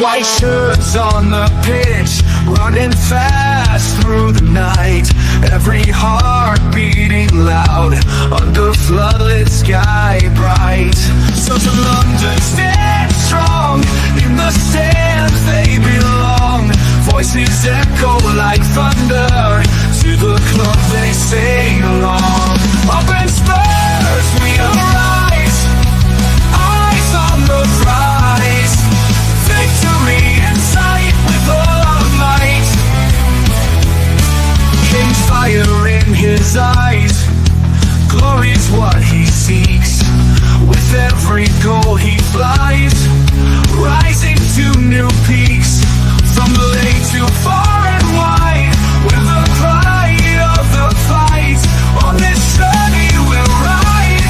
White shirts on the pitch, running fast through the night. Every heart beating loud under floodlit sky bright. So to London stand strong, in the stands they belong. Voices echo like thunder, to the club they sing along. Up in Spurs we arise, eyes on the prize. Victory in sight with all our might. King's fire in his eyes, glory's what he seeks. With every goal he flies, rising to new peaks. From late to far and wide, with the pride of the fight. On this journey we'll ride,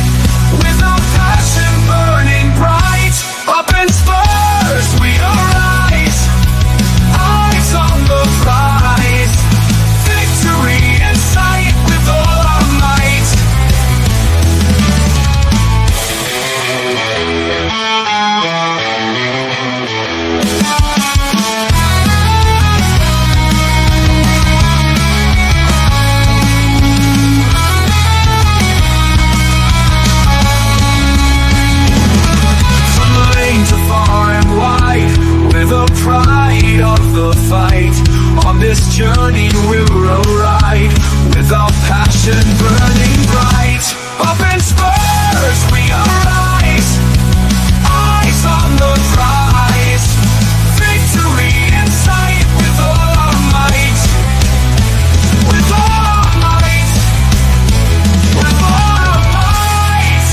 with our passion burning bright. Up in Spurs we arise, eyes on the prize. Victory in sight with all our might. The pride of the fight. On this journey we'll ride, with our passion burning bright. Up in Spurs we arise, eyes on the prize. Victory in sight with all our might. With all our might. With all our might.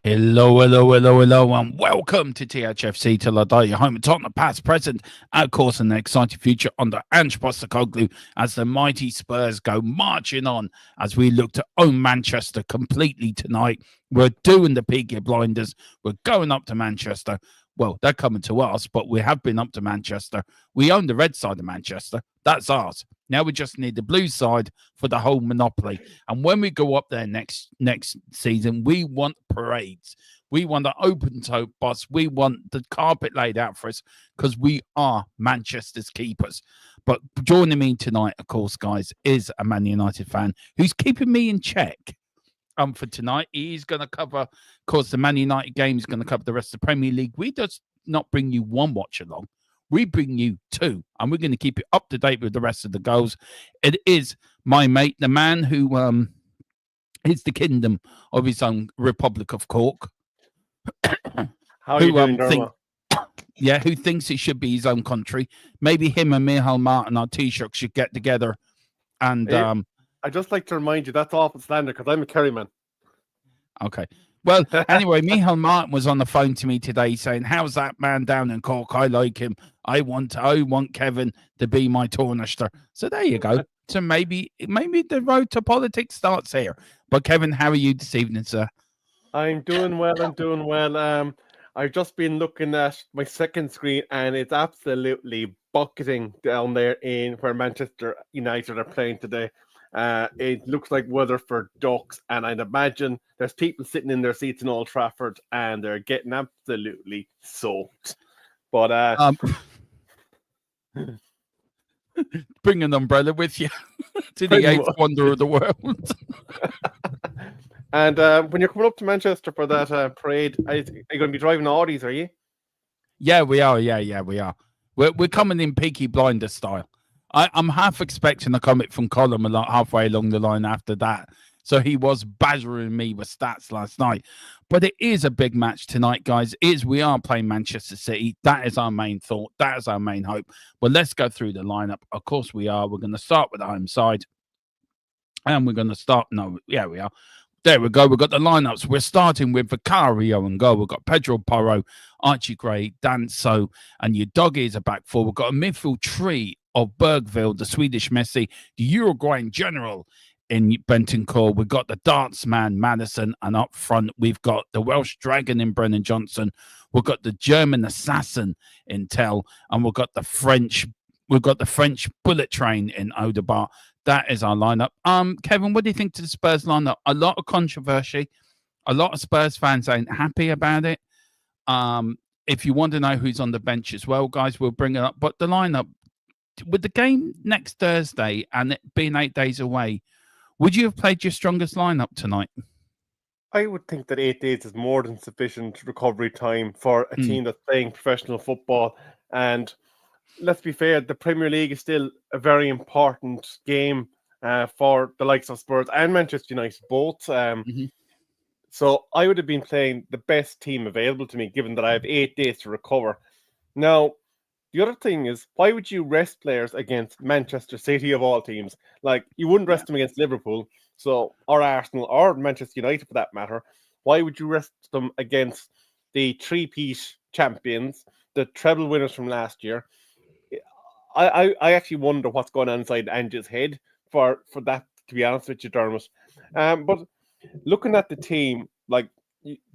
Hello, and welcome to THFC Till I Die, your home of Tottenham, past, present, and of course an exciting future under Ange Postecoglou as the mighty Spurs go marching on as we look to own Manchester completely tonight. We're doing the Peaky Blinders. We're going up to Manchester. Well, they're coming to us, but we have been up to Manchester. We own the red side of Manchester. That's ours. Now we just need the blue side for the whole monopoly. And when we go up there next season, we want parades. We want an open-toed bus. We want the carpet laid out for us because we are Manchester's keepers. But joining me tonight, of course, guys, is a Man United fan who's keeping me in check. For tonight, he's going to cover, of course, the Man United game. He's going to cover the rest of the Premier League. We just not bring you one watch along. We bring you two, and we're going to keep you up to date with the rest of the goals. It is my mate, the man who is the kingdom of his own Republic of Cork. How are you doing, Dermot? Who thinks it should be his own country. Maybe him and Michal Martin, our Taoiseach, should get together. And I'd just like to remind you, that's awful slander, because I'm a Kerry man. Okay. Well, anyway, Michal Martin was on the phone to me today saying, how's that man down in Cork? I like him. I want Kevin to be my Taoiseach. So there you go. So maybe the road to politics starts here. But Kevin, how are you this evening, sir? I'm doing well. I've just been looking at my second screen, and it's absolutely bucketing down there in where Manchester United are playing today. It looks like weather for ducks, and I'd imagine there's people sitting in their seats in Old Trafford, and they're getting absolutely soaked. But bring an umbrella with you to the eighth wonder of the world. And when you're coming up to Manchester for that parade, are you going to be driving Audis, are you? Yeah, we are. Yeah, we are. We're coming in Peaky Blinders style. I'm half expecting a comment from Colin halfway along the line after that. So he was badgering me with stats last night. But it is a big match tonight, guys. We are playing Manchester City. That is our main thought. That is our main hope. Well, let's go through the lineup. Of course we are. We're going to start with the home side. And we're going to start... No, yeah, we are. There we go. We've got the lineups. We're starting with Vicario and goal. We've got Pedro Porro, Archie Gray, Danso, and your doggies are back four. We've got a midfield tree of Bergville, the Swedish Messi, the Uruguayan general in Bentancur. We've got the dance man, Madison, and up front, we've got the Welsh dragon in Brennan Johnson. We've got the German assassin in Tell, and we've got the French bullet train in Odegaard. That is our lineup. Kevin, what do you think to the Spurs lineup? A lot of controversy. A lot of Spurs fans ain't happy about it. If you want to know who's on the bench as well, guys, we'll bring it up. But the lineup, with the game next Thursday and it being 8 days away, would you have played your strongest lineup tonight? I would think that 8 days is more than sufficient recovery time for a team that's playing professional football. And let's be fair, the Premier League is still a very important game for the likes of Spurs and Manchester United both. So I would have been playing the best team available to me, given that I have 8 days to recover. Now, the other thing is, why would you rest players against Manchester City of all teams? Like, you wouldn't rest them against Liverpool, or Arsenal, or Manchester United for that matter. Why would you rest them against the three-peat champions, the treble winners from last year? I actually wonder what's going on inside Ange's head for that, to be honest with you, Dermot. But looking at the team, like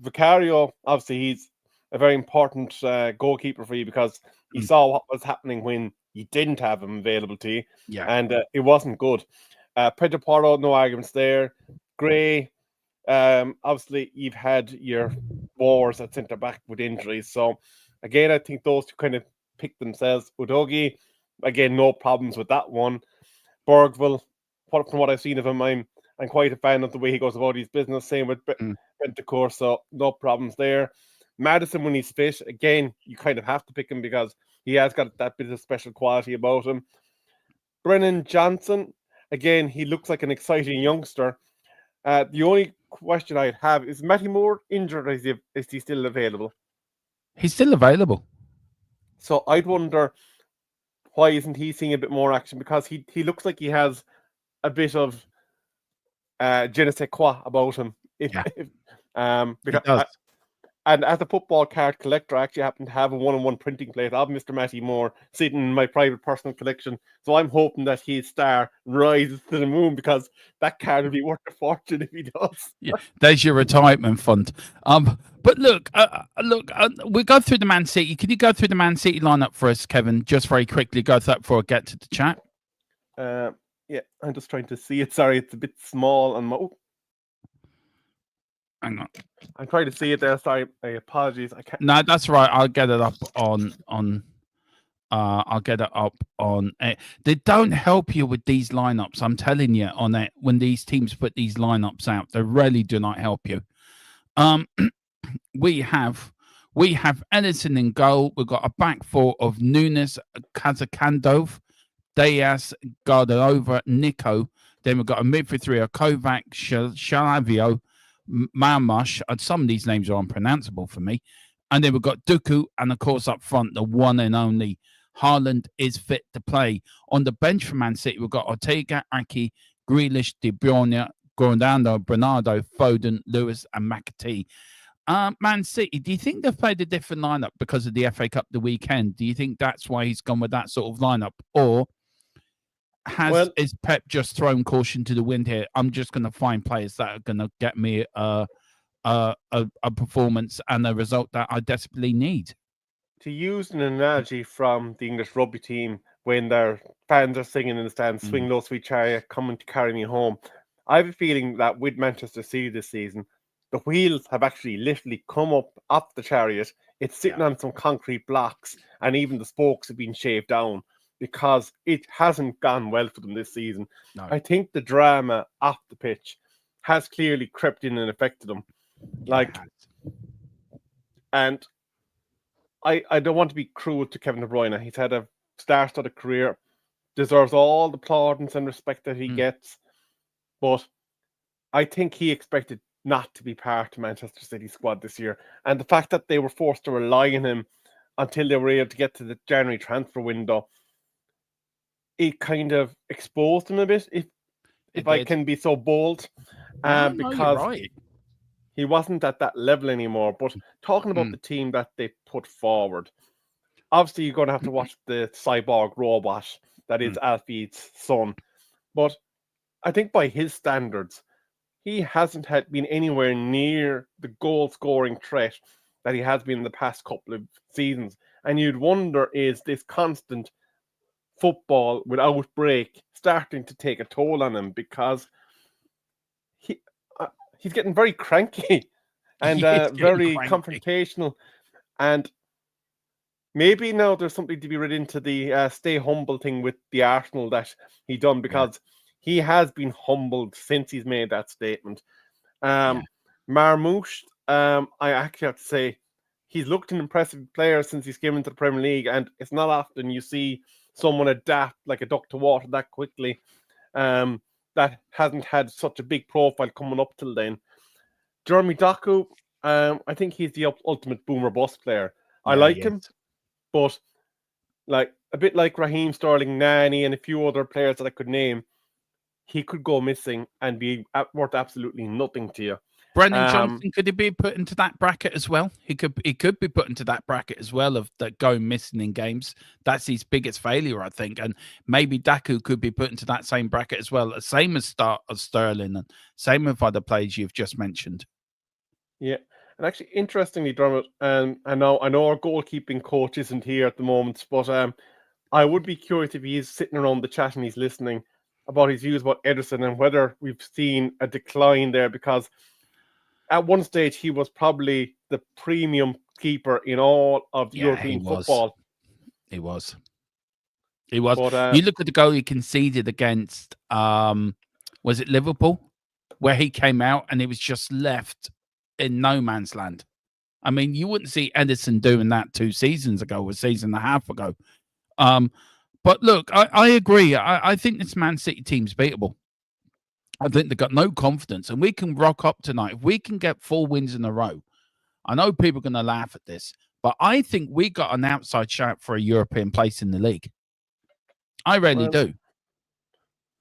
Vicario, obviously he's a very important goalkeeper for you because he saw what was happening when you didn't have him available to you, and it wasn't good. Pedro Porro, no arguments there. Gray, obviously you've had your wars at centre back with injuries, so again I think those two kind of pick themselves. Udogie, again, no problems with that one. Bergville, from what I've seen of him, I'm quite a fan of the way he goes about his business. Same with Bentancur, so no problems there. Maddison, when he's fit, again, you kind of have to pick him because he has got that bit of special quality about him. Brennan Johnson, again, he looks like an exciting youngster. The only question I'd have is Matty Moore injured, or is he still available? He's still available. So I'd wonder why isn't he seeing a bit more action, because he looks like he has a bit of je ne sais quoi about him. Because and as a football card collector, I actually happen to have a 1-on-1 printing plate of Mr. Matty Moore sitting in my private personal collection. So I'm hoping that his star rises to the moon, because that card will be worth a fortune if he does. Yeah, there's your retirement fund. But look, we go through the Man City. Can you go through the Man City lineup for us, Kevin? Just very quickly, go through that before I get to the chat. Yeah, I'm just trying to see it. Sorry, it's a bit small on Hang on. I'm trying to see it there. Sorry, apologies. I can't. No, that's right. I'll get it up on. I'll get it up on. They don't help you with these lineups. I'm telling you, on it when these teams put these lineups out, they really do not help you. We have Edison in goal. We've got a back four of Nunes, Kazakandov, Diaz, Gardanova, Nico. Then we've got a midfield three of Kovac, Shalavio, Marmush, and some of these names are unpronounceable for me. And then we've got Dooku, and of course up front, the one and only Haaland is fit to play. On the bench for Man City, we've got Ortega, Aki, Grealish, De Bruyne, Gordano, Bernardo, Foden, Lewis, and McAtee. Man City, do you think they've played a different lineup because of the FA Cup the weekend? Do you think that's why he's gone with that sort of lineup? Or is Pep just thrown caution to the wind here? I'm just going to find players that are going to get me a performance and a result that I desperately need. To use an analogy from the English rugby team when their fans are singing in the stands, "Swing low, sweet chariot, coming to carry me home," I have a feeling that with Manchester City this season, the wheels have actually literally come up off the chariot. It's sitting on some concrete blocks, and even the spokes have been shaved down because it hasn't gone well for them this season. No. I think the drama off the pitch has clearly crept in and affected them. And I don't want to be cruel to Kevin De Bruyne. He's had a star-studded career, deserves all the plaudits and respect that he gets, but I think he expected not to be part of Manchester City squad this year. And the fact that they were forced to rely on him until they were able to get to the January transfer window, it kind of exposed him a bit, if I can be so bold, because he wasn't at that level anymore. But talking about the team that they put forward, obviously you're going to have to watch the cyborg robot that is Alfie's son. But I think by his standards, he hasn't been anywhere near the goal-scoring threat that he has been in the past couple of seasons. And you'd wonder, is this constant football without break starting to take a toll on him, because he's getting very cranky. and It's getting very cranky. confrontational. And maybe now there's something to be read into the stay humble thing with the Arsenal that he done, because he has been humbled since he's made that statement. Marmoush, I actually have to say, he's looked an impressive player since he's came into the Premier League, and it's not often you see someone adapt like a duck to water that quickly. That hasn't had such a big profile coming up till then. Jeremy Doku, I think he's the ultimate boomer bust player. I like him, but like a bit like Raheem Sterling, Nani, and a few other players that I could name, he could go missing and be worth absolutely nothing to you. Brendan Johnson, could he be put into that bracket as well? He could be put into that bracket as well of that going missing in games. That's his biggest failure, I think. And maybe Daku could be put into that same bracket as well, same as Sterling and same with other players you've just mentioned. Yeah. And actually, interestingly, Dermot, I know our goalkeeping coach isn't here at the moment, but I would be curious if he's sitting around the chat and he's listening about his views about Ederson and whether we've seen a decline there, because at one stage he was probably the premium keeper in all of European football. He was. But, you look at the goal he conceded against, was it Liverpool, where he came out and he was just left in no man's land. I mean, you wouldn't see Ederson doing that 2 seasons ago or a season and a half ago. But look, I agree. I think this Man City team's beatable. I think they've got no confidence, and we can rock up tonight. If we can get 4 wins in a row, I know people are going to laugh at this, but I think we got an outside shout for a European place in the league. I really do.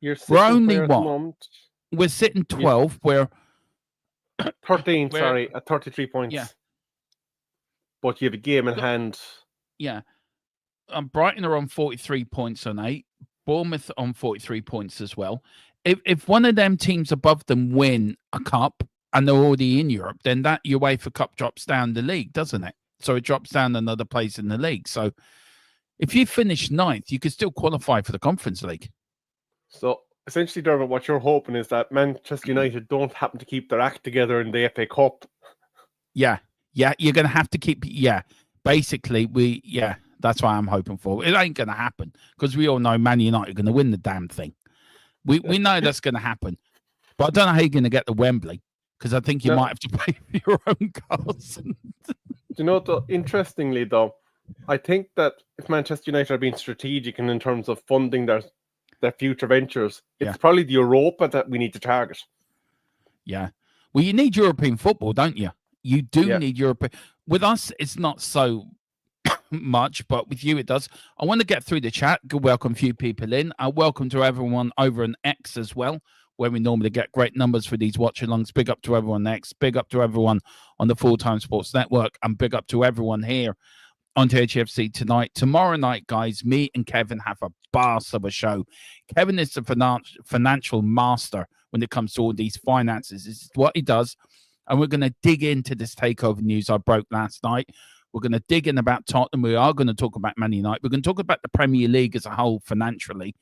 We're only what? We're sitting 12. We're 13. Sorry, at 33 points. Yeah, but you have a game in hand. Yeah, Brighton are on 43 points on 8. Bournemouth on 43 points as well. If one of them teams above them win a cup and they're already in Europe, then that UEFA Cup drops down the league, doesn't it? So it drops down another place in the league. So if you finish 9th, you could still qualify for the Conference League. So essentially, Dermot, what you're hoping is that Manchester United don't happen to keep their act together in the FA Cup. Yeah, you're going to have to keep. Yeah, basically, that's what I'm hoping for. It ain't going to happen because we all know Man United are going to win the damn thing. We know that's going to happen, but I don't know how you're going to get to Wembley, because I think you might have to pay for your own cars. Do you know, interestingly, though, I think that if Manchester United are being strategic and in terms of funding their future ventures, it's probably the Europa that we need to target. Yeah. Well, you need European football, don't you? You do need European. With us, it's not so much, but with you it does. I want to get through the chat. Good, welcome a few people in. Welcome to everyone over on X as well, where we normally get great numbers for these watch-alongs. Big up to everyone on X, big up to everyone on the Full-Time Sports Network, and big up to everyone here on THFC tonight. Tomorrow night, guys, me and Kevin have a blast of a show. Kevin is the financial master when it comes to all these finances. This is what he does, and we're going to dig into this takeover news I broke last night. We're going to dig in about Tottenham. We are going to talk about Man United. We're going to talk about the Premier League as a whole financially.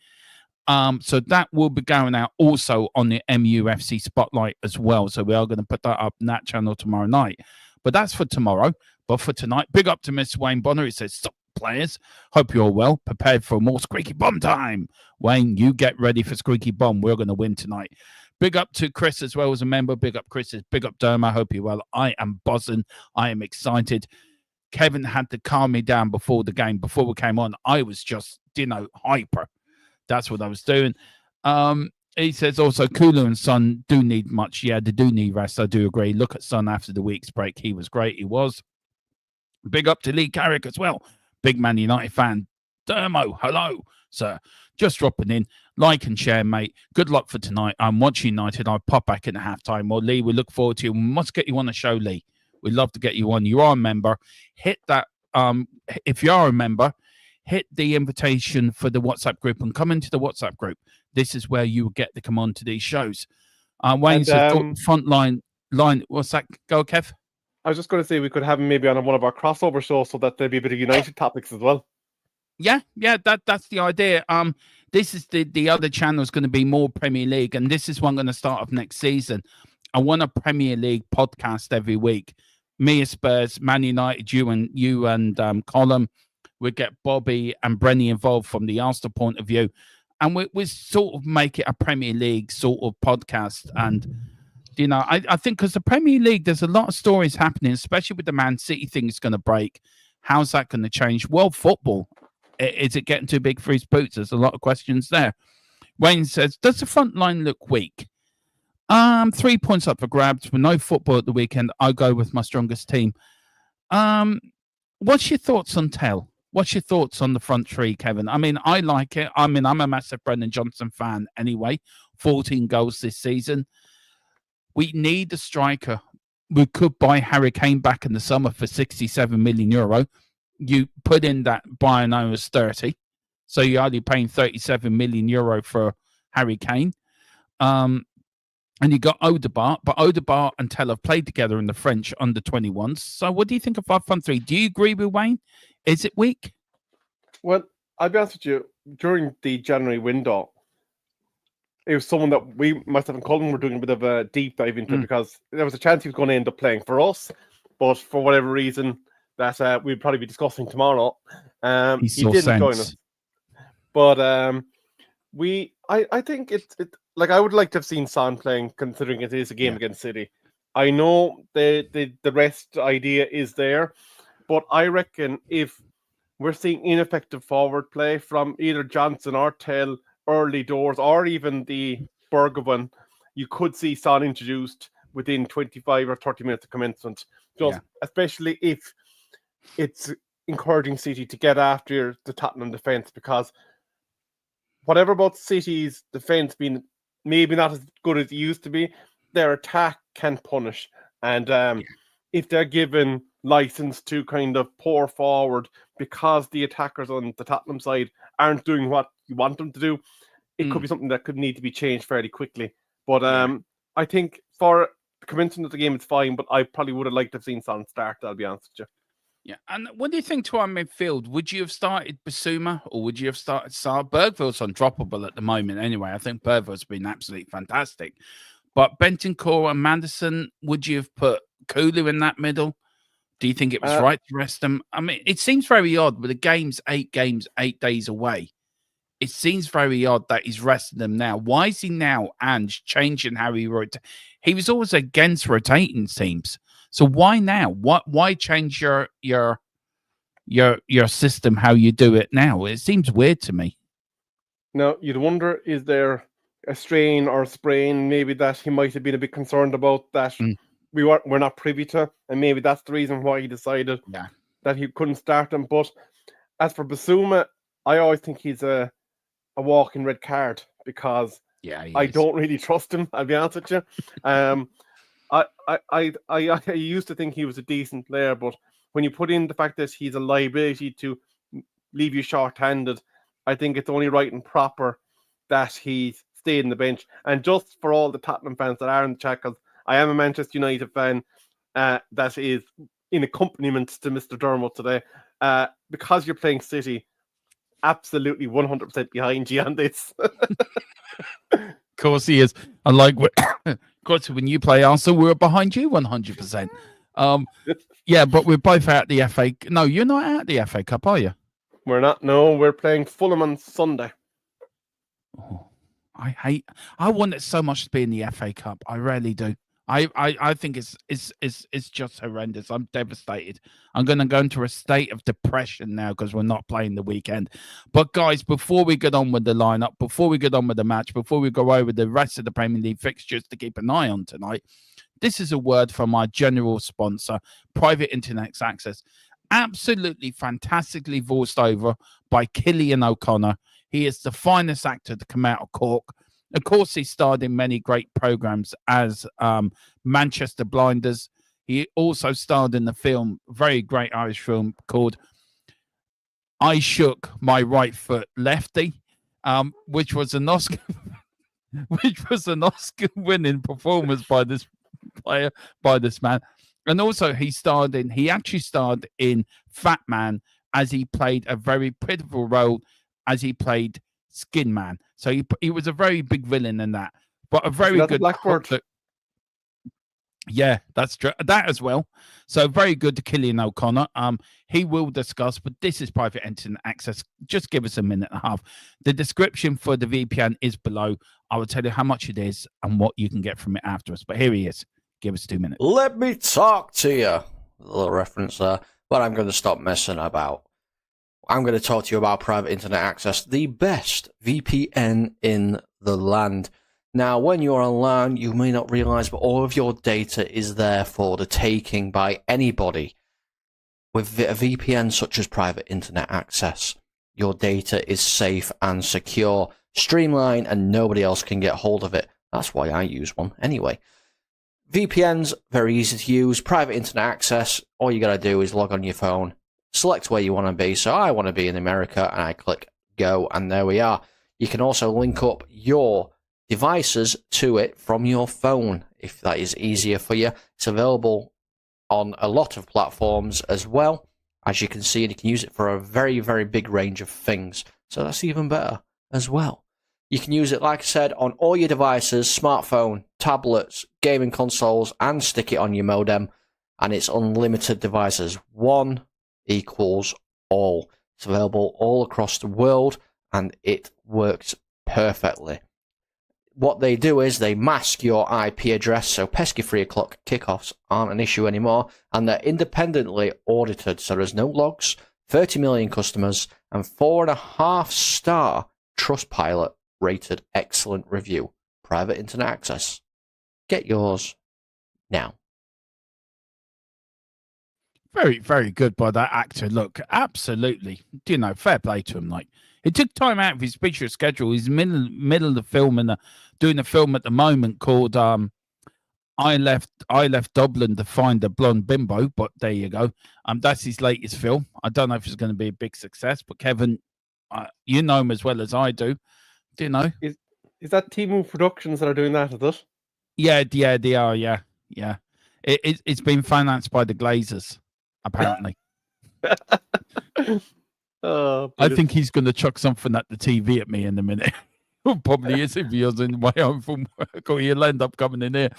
So that will be going out also on the MUFC Spotlight as well. So we are going to put that up on that channel tomorrow night. But that's for tomorrow. But for tonight, big up to Mr. Wayne Bonner. He says, "Stop, players. Hope you're well. Prepared for more Squeaky Bomb time." Wayne, you get ready for Squeaky Bomb. We're going to win tonight. Big up to Chris as well as a member. Big up Chris. Big up Derma. Hope you're well. I am buzzing. I am excited. Kevin had to calm me down before the game. Before we came on, I was just, hyper. That's what I was doing. He says also, Kulu and Son do need much. Yeah, they do need rest. I do agree. Look at Son after the week's break. He was great. He was. Big up to Lee Carrick as well. Big Man United fan. Dermo, hello, sir. Just dropping in. Like and share, mate. Good luck for tonight. I'm watching United. I'll pop back in the halftime. Well, Lee, we look forward to you. We must get you on the show, Lee. We'd love to get you on. You are a member. Hit that. If you are a member, hit the invitation for the WhatsApp group and come into the WhatsApp group. This is where you will get to come on to these shows. Wayne says, front line. What's that? Go, Kev. I was just going to say we could have him maybe on one of our crossover shows so that there'd be a bit of United topics as well. Yeah, that's the idea. This is the other channel is going to be more Premier League, and this is one going to start off next season. I want a Premier League podcast every week. Me as Spurs, Man United, you and Colin. We get Bobby and Brenny involved from the Arsenal point of view, and we sort of make it a Premier League sort of podcast. And I think because the Premier League, there's a lot of stories happening, especially with the Man City thing is going to break. How's that going to change world football? Is it getting too big for his boots? There's a lot of questions there. Wayne says, does the front line look weak? 3 points up for grabs with no football at the weekend. I go with my strongest team. What's your thoughts on Tell? What's your thoughts on the front three, Kevin? I mean, I like it. I mean, I'm a massive Brendan Johnson fan anyway. 14 goals this season. We need a striker. We could buy Harry Kane back in the summer for 67 million euro. You put in that buying was 30. So you're only paying 37 million euro for Harry Kane. And you got Odegaard, but Odegaard and Tell have played together in the French under 21s. So what do you think of our front three? Do you agree with Wayne? Is it weak? Well, I'll be honest with you. During the January window, it was someone that we, myself and Colin, were doing a bit of a deep dive into because there was a chance he was going to end up playing for us, but for whatever reason that we'd probably be discussing tomorrow, he didn't join us. But I think it like I would like to have seen Son playing, considering it is a game against City. I know the rest idea is there, but I reckon if we're seeing ineffective forward play from either Johnson or Tell early doors, or even the Bergwijn, you could see Son introduced within 25 or 30 minutes of commencement. Especially if it's encouraging City to get after the Tottenham defence, because whatever about City's defence being maybe not as good as it used to be, their attack can punish. And if they're given license to kind of pour forward because the attackers on the Tottenham side aren't doing what you want them to do, it could be something that could need to be changed fairly quickly. But I think for the commencement of the game, it's fine, but I probably would have liked to have seen Son start, I'll be honest with you. Yeah, and what do you think to our midfield? Would you have started Basuma or would you have started Saar? Bergville's undroppable at the moment anyway. I think Bergville's been absolutely fantastic. But Bentancur and Maddison, would you have put Kulu in that middle? Do you think it was right to rest them? I mean, it seems very odd with the games, 8 days away. It seems very odd that he's resting them now. Why is he now changing how he rotates? He was always against rotating teams. So why now? Why change your system how you do it now? It seems weird to me. Now, you'd wonder, is there a strain or a sprain maybe that he might have been a bit concerned about that we're not privy to, and maybe that's the reason why he decided that he couldn't start him. But as for Basuma, I always think he's a walking red card because I don't really trust him, I'll be honest with you. I used to think he was a decent player, but when you put in the fact that he's a liability to leave you short-handed, I think it's only right and proper that he stayed in the bench. And just for all the Tottenham fans that are in the chat, because I am a Manchester United fan that is in accompaniment to Mr. Dermot today, because you're playing City, absolutely 100% behind you on this. Of course he is. Unlike of course, when you play Arsenal, we're behind you 100%. But we're both out the FA. No, you're not out the FA Cup, are you? We're not. No, we're playing Fulham on Sunday. Oh, I want it so much to be in the FA Cup. I really do. I think it's just horrendous. I'm devastated. I'm going to go into a state of depression now because we're not playing the weekend. But guys, before we get on with the lineup, before we get on with the match, before we go over the rest of the Premier League fixtures to keep an eye on tonight, this is a word from our general sponsor, Private Internet Access. Absolutely fantastically voiced over by Killian O'Connor. He is the finest actor to come out of Cork. Of course, he starred in many great programs as Manchester Blinders. He also starred in the film, very great Irish film called I Shook My Right Foot Lefty, which was an Oscar, winning performance by this player, by this man. And also he actually starred in Fat Man as he played a very pitiful role as he played Skin Man. So he was a very big villain in that, but a very good Blackbird. Yeah, that's true. That as well. So very good to Killian O'Connor. He will discuss, but this is private internet access. Just give us a minute and a half. The description for the VPN is below. I will tell you how much it is and what you can get from it afterwards. But here he is. Give us 2 minutes. Let me talk to you. A little reference there, but I'm going to stop messing about. I'm going to talk to you about private internet access, the best VPN in the land. Now, when you're online, you may not realize, but all of your data is there for the taking by anybody. With a VPN such as private internet access, your data is safe and secure, streamlined, and nobody else can get hold of it. That's why I use one anyway. VPN's very easy to use. Private internet access, all you got to do is log on your phone, select where you want to be. So I want to be in America, and I click go, and there we are. You can also link up your devices to it from your phone if that is easier for you. It's available on a lot of platforms as well. As you can see, and you can use it for a very, very big range of things. So that's even better as well. You can use it, like I said, on all your devices, smartphone, tablets, gaming consoles, and stick it on your modem. And it's unlimited devices. One equals all. It's available all across the world, and it works perfectly. What they do is they mask your IP address, so pesky 3 o'clock kickoffs aren't an issue anymore, and they're independently audited, so there's no logs, 30 million customers, and 4.5-star Trustpilot rated excellent review. Private internet access. Get yours now. Very, very good by that actor. Look, absolutely. You know, fair play to him. Like, he took time out of his picture schedule. He's middle of the film and doing a film at the moment called I left Dublin to find a blonde bimbo. But there you go. That's his latest film. I don't know if it's going to be a big success, but Kevin, you know him as well as I do. Do you know? Is that Timu Productions that are doing that? Is it? Yeah, they are. Yeah. It's been financed by the Glazers, apparently. I think he's going to chuck something at the TV at me in a minute. Probably is if he was in my home from work, or he'll end up coming in here.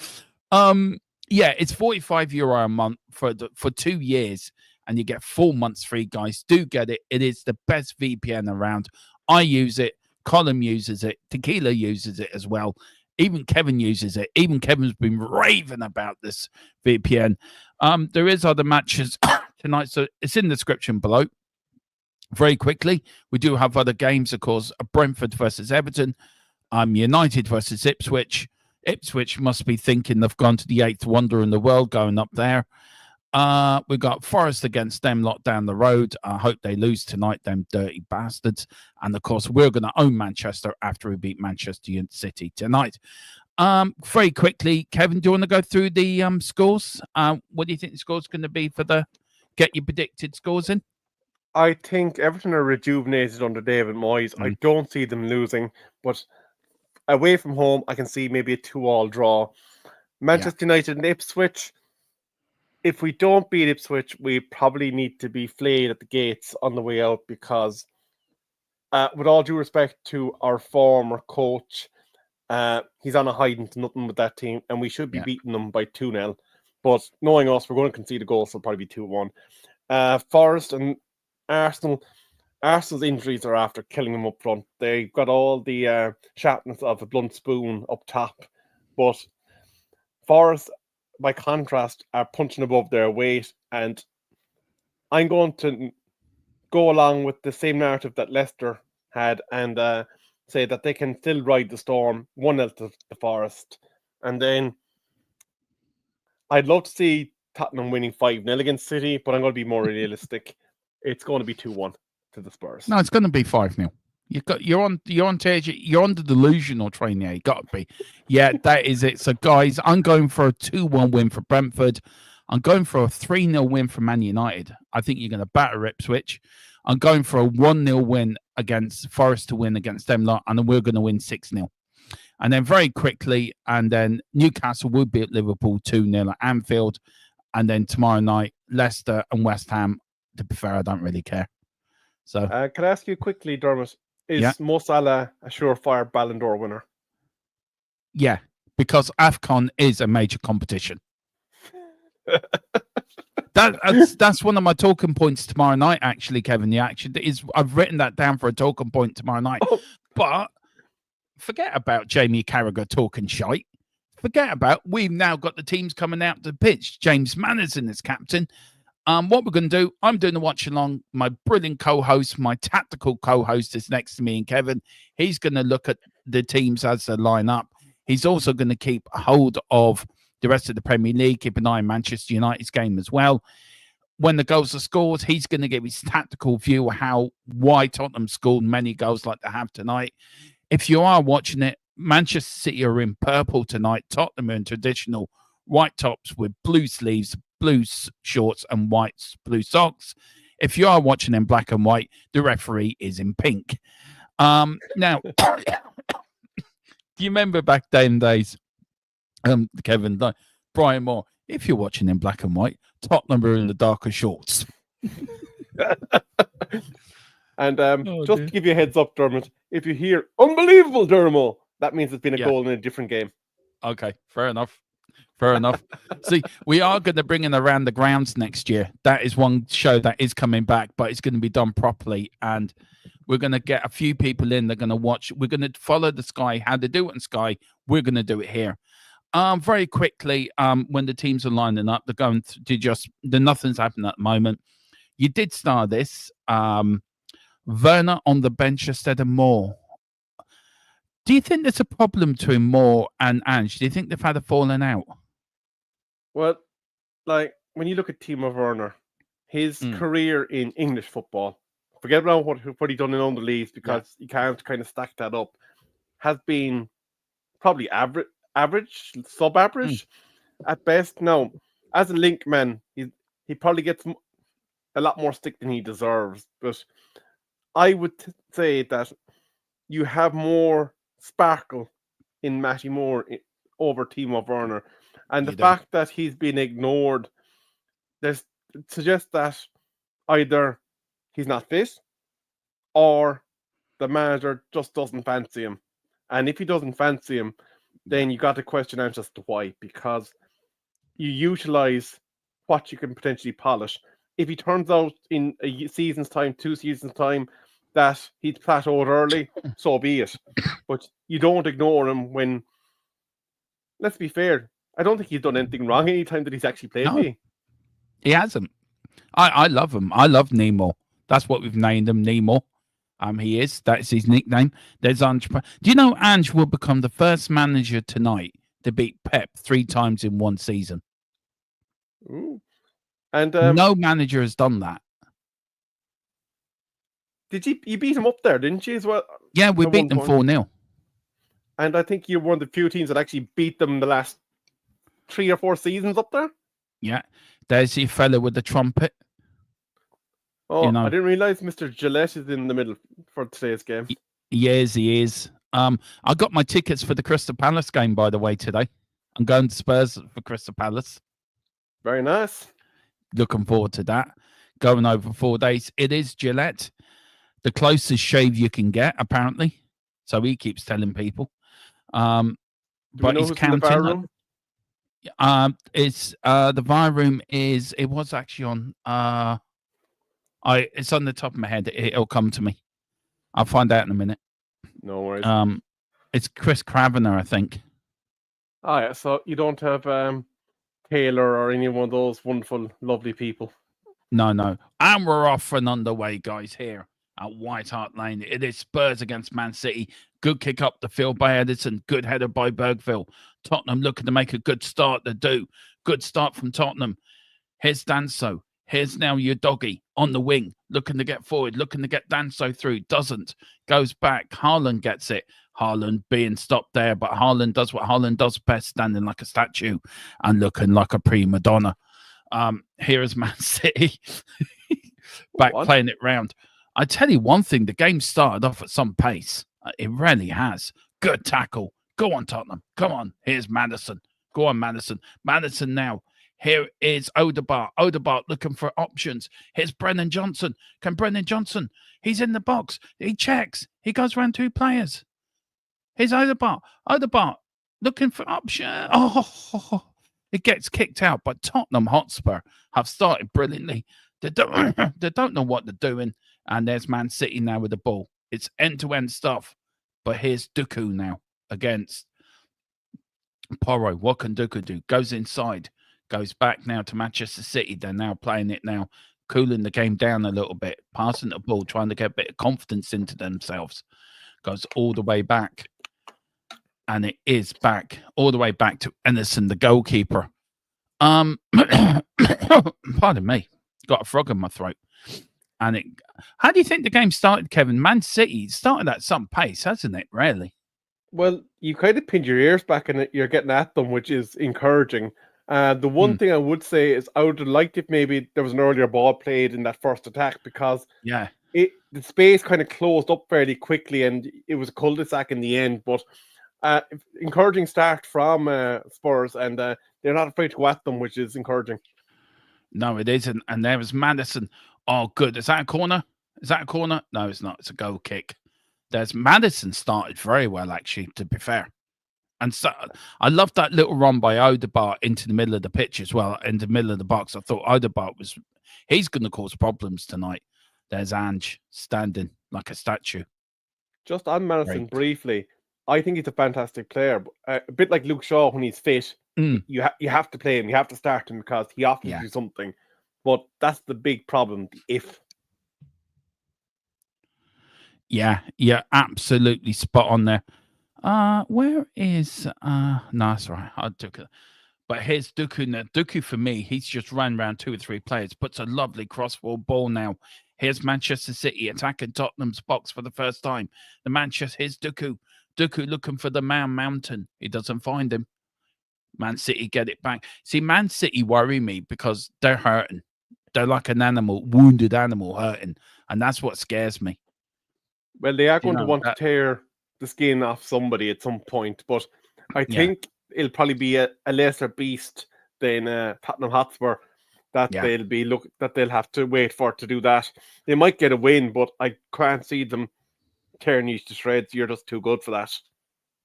Yeah, it's €45 a month for 2 years, and you get 4 months free. Guys, do get it. It is the best VPN around. I use it. Colin uses it. Tequila uses it as well. Even Kevin uses it. Even Kevin's been raving about this VPN. There is other matches tonight, so it's in the description below. Very quickly, we do have other games, of course. Brentford versus Everton. United versus Ipswich. Ipswich must be thinking they've gone to the 8th wonder in the world going up there. We've got Forest against them lot down the road. I hope they lose tonight, them dirty bastards. And, of course, we're going to own Manchester after we beat Manchester City tonight. Very quickly, Kevin, do you want to go through the scores? What do you think the score's going to be for get your predicted scores in? I think Everton are rejuvenated under David Moyes. I don't see them losing, but away from home, I can see maybe a 2-2 draw. Manchester United and Ipswich. If we don't beat Ipswich, we probably need to be flayed at the gates on the way out because, with all due respect to our former coach, he's on a hiding to nothing with that team, and we should be beating them by 2-0. But knowing us, we're going to concede a goal, so it'll probably be 2-1. Forest and Arsenal's injuries are after killing them up front. They've got all the sharpness of a blunt spoon up top, but Forest, by contrast, are punching above their weight, and I'm going to go along with the same narrative that Leicester had and say that they can still ride the storm 1-0 to the Forest. And then I'd love to see Tottenham winning 5-0 against City, but I'm going to be more realistic. It's going to be 2-1 to the Spurs. No, it's going to be 5-0. You're on the delusional train there. You got to be. Yeah, that is it. So, guys, I'm going for a 2-1 win for Brentford. I'm going for a 3-0 win for Man United. I think you're going to batter Ipswich. I'm going for a 1-0 win against Forest to win against them lot, and then we're going to win 6-0. And then very quickly, and then Newcastle will beat Liverpool 2-0 at Anfield. And then tomorrow night, Leicester and West Ham. To be fair, I don't really care. So, can I ask you quickly, Dermot? Is Mo Salah a surefire Ballon d'Or winner? Yeah, because AFCON is a major competition. That's one of my talking points tomorrow night. Actually, Kevin, I've written that down for a talking point tomorrow night. Oh. But forget about Jamie Carragher talking shite. Forget about we've now got the teams coming out to the pitch. James Mannerson is captain. What we're going to do, I'm doing the watch along. My brilliant co-host, my tactical co-host is next to me, and Kevin. He's going to look at the teams as they line up. He's also going to keep hold of the rest of the Premier League, keep an eye on Manchester United's game as well. When the goals are scored, he's going to give his tactical view of why Tottenham scored many goals like they have tonight. If you are watching it, Manchester City are in purple tonight. Tottenham are in traditional white tops with blue sleeves, blue shorts, and blue socks. If you are watching in black and white, the referee is in pink. Now, do you remember back then days, Kevin, Brian Moore, if you're watching in black and white, Tottenham are in the darker shorts. And just to give you a heads up, Dermot, if you hear unbelievable Dermo, that means it's been a goal in a different game. Okay, fair enough. See, we are going to bring in Around the Grounds next year. That is one show that is coming back, but it's going to be done properly. And we're going to get a few people in. They're going to watch. We're going to follow the Sky, how they do it on Sky. We're going to do it here. Very quickly, when the teams are lining up, they're going to nothing's happening at the moment. You did start this. Werner on the bench instead of Moore. Do you think there's a problem between Moore and Ange? Do you think they've had a falling out? Well, like when you look at Timo Werner, his career in English football, forget about what he done in under leagues because you can't kind of stack that up, has been probably average, sub-average at best. Now, as a link man, he probably gets a lot more stick than he deserves. But I would say that you have more sparkle in Matty Moore over Timo Werner. And the fact that he's been ignored suggests that either he's not fit or the manager just doesn't fancy him. And if he doesn't fancy him, then you got to question Ange as to why, because you utilize what you can potentially polish. If he turns out in a season's time, 2 seasons' time, that he's plateaued early, so be it. But you don't ignore him when, let's be fair, I don't think he's done anything wrong any time that he's actually played me. He hasn't. I love him. I love Nemo. That's what we've named him, Nemo. He is. That's his nickname. There's Ange. Do you know Ange will become the first manager tonight to beat Pep 3 times in one season? Ooh. And no manager has done that. You beat him up there, didn't you, as well? Yeah, we beat them 4-0. And I think you're one of the few teams that actually beat them the last 3 or 4 seasons up there. Yeah. There's your fella with the trumpet. Oh, I didn't realize Mr. Gillette is in the middle for today's game. Yes, he is. I got my tickets for the Crystal Palace game, by the way, today. I'm going to Spurs for Crystal Palace. Very nice. Looking forward to that. Going over 4 days. It is Gillette. The closest shave you can get, apparently. So he keeps telling people. But he's counting. It's the VAR room is. It was actually on. It's on the top of my head. It'll come to me. I'll find out in a minute. No worries. It's Chris Cravener, I think. Oh yeah. So you don't have Taylor or any one of those wonderful, lovely people. No. And we're off and underway, guys. Here at White Hart Lane, it is Spurs against Man City. Good kick up the field by Edison. Good header by Bergville. Tottenham looking to make a good start. They do. Good start from Tottenham. Here's Danso. Here's now your doggy on the wing, looking to get forward, looking to get Danso through. Doesn't. Goes back. Haaland gets it. Haaland being stopped there, but Haaland does what Haaland does best, standing like a statue and looking like a prima donna. Here is Man City back playing it round. I tell you one thing, the game started off at some pace. It really has. Good tackle. Go on, Tottenham. Come on. Here's Maddison. Go on, Maddison. Maddison now. Here is Odegaard. Odegaard looking for options. Here's Brennan Johnson. Can Brennan Johnson? He's in the box. He checks. He goes around 2 players. Here's Odegaard. Odegaard looking for option. Oh, It gets kicked out, but Tottenham Hotspur have started brilliantly. They don't, they don't know what they're doing, and there's Man City now with the ball. It's end-to-end stuff, but here's Duku now against Porro. What can Duku do? Goes inside, goes back now to Manchester City. They're now playing it now, cooling the game down a little bit, passing the ball, trying to get a bit of confidence into themselves. Goes all the way back. And it is back, all the way back to Ennison, the goalkeeper. Pardon me, got a frog in my throat. And how do you think the game started, Kevin? Man City started at some pace, hasn't it? Really? Well, you kind of pinned your ears back and you're getting at them, which is encouraging. The one thing I would say is I would have liked if maybe there was an earlier ball played in that first attack, because Yeah, the space kind of closed up fairly quickly and it was a cul-de-sac in the end. But encouraging start from Spurs, and they're not afraid to go at them, which is encouraging. no, it isn't. And there was Madison. Oh, good. Is that a corner? Is that a corner? No, it's not. It's a goal kick. There's Madison started very well, actually, to be fair. And so I love that little run by Odegaard into the middle of the pitch as well, in the middle of the box. I thought Odegaard he's going to cause problems tonight. There's Ange standing like a statue. Just on Madison Great. briefly, I think he's a fantastic player. A bit like Luke Shaw when he's fit. You have to play him. You have to start him because he offers you something. But that's the big problem. If Yeah, absolutely spot on there. Where is no, that's right. I took it. But here's Duku now. Duku for me, he's just ran around 2 or 3 players, puts a lovely crossfield ball now. Here's Manchester City attacking Tottenham's box for the first time. Here's Duku. Duku looking for the mountain. He doesn't find him. Man City get it back. See, Man City worry me because they're hurting. They're like an animal, wounded animal hurting. And that's what scares me. well, they are going to want to tear the skin off somebody at some point, but I think it'll probably be a lesser beast than Tottenham Hotspur that they'll have to wait for to do that. They might get a win, but I can't see them tearing you to shreds. You're just too good for that.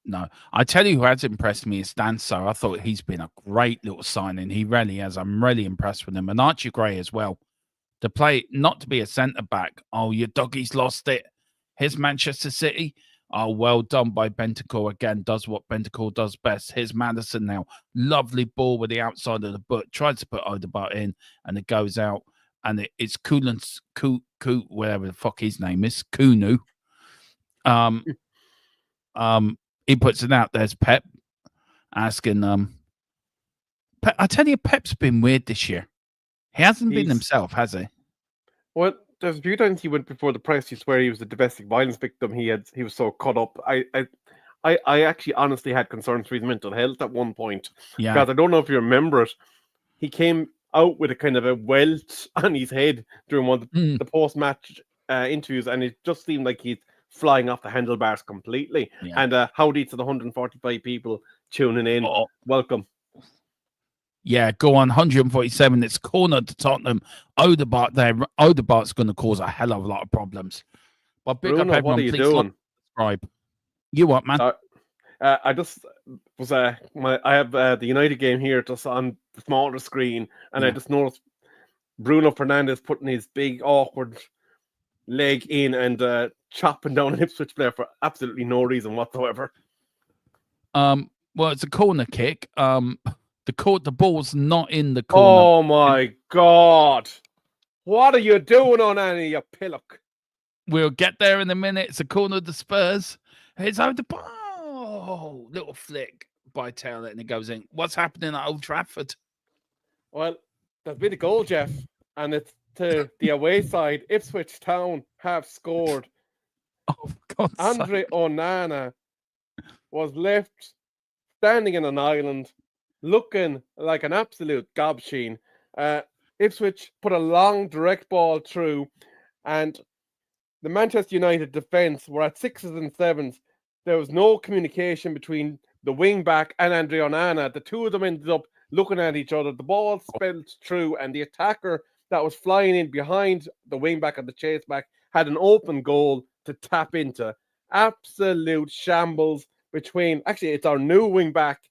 No, I tell you who has impressed me is Danso. I thought he's been a great little signing. He really has. I'm really impressed with him. And Archie Gray as well. To play, not to be a centre-back. Oh, your doggy's lost it. Here's Manchester City. Oh, well done by Bentancur again. Does what Bentancur does best. Here's Madison now. Lovely ball with the outside of the foot. Tries to put Odegaard in, and it goes out. And it's Kulan's, whatever the fuck his name is, Kunu. He puts it out. There's Pep asking. Pep, I tell you, Pep's been weird this year. He hasn't been himself, has he? Well, there's a few times he went before the press. He swear he was a domestic violence victim. He was so caught up. I actually honestly had concerns for his mental health at one point. Yeah. Because I don't know if you remember it. He came out with a kind of a welt on his head during one of the post-match interviews, and it just seemed like he's flying off the handlebars completely. Yeah. And howdy to the 145 people tuning in. Welcome. Yeah, go on. 147. It's corner to Tottenham. Odegaard there. Odegaard's going to cause a hell of a lot of problems. But big Bruno, up everyone. what are you doing? Subscribe. You what, man? I just was I have the United game here just on the smaller screen, and I just noticed Bruno Fernandes putting his big awkward leg in and chopping down an Ipswich player for absolutely no reason whatsoever. Well, it's a corner kick. The ball's not in the corner. Oh my God! What are you doing on Annie, you pillock? We'll get there in a minute. It's a corner of the Spurs. It's over the ball. Little flick by Taylor, and it goes in. What's happening at Old Trafford? Well, there's been a goal, Jeff, and it's to the away side. Ipswich Town have scored. Oh, God! Andre Onana was left standing in an island, looking like an absolute gobsheen. Ipswich put a long direct ball through, and the Manchester United defence were at 6s and 7s. There was no communication between the wing back and Andre Onana. The two of them ended up looking at each other. The ball spilled through, and the attacker that was flying in behind the wing back and the chase back had an open goal to tap into. Absolute shambles between, actually, it's our new wing back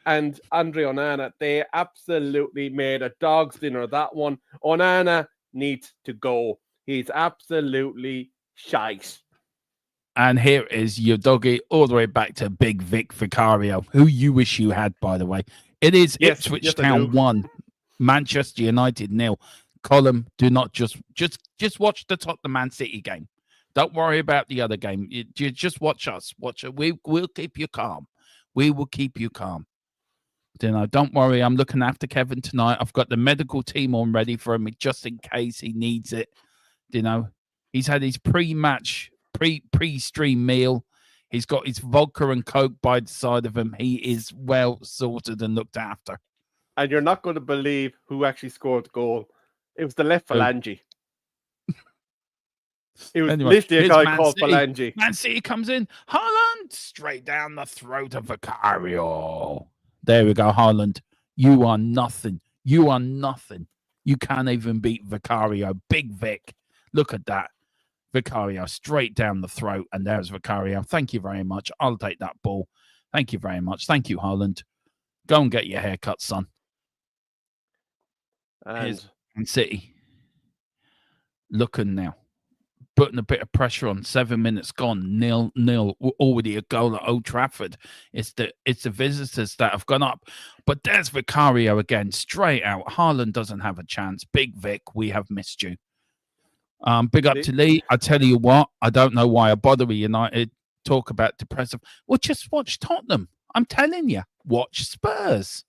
and Andre Onana, they absolutely made a dog's dinner of that one. Onana needs to go. He's absolutely shite. And here is your doggy all the way back to Big Vic Vicario, who you wish you had, by the way. It is Ipswich I Town do. 1, Manchester United 0. Column, do not just watch the Tottenham Man City game. Don't worry about the other game. You just watch us. Watch it. We'll keep you calm. We will keep you calm. Don't worry. I'm looking after Kevin tonight. I've got the medical team on ready for him just in case he needs it. He's had his pre-match, pre-stream meal. He's got his vodka and Coke by the side of him. He is well sorted and looked after. And you're not going to believe who actually scored the goal. It was the left phalange. It was literally a guy called Phalange. Man City comes in. Haaland straight down the throat of Vicario. There we go, Haaland. You are nothing. You are nothing. You can't even beat Vicario. Big Vic. Look at that. Vicario straight down the throat. And there's Vicario. Thank you very much. I'll take that ball. Thank you very much. Thank you, Haaland. Go and get your haircut, son. And Man City. Looking now. Putting a bit of pressure on. 7 minutes gone. 0-0. Already a goal at Old Trafford. It's the visitors that have gone up. But there's Vicario again. Straight out. Haaland doesn't have a chance. Big Vic, we have missed you. Big up to Lee. I tell you what, I don't know why I bother with United. Talk about depressive. Well, just watch Tottenham. I'm telling you. Watch Spurs.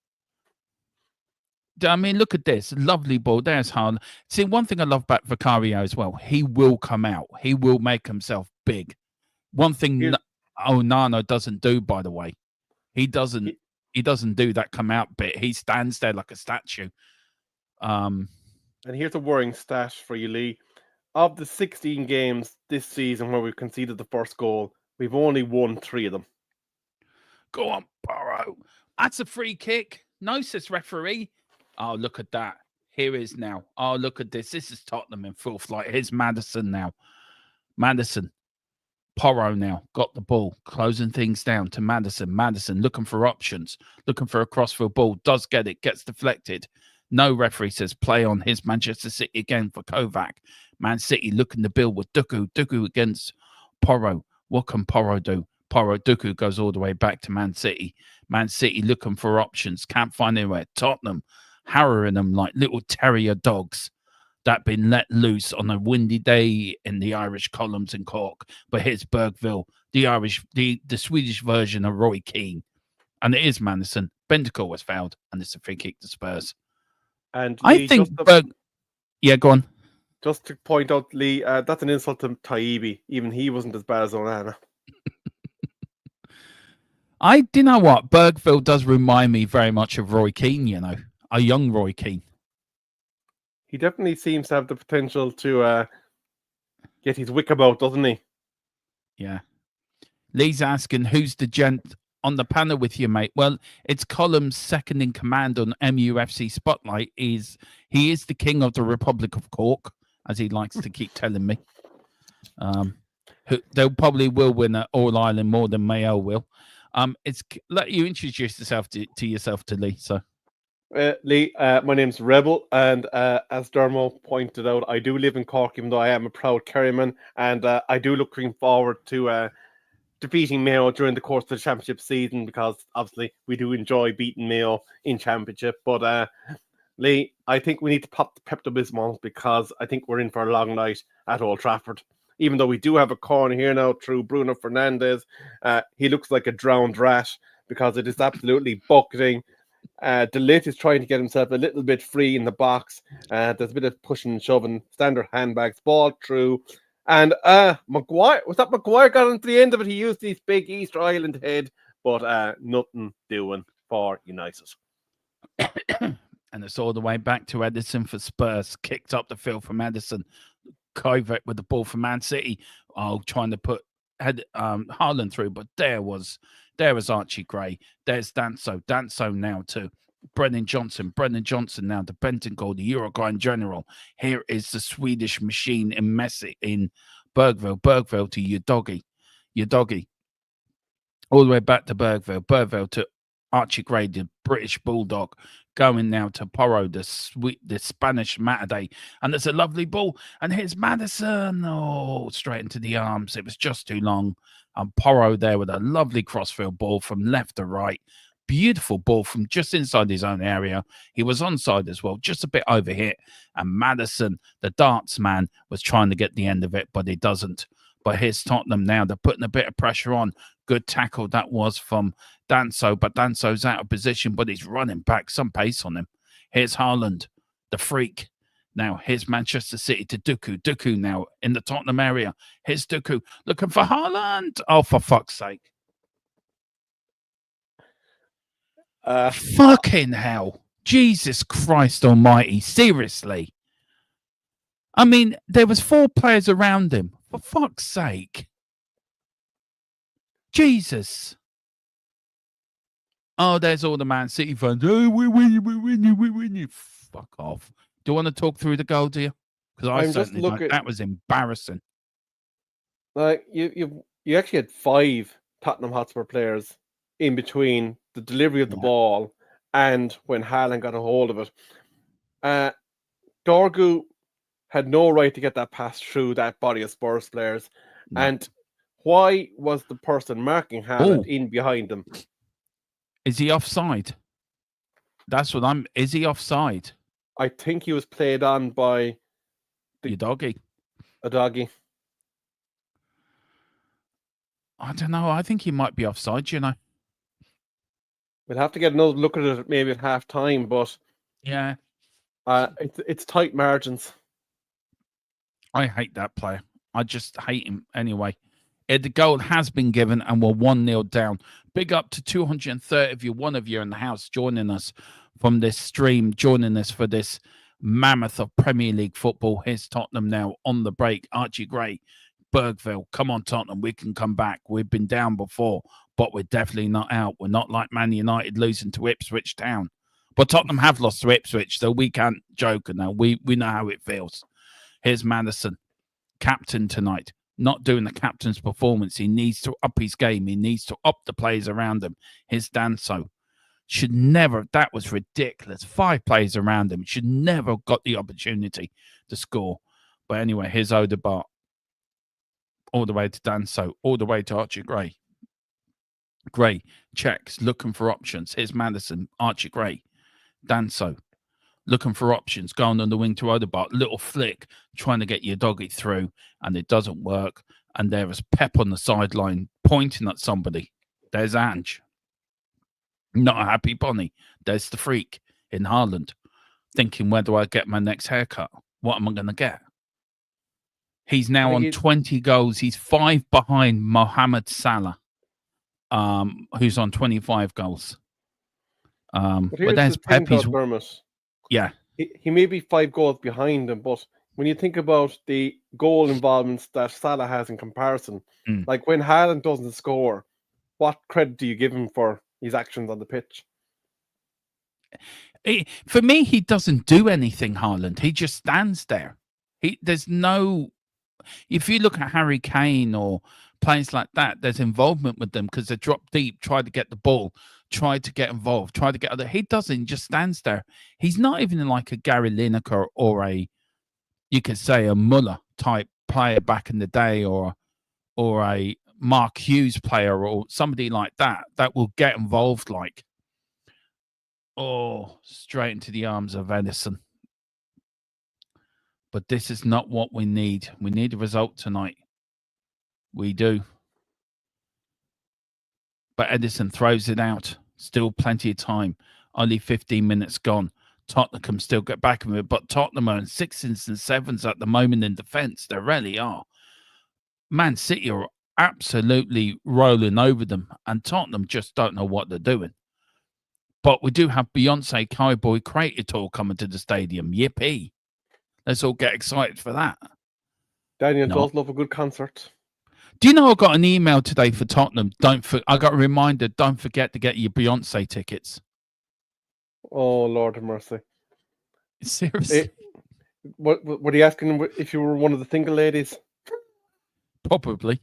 I mean, look at this. Lovely ball. There's Haaland. See, one thing I love about Vicario as well, he will come out. He will make himself big. One thing Onana doesn't do, by the way. He doesn't do that come out bit. He stands there like a statue. And here's a worrying stat for you, Lee. Of the 16 games this season where we've conceded the first goal, we've only won 3 of them. Go on, Burrow. That's a free kick. No, says referee. Oh, look at that. Here is now. Oh, look at this. This is Tottenham in full flight. Here's Maddison now. Maddison. Porro now. Got the ball. Closing things down to Maddison. Maddison looking for options. Looking for a crossfield ball. Does get it. Gets deflected. No, referee says play on. Here's Manchester City again for Kovac. Man City looking to build with Duku. Duku against Porro. What can Porro do? Duku goes all the way back to Man City. Man City looking for options. Can't find anywhere. Tottenham harrowing them like little terrier dogs that been let loose on a windy day in the Irish columns in Cork. But here's Bergville, the Swedish version of Roy Keane. And it is Maddison. Bentacle was fouled, and it's a free kick to Spurs. And I Lee, think yeah, go on. Just to point out, Lee, that's an insult to Taibbi. Even he wasn't as bad as Onana. Do you know what? Bergville does remind me very much of Roy Keane, you know. A young Roy Keane. He definitely seems to have the potential to get his wick about, doesn't he? Yeah. Lee's asking, who's the gent on the panel with you, mate? Well, it's Column's second in command on MUFC Spotlight. He is the king of the Republic of Cork, as he likes to keep telling me. They probably will win at All Ireland more than Mayo will. Let you introduce yourself to yourself to Lee. So, Lee, my name's Rebel, and as Dermo pointed out, I do live in Cork, even though I am a proud Kerryman, and I do looking forward to defeating Mayo during the course of the championship season, because obviously we do enjoy beating Mayo in championship. But Lee, I think we need to pop the Pepto-Bismol, because I think we're in for a long night at Old Trafford. Even though we do have a corner here now through Bruno Fernandes, he looks like a drowned rat, because it is absolutely bucketing. De Ligt is trying to get himself a little bit free in the box. There's a bit of pushing and shoving, standard handbags, ball through. And Maguire got into the end of it. He used his big Easter Island head, but nothing doing for United. And it's all the way back to Edison for Spurs. Kicked up the field from Edison. Kovac with the ball for Man City. Trying to put Haaland through, but there was Archie Gray. There's Danso now too. Brennan Johnson now, the Bentancur, the Uruguayan general. Here is the Swedish machine in Messi, in Bergville to your doggy. All the way back to Bergville to Archie Gray, the British Bulldog, going now to Porro, the Spanish Matade. And there's a lovely ball. And here's Madison. Oh, straight into the arms. It was just too long. And Porro there with a lovely crossfield ball from left to right. Beautiful ball from just inside his own area. He was onside as well, just a bit overhit. And Madison, the darts man, was trying to get the end of it, but he doesn't. But here's Tottenham now. They're putting a bit of pressure on. Good tackle that was from Danso, but Danso's out of position, but he's running back. Some pace on him. Here's Haaland, the freak. Now, here's Manchester City to Duku. Duku now in the Tottenham area. Here's Duku looking for Haaland. Oh, for fuck's sake. Fucking hell. Jesus Christ almighty. Seriously. I mean, there was 4 players around him. For fuck's sake. Jesus. Oh, there's all the Man City fans. Oh, we win you. Fuck off. Do you want to talk through the goal, do you? Because I certainly don't. That was embarrassing. Like you actually had 5 Tottenham Hotspur players in between the delivery of the ball and when Haaland got a hold of it. Dorgu had no right to get that pass through that body of Spurs players. No. And why was the person marking Haaland in behind him? Is he offside? That's what I'm... Is he offside? I think he was played on by... Your doggy. A doggy. I don't know. I think he might be offside, you know. We'll have to get another look at it maybe at half time, but... Yeah. It's tight margins. I hate that player. I just hate him anyway. The goal has been given and we're 1-0 down. Big up to 230 of you, one of you in the house joining us from this stream, joining us for this mammoth of Premier League football. Here's Tottenham now on the break. Archie Gray, Bergville. Come on, Tottenham. We can come back. We've been down before, but we're definitely not out. We're not like Man United losing to Ipswich Town. But Tottenham have lost to Ipswich, so we can't joke now. We know how it feels. Here's Madison, captain tonight. Not doing the captain's performance. He needs to up his game. He needs to up the players around him. Here's Danso. Should never, that was ridiculous. 5 players around him. Should never have got the opportunity to score. But anyway, here's Odegaard. All the way to Danso. All the way to Archie Gray. Gray checks, looking for options. Here's Madison, Archie Gray. Danso. Looking for options, going on the wing to Odegaard, little flick, trying to get your doggy through, and it doesn't work. And there is Pep on the sideline pointing at somebody. There's Ange. Not a happy bunny. There's the freak in Haaland, thinking, where do I get my next haircut? What am I going to get? He's now on 20 goals. He's 5 behind Mohamed Salah, who's on 25 goals. But there's Pep. Yeah. He may be 5 goals behind him, but when you think about the goal involvements that Salah has in comparison, like when Haaland doesn't score, what credit do you give him for his actions on the pitch? For me, he doesn't do anything, Haaland. He just stands there. There's no... If you look at Harry Kane or players like that, there's involvement with them because they drop deep, try to get the ball, try to get involved, try to get other. He doesn't, he just stands there. He's not even like a Gary Lineker or a, you could say, a Muller type player back in the day, or a Mark Hughes player or somebody like that will get involved like. Oh, straight into the arms of Edison. But this is not what we need. We need a result tonight. We do. But Edison throws it out. Still plenty of time. Only 15 minutes gone. Tottenham can still get back with it. But Tottenham are in 6s and 7s at the moment in defence. They really are. Man City are absolutely rolling over them. And Tottenham just don't know what they're doing. But we do have Beyonce Cowboy Creator Tour coming to the stadium. Yippee. Let's all get excited for that. Daniel does love a good concert. Do you know I got an email today for Tottenham? I got a reminder, don't forget to get your Beyonce tickets. Oh, Lord have mercy. Seriously? What were you asking if you were one of the single ladies? Probably.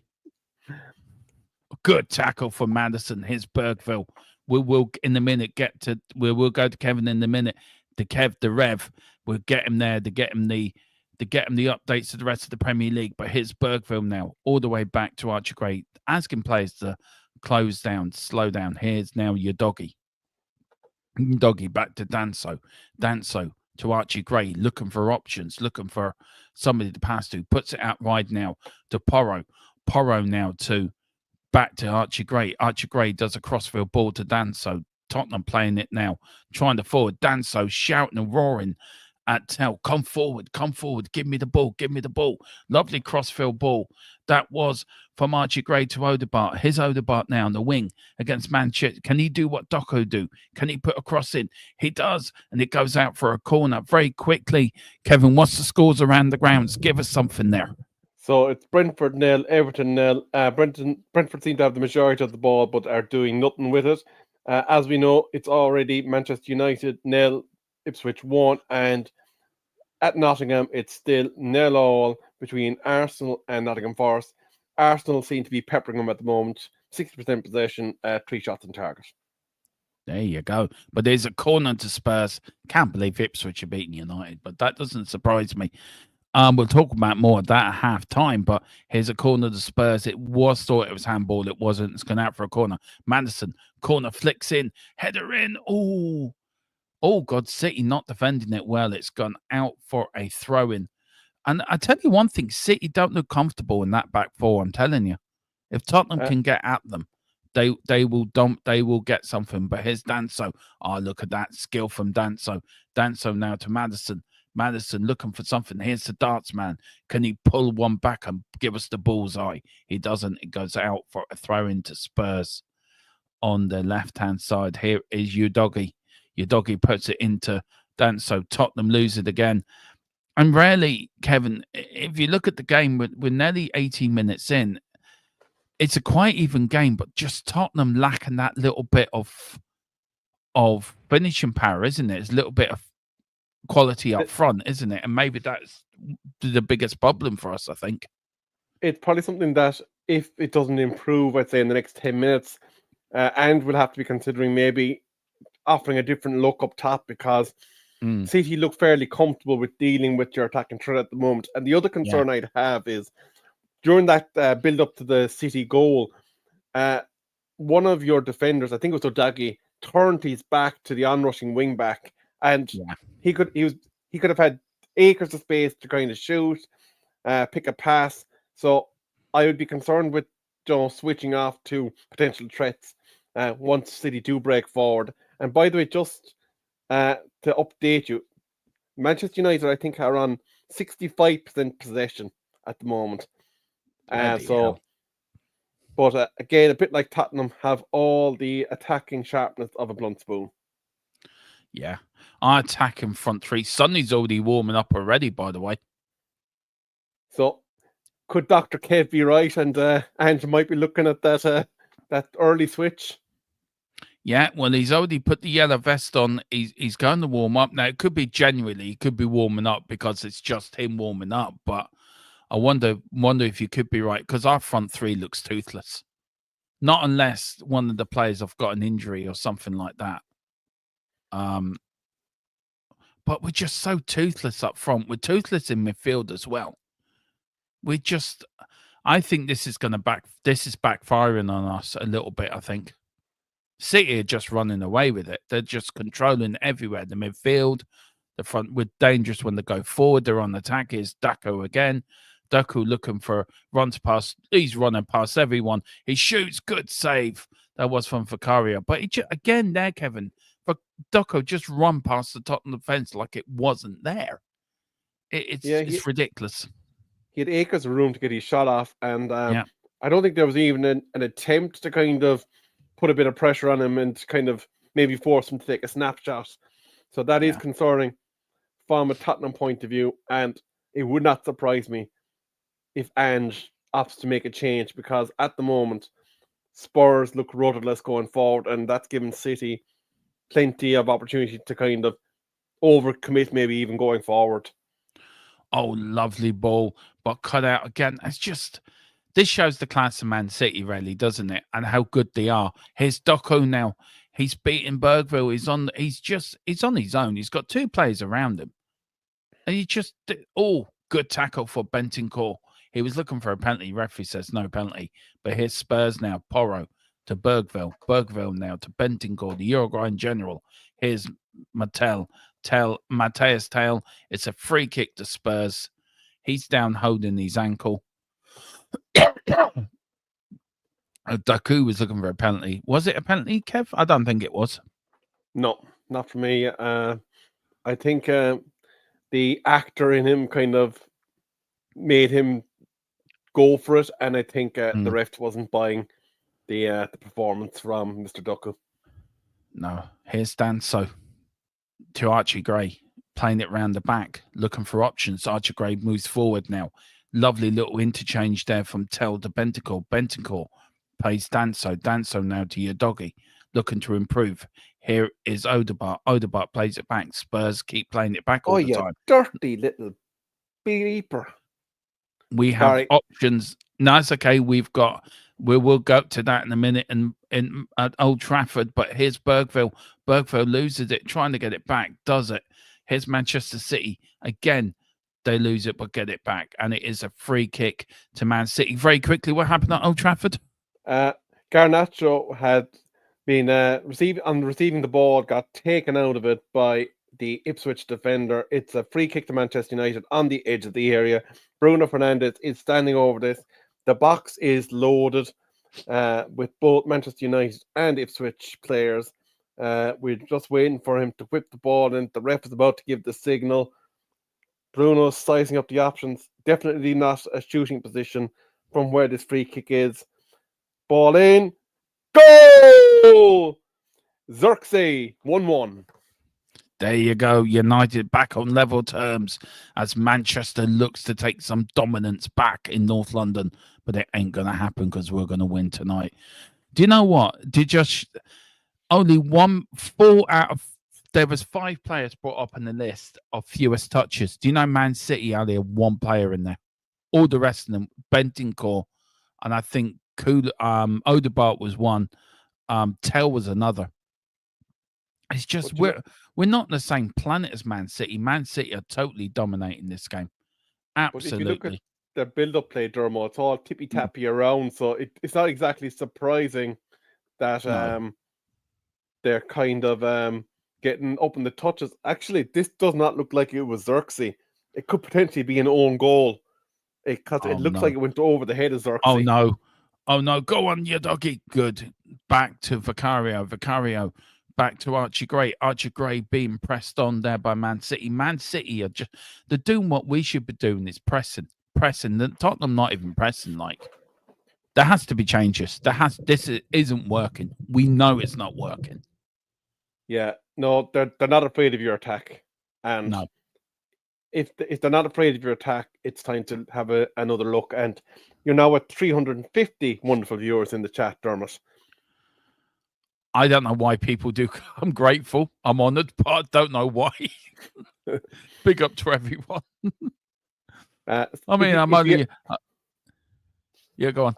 good tackle from Madison. Here's Bergville. We will in a minute get to. We'll go to Kevin in a minute. The Kev, the Rev. We'll get him there to get him the updates to the rest of the Premier League. But here's Bergville now, all the way back to Archie Gray, asking players to close down, slow down. Here's now your doggy. Doggy back to Danso. Danso to Archie Gray, looking for options, looking for somebody to pass to. Puts it out wide now to Porro. Porro now to back to Archie Gray. Archie Gray does a crossfield ball to Danso. Tottenham playing it now, trying to forward. Danso shouting and roaring at Tell, come forward, give me the ball, give me the ball. Lovely crossfield ball. That was from Archie Gray to Odegaard. His Odegaard now on the wing against Manchester. Can he do what Doku do? Can he put a cross in? He does, and it goes out for a corner very quickly. Kevin, what's the scores around the grounds? Give us something there. So it's Brentford 0, Everton 0. Brentford seem to have the majority of the ball, but are doing nothing with it. As we know, it's already Manchester United 0, Ipswich 1, and at Nottingham, it's still 0-0 between Arsenal and Nottingham Forest. Arsenal seem to be peppering them at the moment. 60% possession, 3 shots on target. There you go. But there's a corner to Spurs. Can't believe Ipswich are beating United, but that doesn't surprise me. We'll talk about more of that at half time, but here's a corner to Spurs. It was thought it was handball. It wasn't. It's gone out for a corner. Madison, corner flicks in, header in. Oh, God, City not defending it well. It's gone out for a throw-in. And I tell you one thing, City don't look comfortable in that back four, I'm telling you. If Tottenham can get at them, they will get something. But here's Danso. Oh, look at that skill from Danso. Danso now to Madison. Madison looking for something. Here's the darts man. Can he pull one back and give us the bullseye? He doesn't. It goes out for a throw-in to Spurs on the left-hand side. Here is Udogi. Udogi puts it into Danso. Tottenham lose it again. And rarely, Kevin, if you look at the game, we're nearly 18 minutes in. It's a quite even game, but just Tottenham lacking that little bit of finishing power, isn't it? It's a little bit of quality up front, isn't it? And maybe that's the biggest problem for us, I think. It's probably something that if it doesn't improve, I'd say in the next 10 minutes, and we'll have to be considering maybe offering a different look up top, because City look fairly comfortable with dealing with your attacking threat at the moment. And the other concern I'd have is during that build up to the City goal, one of your defenders, I think it was Odagi, turned his back to the onrushing wing back, and he could have had acres of space to kind of shoot, pick a pass. So I would be concerned with switching off to potential threats once City do break forward. And by the way, just to update you, Manchester United, I think, are on 65% possession at the moment. But again, a bit like Tottenham, have all the attacking sharpness of a blunt spoon. Yeah, our attacking front three. Sonny's already warming up already, by the way. So, could Dr. Kev be right, and Ange might be looking at that early switch? Yeah, well, he's already put the yellow vest on. He's going to warm up. Now, it could be genuinely, he could be warming up because it's just him warming up. But I wonder if you could be right, because our front three looks toothless. Not unless one of the players have got an injury or something like that. But we're just so toothless up front. We're toothless in midfield as well. I think this is backfiring on us a little bit, I think. City are just running away with it. They're just controlling everywhere. The midfield, the front, we're dangerous when they go forward. They're on attack. Here's Daco again. Daco looking for runs past. He's running past everyone. He shoots. Good save. That was from Vicario. But again there, Kevin, for Daco just run past the Tottenham defence like it wasn't there. It's ridiculous. He had acres of room to get his shot off. And I don't think there was even an attempt to kind of put a bit of pressure on him and kind of maybe force him to take a snapshot. So that is concerning from a Tottenham point of view. And it would not surprise me if Ange opts to make a change, because at the moment, Spurs look rudderless going forward, and that's given City plenty of opportunity to kind of overcommit, maybe even going forward. Oh, lovely ball, but cut out again. It's just This shows the class of Man City, really, doesn't it? And how good they are. Here's Doku now. He's beating Bergville. He's on his own. He's got 2 players around him. And he just good tackle for Bentancur. He was looking for a penalty. Referee says no penalty. But here's Spurs now. Porro to Bergville. Bergville now to Bentancur, the Uruguayan general. Here's Mateus Tail. It's a free kick to Spurs. He's down holding his ankle. Daku was looking for a penalty. Was it a penalty, Kev? I don't think it was. No, not for me. I think the actor in him kind of made him go for it, and I think the ref wasn't buying the performance from Mr. Duckle. No, here's Danso to Archie Gray, playing it round the back, looking for options. Archie Gray moves forward now. Lovely little interchange there from Tell to Bentancur. Bentancur plays Danso. Danso now to your doggy, looking to improve. Here is Odegaard. Odegaard plays it back. Spurs keep playing it back all the time. Dirty little beeper. We have options. No, it's okay. We will go to that in a minute at Old Trafford. But here's Bergville. Bergville loses it, trying to get it back. Does it? Here's Manchester City. Again, they lose it, but get it back. And it is a free kick to Man City. Very quickly, what happened at Old Trafford? Garnacho had been receiving the ball, got taken out of it by the Ipswich defender. It's a free kick to Manchester United on the edge of the area. Bruno Fernandes is standing over this. The box is loaded with both Manchester United and Ipswich players. We're just waiting for him to whip the ball in. The ref is about to give the signal. Bruno's sizing up the options. Definitely not a shooting position from where this free kick is. Ball in. Goal! Xerxes, 1-1. There you go. United back on level terms as Manchester looks to take some dominance back in North London. But it ain't going to happen because we're going to win tonight. Do you know what? Only 4 out of... There was 5 players brought up on the list of fewest touches. Do you know Man City only had 1 player in there? All the rest of them, Bentancur, and I think Odegaard was one. Tell was another. It's just we're not on the same planet as Man City. Man City are totally dominating this game. Absolutely. If you look at their build-up play, Dermo, it's all tippy-tappy around, so it's not exactly surprising that they're kind of getting up in the touches. Actually, this does not look like it was Xerxes. It could potentially be an own goal because it looks like it went over the head of Xerxes. Oh no, go on, you doggy. Good. Back to Vicario. Vicario back to Archie Gray. Archie Gray being pressed on there by Man City. Man City they're doing what we should be doing, is pressing. Tottenham not even pressing. Like, there has to be changes. This isn't working. We know it's not working. Yeah, no, they're not afraid of your attack. And no. If they're not afraid of your attack, it's time to have another look. And you're now at 350 wonderful viewers in the chat, Dermot. I don't know why people do. I'm grateful. I'm honoured, but I don't know why. Big up to everyone. I mean, I'm only... yeah, go on.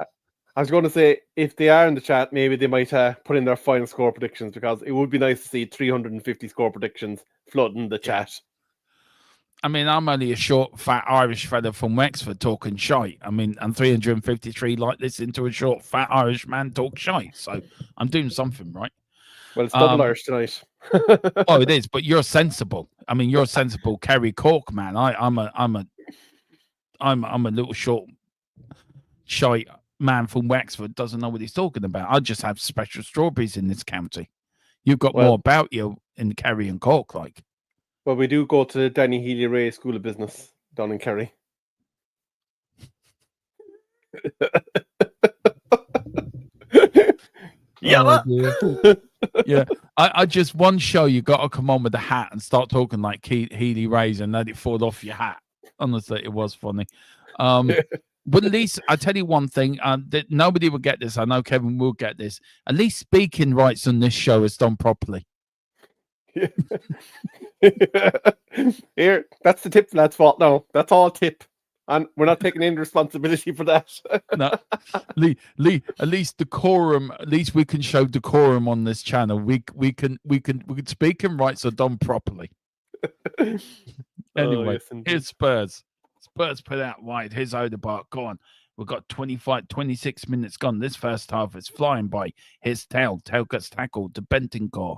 I was going to say, if they are in the chat, maybe they might put in their final score predictions, because it would be nice to see 350 score predictions flooding the chat. I mean, I'm only a short, fat Irish fella from Wexford talking shite. I mean, and 353 like listening to a short, fat Irish man talk shite. So I'm doing something right. Well, it's double Irish tonight. Oh, it is, but you're sensible. I mean, you're a sensible Kerry Cork man. I'm a little short, shite man from Wexford, doesn't know what he's talking about. I just have special strawberries in this county. You've got more about you in Kerry and Cork, like. Well, we do go to the Danny Healy-Rae School of Business down in Kerry. Yeah. Yeah. I just, one show, you got to come on with the hat and start talking like Healy-Rae's and let it fall off your hat. Honestly, it was funny. But at least, I tell you one thing, that nobody will get this. I know Kevin will get this. At least speaking rights on this show is done properly. Here, that's the tip lad's fault. No, that's all tip. And we're not taking any responsibility for that. No, at least decorum. At least we can show decorum on this channel. We can speak and rights are done properly. Anyway, yes, indeed. here's Spurs. Spurs put out wide. Here's Odegaard. Go on. We've got 26 minutes gone. This first half is flying by. Here's Tail. Tail gets tackled to Bentancur.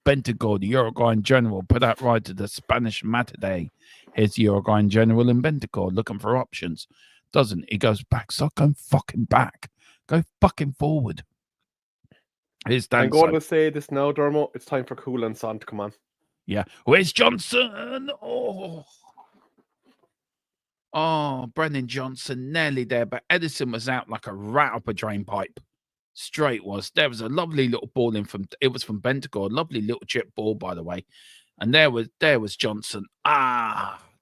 Bentancur, the Uruguayan general, put out right to the Spanish Matadei. Here's the Uruguayan general in Bentancur looking for options. Doesn't. He goes back. Stop going fucking back. Go fucking forward. Here's Dan. I'm going to say this now, Dermo. It's time for Cool and Son to come on. Yeah. Where's Johnson? Oh, Brennan Johnson nearly there, but Edison was out like a rat up a drain pipe. Straight was. There was a lovely little ball in from. It was from Bentancur. Lovely little chip ball, by the way. And there was Johnson.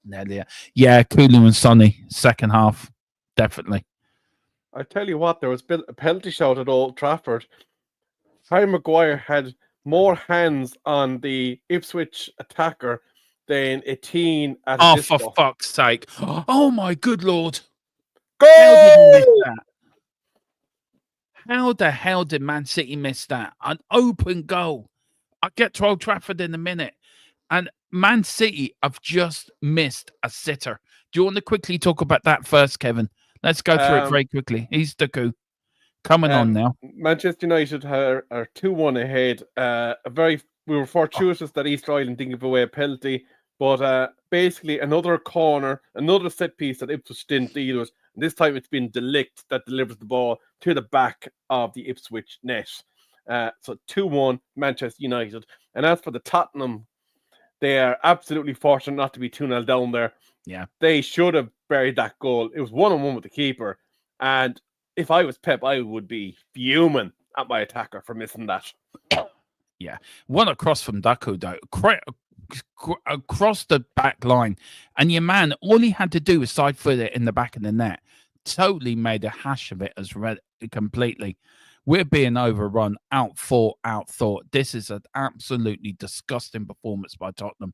Nearly. Yeah, Kulu and Sonny. Second half, definitely. I tell you what, there was a penalty shout at Old Trafford. Harry Maguire had more hands on the Ipswich attacker than a teen at a disco. For fuck's sake. Oh, my good Lord. Go! How did he miss that? How the hell did Man City miss that? An open goal. I'll get to Old Trafford in a minute. And Man City have just missed a sitter. Do you want to quickly talk about that first, Kevin? Let's go through it very quickly. He's Duku. Coming on now. Manchester United are 2-1 ahead. We were fortuitous that East Island didn't give away a penalty, but basically another corner, another set piece that Ipswich didn't deal with. And this time it's been De Ligt that delivers the ball to the back of the Ipswich net. So 2-1 Manchester United. And as for the Tottenham, they are absolutely fortunate not to be 2-0 down there. Yeah. They should have buried that goal. It was 1-on-1 with the keeper. And if I was Pep, I would be fuming at my attacker for missing that. Yeah. One across from Daku, though. Across the back line. And your man, all he had to do was side foot it in the back of the net. Totally made a hash of it as red completely. We're being overrun, outthought. This is an absolutely disgusting performance by Tottenham.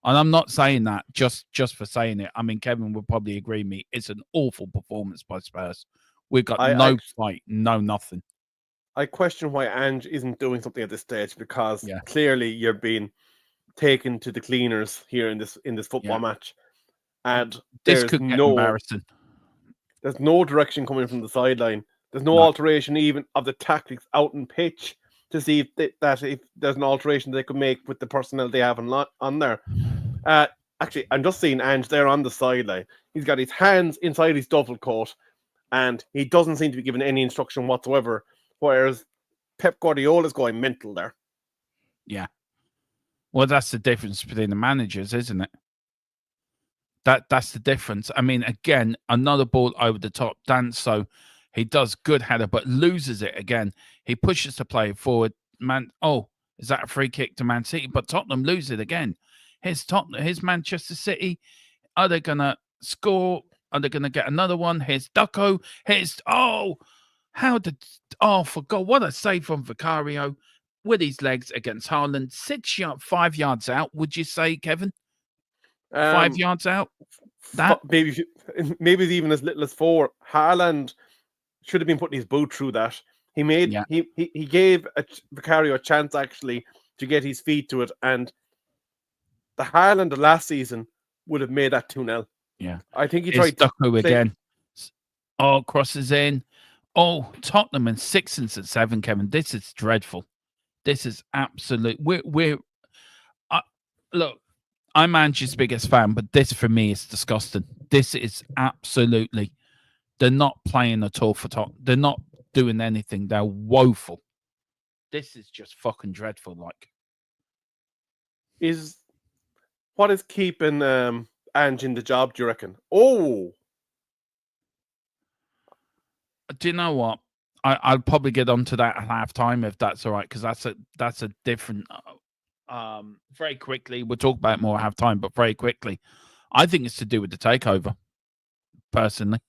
And I'm not saying that just for saying it. I mean, Kevin would probably agree with me. It's an awful performance by Spurs. We've got no fight, no nothing. I question why ANGE isn't doing something at this stage because clearly you're being taken to the cleaners here in this football match. And this could get embarrassing. There's no direction coming from the sideline. There's no alteration even of the tactics out in pitch to see if there's an alteration they could make with the personnel they have on there. Actually, I'm just seeing Ange there on the sideline. He's got his hands inside his duffel coat and he doesn't seem to be given any instruction whatsoever, whereas Pep Guardiola's going mental there. Yeah. Well, that's the difference between the managers, isn't it? That's the difference. I mean, again, another ball over the top. Danso, he does good header, but loses it again. He pushes the play forward. Is that a free kick to Man City? But Tottenham lose it again. Here's Manchester City. Are they going to score? Are they going to get another one? Here's Ducko. For God, what a save from Vicario with his legs against Haaland. 5 yards out, would you say, Kevin? 5 yards out? Maybe even as little as 4. Haaland should have been putting his boot through that. He gave Vicario a chance actually to get his feet to it, and the Haaland of last season would have made that 2-0. Yeah, I think he tried to again. Crosses in. Tottenham in 6 and 7, Kevin. This is dreadful. This is absolute. Look. I'm Ange's biggest fan, but this for me is disgusting. This is absolutely. They're not playing at all for Tottenham. They're not doing anything. They're woeful. This is just fucking dreadful. Like, what is keeping Ange in the job? Do you reckon? Do you know what? I'll probably get onto that at halftime if that's all right, because that's a different. Very quickly, we'll talk about it more at halftime, but very quickly, I think it's to do with the takeover. Personally,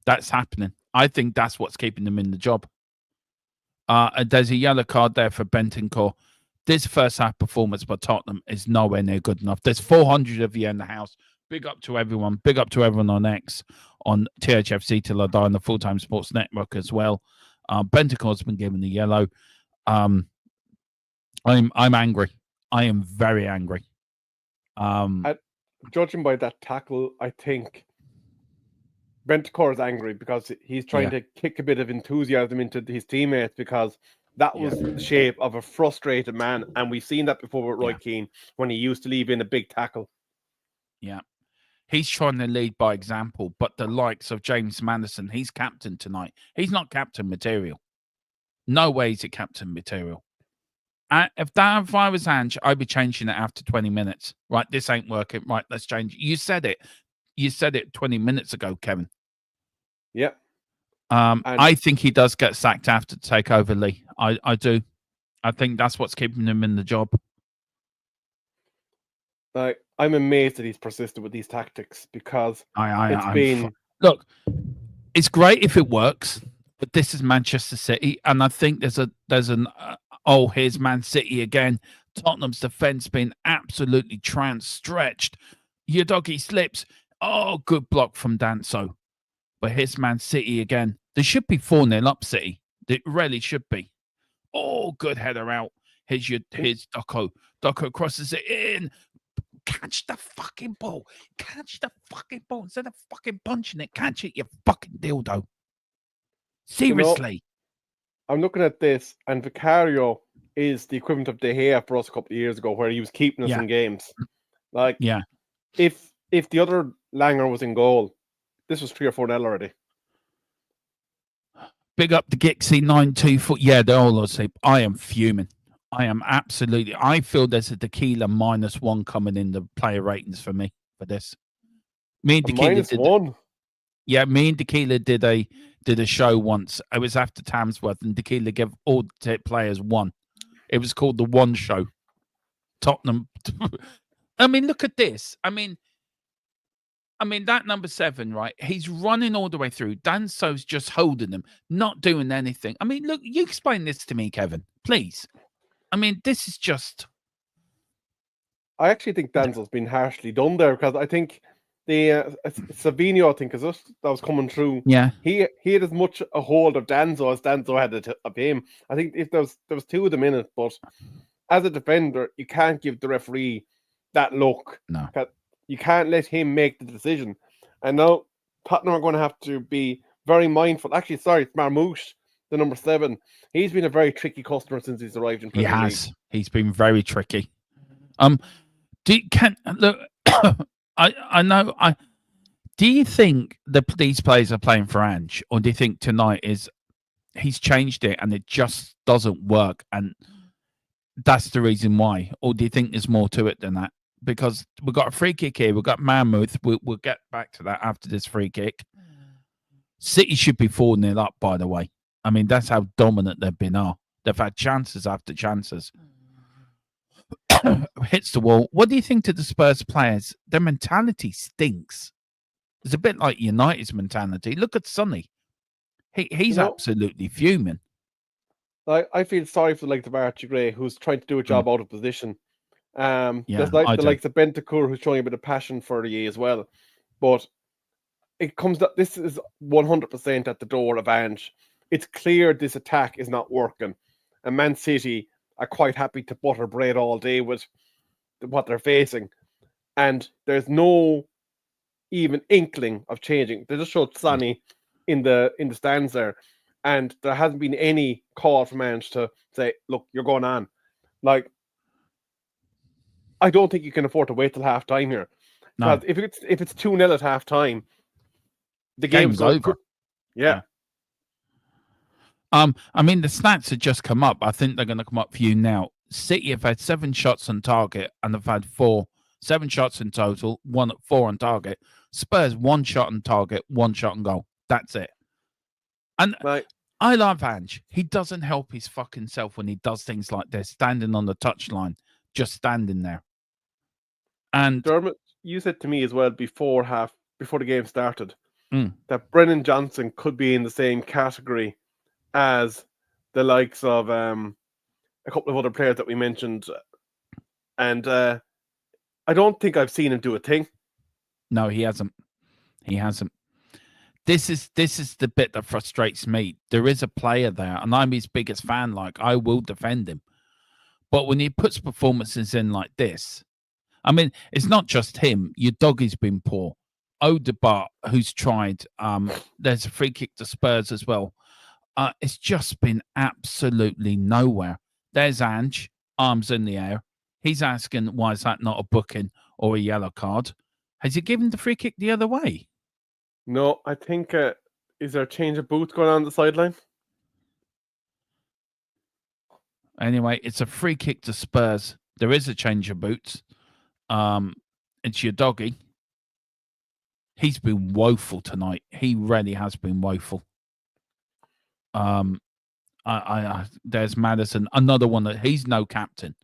that's happening. I think that's what's keeping them in the job. There's a yellow card there for Bentancur. This first half performance by Tottenham is nowhere near good enough. There's 400 of you in the house. Big up to everyone. Big up to everyone on X, on THFC Till I Die, on the Full Time Sports Network as well. Bentacle's been given the yellow. I'm angry. I am very angry. Judging by that tackle, I think Bentancur is angry because he's trying to kick a bit of enthusiasm into his teammates, because that was the shape of a frustrated man, and we've seen that before with Roy Keane when he used to leave in a big tackle. Yeah. He's trying to lead by example, but the likes of James Madison, he's captain tonight. He's not captain material. No way is it captain material. If I was Ange, I'd be changing it after 20 minutes. Right, this ain't working. Right, let's change it. You said it. You said it 20 minutes ago, Kevin. Yeah. I think he does get sacked after takeover, Lee. I do. I think that's what's keeping him in the job. I'm amazed that he's persisted with these tactics, because look, it's great if it works, but this is Manchester City, and I think there's an here's Man City again. Tottenham's defense been absolutely stretched. Your doggy slips. Oh, good block from Danso. But here's Man City again. They should be 4-0 up, City. They really should be. Oh, good header out. Here's Doco. Doco crosses it in. Catch the fucking ball. Catch the fucking ball. Instead of fucking punching it, catch it, you fucking dildo. Seriously. I'm looking at this, and Vicario is the equivalent of De Gea for us a couple of years ago, where he was keeping us in games. If the other Langer was in goal, this was 3 or 4-0 already. Big up the Gixie 9-2 foot. Yeah, they're all asleep. I am fuming. I am absolutely. I feel there's a tequila -1 coming in the player ratings for me for this. Me and Tequila -1. Yeah, me and Tequila did a show once. It was after Tamsworth, and Tequila gave all the players 1. It was called the One Show. Tottenham. I mean, look at this. I mean, that number 7, right? He's running all the way through. Danso's just holding him, not doing anything. I mean, look, you explain this to me, Kevin, please. I mean, this is just. I actually think Danzo's been harshly done there, because I think the Savino, I think, is it, that was coming through. Yeah, he had as much a hold of Danzo as Danzo had of him. I think if there was 2 of them in it, but as a defender, you can't give the referee that look. No, you can't let him make the decision. And now Tottenham are going to have to be very mindful. Actually, sorry, it's Marmouche, the number 7. He's been a very tricky customer since he's arrived in Premier League. He's been very tricky. Look, I know. Do you think these players are playing for Ange, or do you think tonight he's changed it and it just doesn't work, and that's the reason why? Or do you think there's more to it than that? Because we've got a free kick here, we've got Mammoth. We'll get back to that after this free kick. City should be 4-0 up, by the way. I mean, that's how dominant they've been. They've had chances after chances. Hits the wall. What do you think to the Spurs players? Their mentality stinks. It's a bit like United's mentality. Look at Sonny. He's absolutely fuming. I feel sorry for the Archie Gray, who's trying to do a job out of position. There's the likes of Bentancur, who's showing a bit of passion for the as well. But it comes that this is 100% at the door of Ange. It's clear this attack is not working, and Man City are quite happy to butter bread all day with what they're facing, and there's no even inkling of changing. They just showed Sonny in the stands there, and there hasn't been any call from Ange to say, "Look, you're going on." I don't think you can afford to wait till half time here. No. Because if it's 2-0 at half time, the game's over. Yeah. I mean, the stats have just come up. I think they're going to come up for you now. City have had 7 shots on target, and they've had 7 shots in total, 4 on target. Spurs 1 shot on target, 1 shot on goal. That's it. And I love Ange. He doesn't help his fucking self when he does things like this, standing on the touchline, just standing there. And Dermot, you said to me as well before the game started that Brennan Johnson could be in the same category as the likes of a couple of other players that we mentioned, and I don't think I've seen him do a thing. No, he hasn't. He hasn't. This is the bit that frustrates me. There is a player there, and I'm his biggest fan. Like, I will defend him. But when he puts performances in like this, I mean, it's not just him. Your doggy's been poor. Odegaard, who's tried. There's a free kick to Spurs as well. It's just been absolutely nowhere. There's Ange, arms in the air. He's asking, why is that not a booking or a yellow card? Has he given the free kick the other way? No, I think is there a change of boots going on the sideline? Anyway, it's a free kick to Spurs. There is a change of boots. It's your doggy. He's been woeful tonight. He really has been woeful. There's Maddison, another one that he's no captain.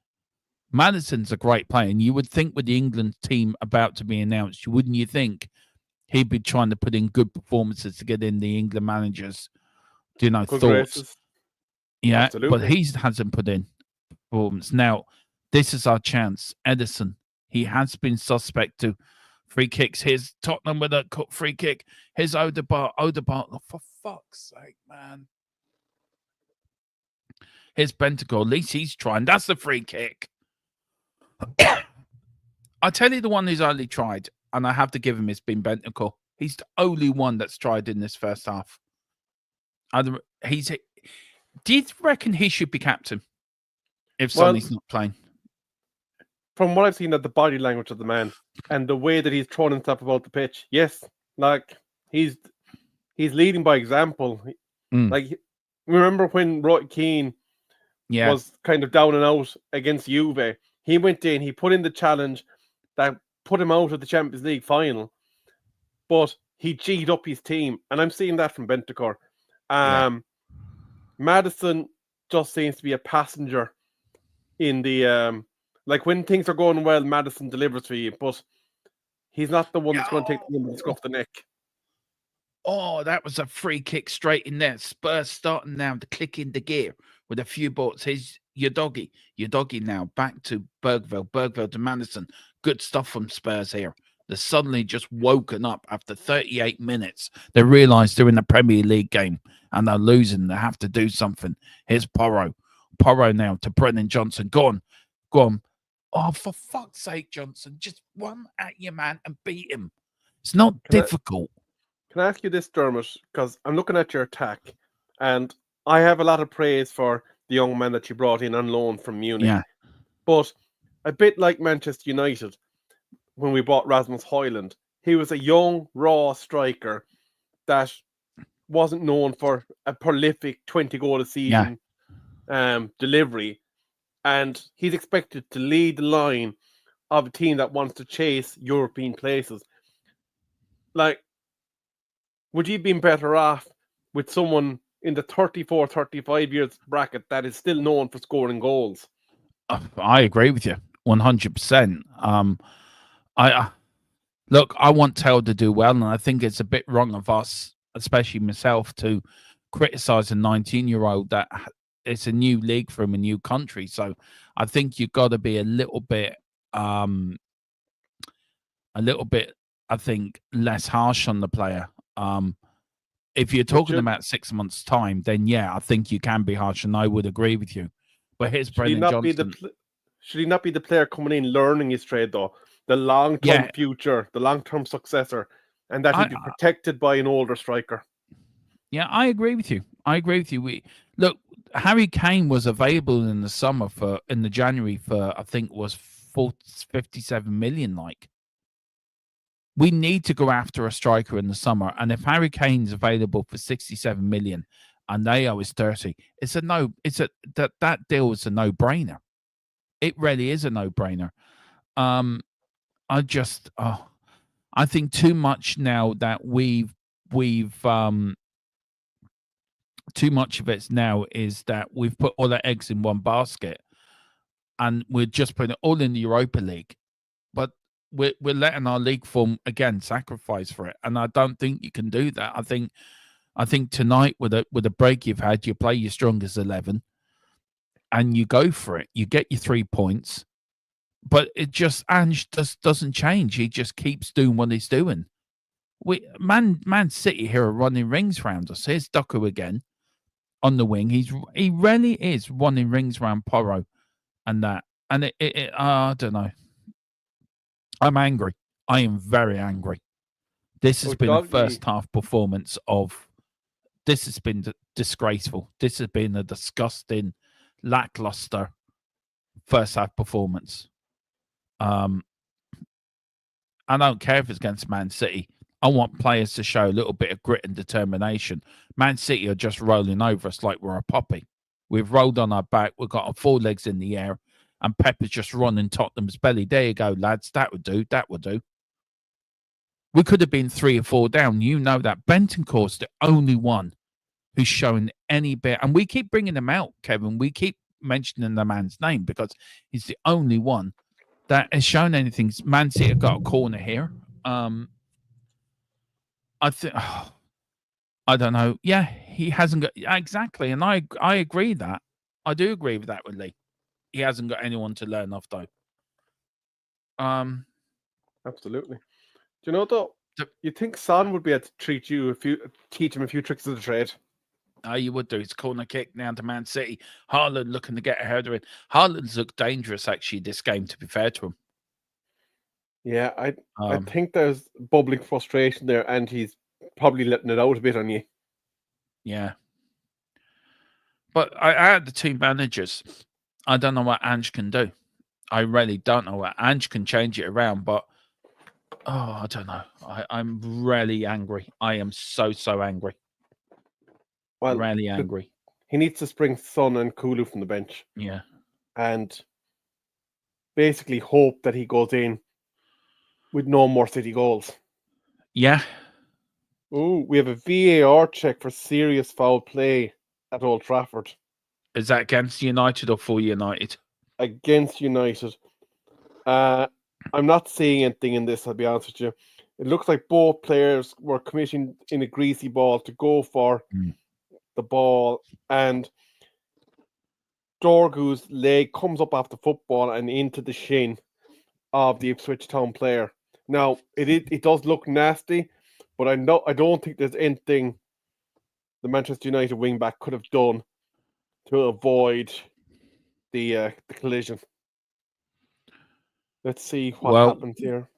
Maddison's a great player, and you would think with the England team about to be announced, wouldn't you think he'd be trying to put in good performances to get in the England managers, Good thoughts? graces. Yeah, Absolutely. but he hasn't put in performance. Now, this is our chance. Edison, he has been suspect to free kicks. Here's Tottenham with a free kick. Here's Odegaard. Oh, for fuck's sake, man. Here's Bentancur. At least he's trying. That's the free kick. I tell you, the one who's only tried, and I have to give him, it's been Bentancur. He's the only one that's tried in this first half. Do you reckon he should be captain if Sonny's not playing? From what I've seen of the body language of the man and the way that he's thrown himself about the pitch, yes, like he's leading by example. Like, remember when Roy Keane was kind of down and out against Juve? He went in, he put in the challenge that put him out of the Champions League final, but he G'd up his team, and I'm seeing that from Bentancur. Maddison just seems to be a passenger in the like when things are going well, Maddison delivers for you, but he's not the one that's going to take the number off the neck. Oh, that was a free kick straight in there. Spurs starting now to click into gear with a few bolts. Here's your doggy now back to Bergville to Maddison. Good stuff from Spurs here. They're suddenly just woken up after 38 minutes. They realise they're in a Premier League game and they're losing. They have to do something. Here's Porro now to Brennan Johnson. Go on. Oh, for fuck's sake, Johnson. Just run at your man and beat him. It's not difficult. Can I ask you this, Dermot? Because I'm looking at your attack, and I have a lot of praise for the young man that you brought in on loan from Munich. Yeah. But a bit like Manchester United, when we bought Rasmus Højlund, he was a young, raw striker that wasn't known for a prolific 20-goal a season delivery. And he's expected to lead the line of a team that wants to chase European places. Like, would you have been better off with someone in the 34, 35 years bracket that is still known for scoring goals? I agree with you 100%. I want Taylor to do well, and I think it's a bit wrong of us, especially myself, to criticize a 19-year-old that it's a new league for him, a new country. So I think you've got to be a little bit, I think, less harsh on the player. If you're talking about 6 months' time, then I think you can be harsh, and I would agree with you. But here's Brendan Johnson. Should he not be the player coming in, learning his trade, though? The long-term future, the long-term successor, and that he'd be protected by an older striker. Yeah, I agree with you. Look, Harry Kane was available in the January for, I think, was 57 million. Like, we need to go after a striker in the summer, and if Harry Kane's available for 67 million, and they owe us 30, that deal is a no-brainer. It really is a no-brainer. I think too much now that too much of it now is that we've put all our eggs in one basket, and we're just putting it all in the Europa League, but we're letting our league form again sacrifice for it, and I don't think you can do that. I think tonight with a break you've had, you play your strongest 11, and you go for it. You get your 3 points, But it just Ange just doesn't change. He just keeps doing what he's doing. Man City here are running rings round us. Here's Doku again on the wing. He really is running rings around Porro and that. And I don't know. I'm angry. I am very angry. This has been a first half performance of. This has been disgraceful. This has been a disgusting, lackluster first half performance. I don't care if it's against Man City. I want players to show a little bit of grit and determination. Man City are just rolling over us like we're a puppy. We've rolled on our back. We've got our 4 legs in the air, and Pepper's just running Tottenham's belly. There you go, lads. That would do. That would do. We could have been 3 or 4 down. You know that. Bentoncourt's the only one who's showing any bit. And we keep bringing him out, Kevin. We keep mentioning the man's name because he's the only one that has shown anything. Man City have got a corner here. I think, I don't know. Yeah, he hasn't got, exactly. And I agree that. I do agree with that with Lee. He hasn't got anyone to learn off, though. Absolutely. Do you know, though, you think Son would be able to teach him a few tricks of the trade? Oh, you would do. It's corner kick down to Man City. Haaland looking to get a header in. Haaland's looked dangerous, actually, this game, to be fair to him. Yeah, I think there's bubbling frustration there, and he's probably letting it out a bit on you. Yeah. But I had the 2 managers. I don't know what Ange can do. I really don't know what Ange can change it around, but I don't know. I'm really angry. I am so angry. Well, really angry. He needs to spring Son and Kulu from the bench. Yeah. And basically hope that he goes in with no more City goals. Yeah. Oh, we have a VAR check for serious foul play at Old Trafford. Is that against United or for United? Against United. I'm not seeing anything in this, I'll be honest with you. It looks like both players were committing in a greasy ball to go for the ball, and Dorgu's leg comes up off the football and into the shin of the Ipswich Town player. Now, it does look nasty, but I don't think there's anything the Manchester United wing-back could have done to avoid the collision. Let's see what happens here.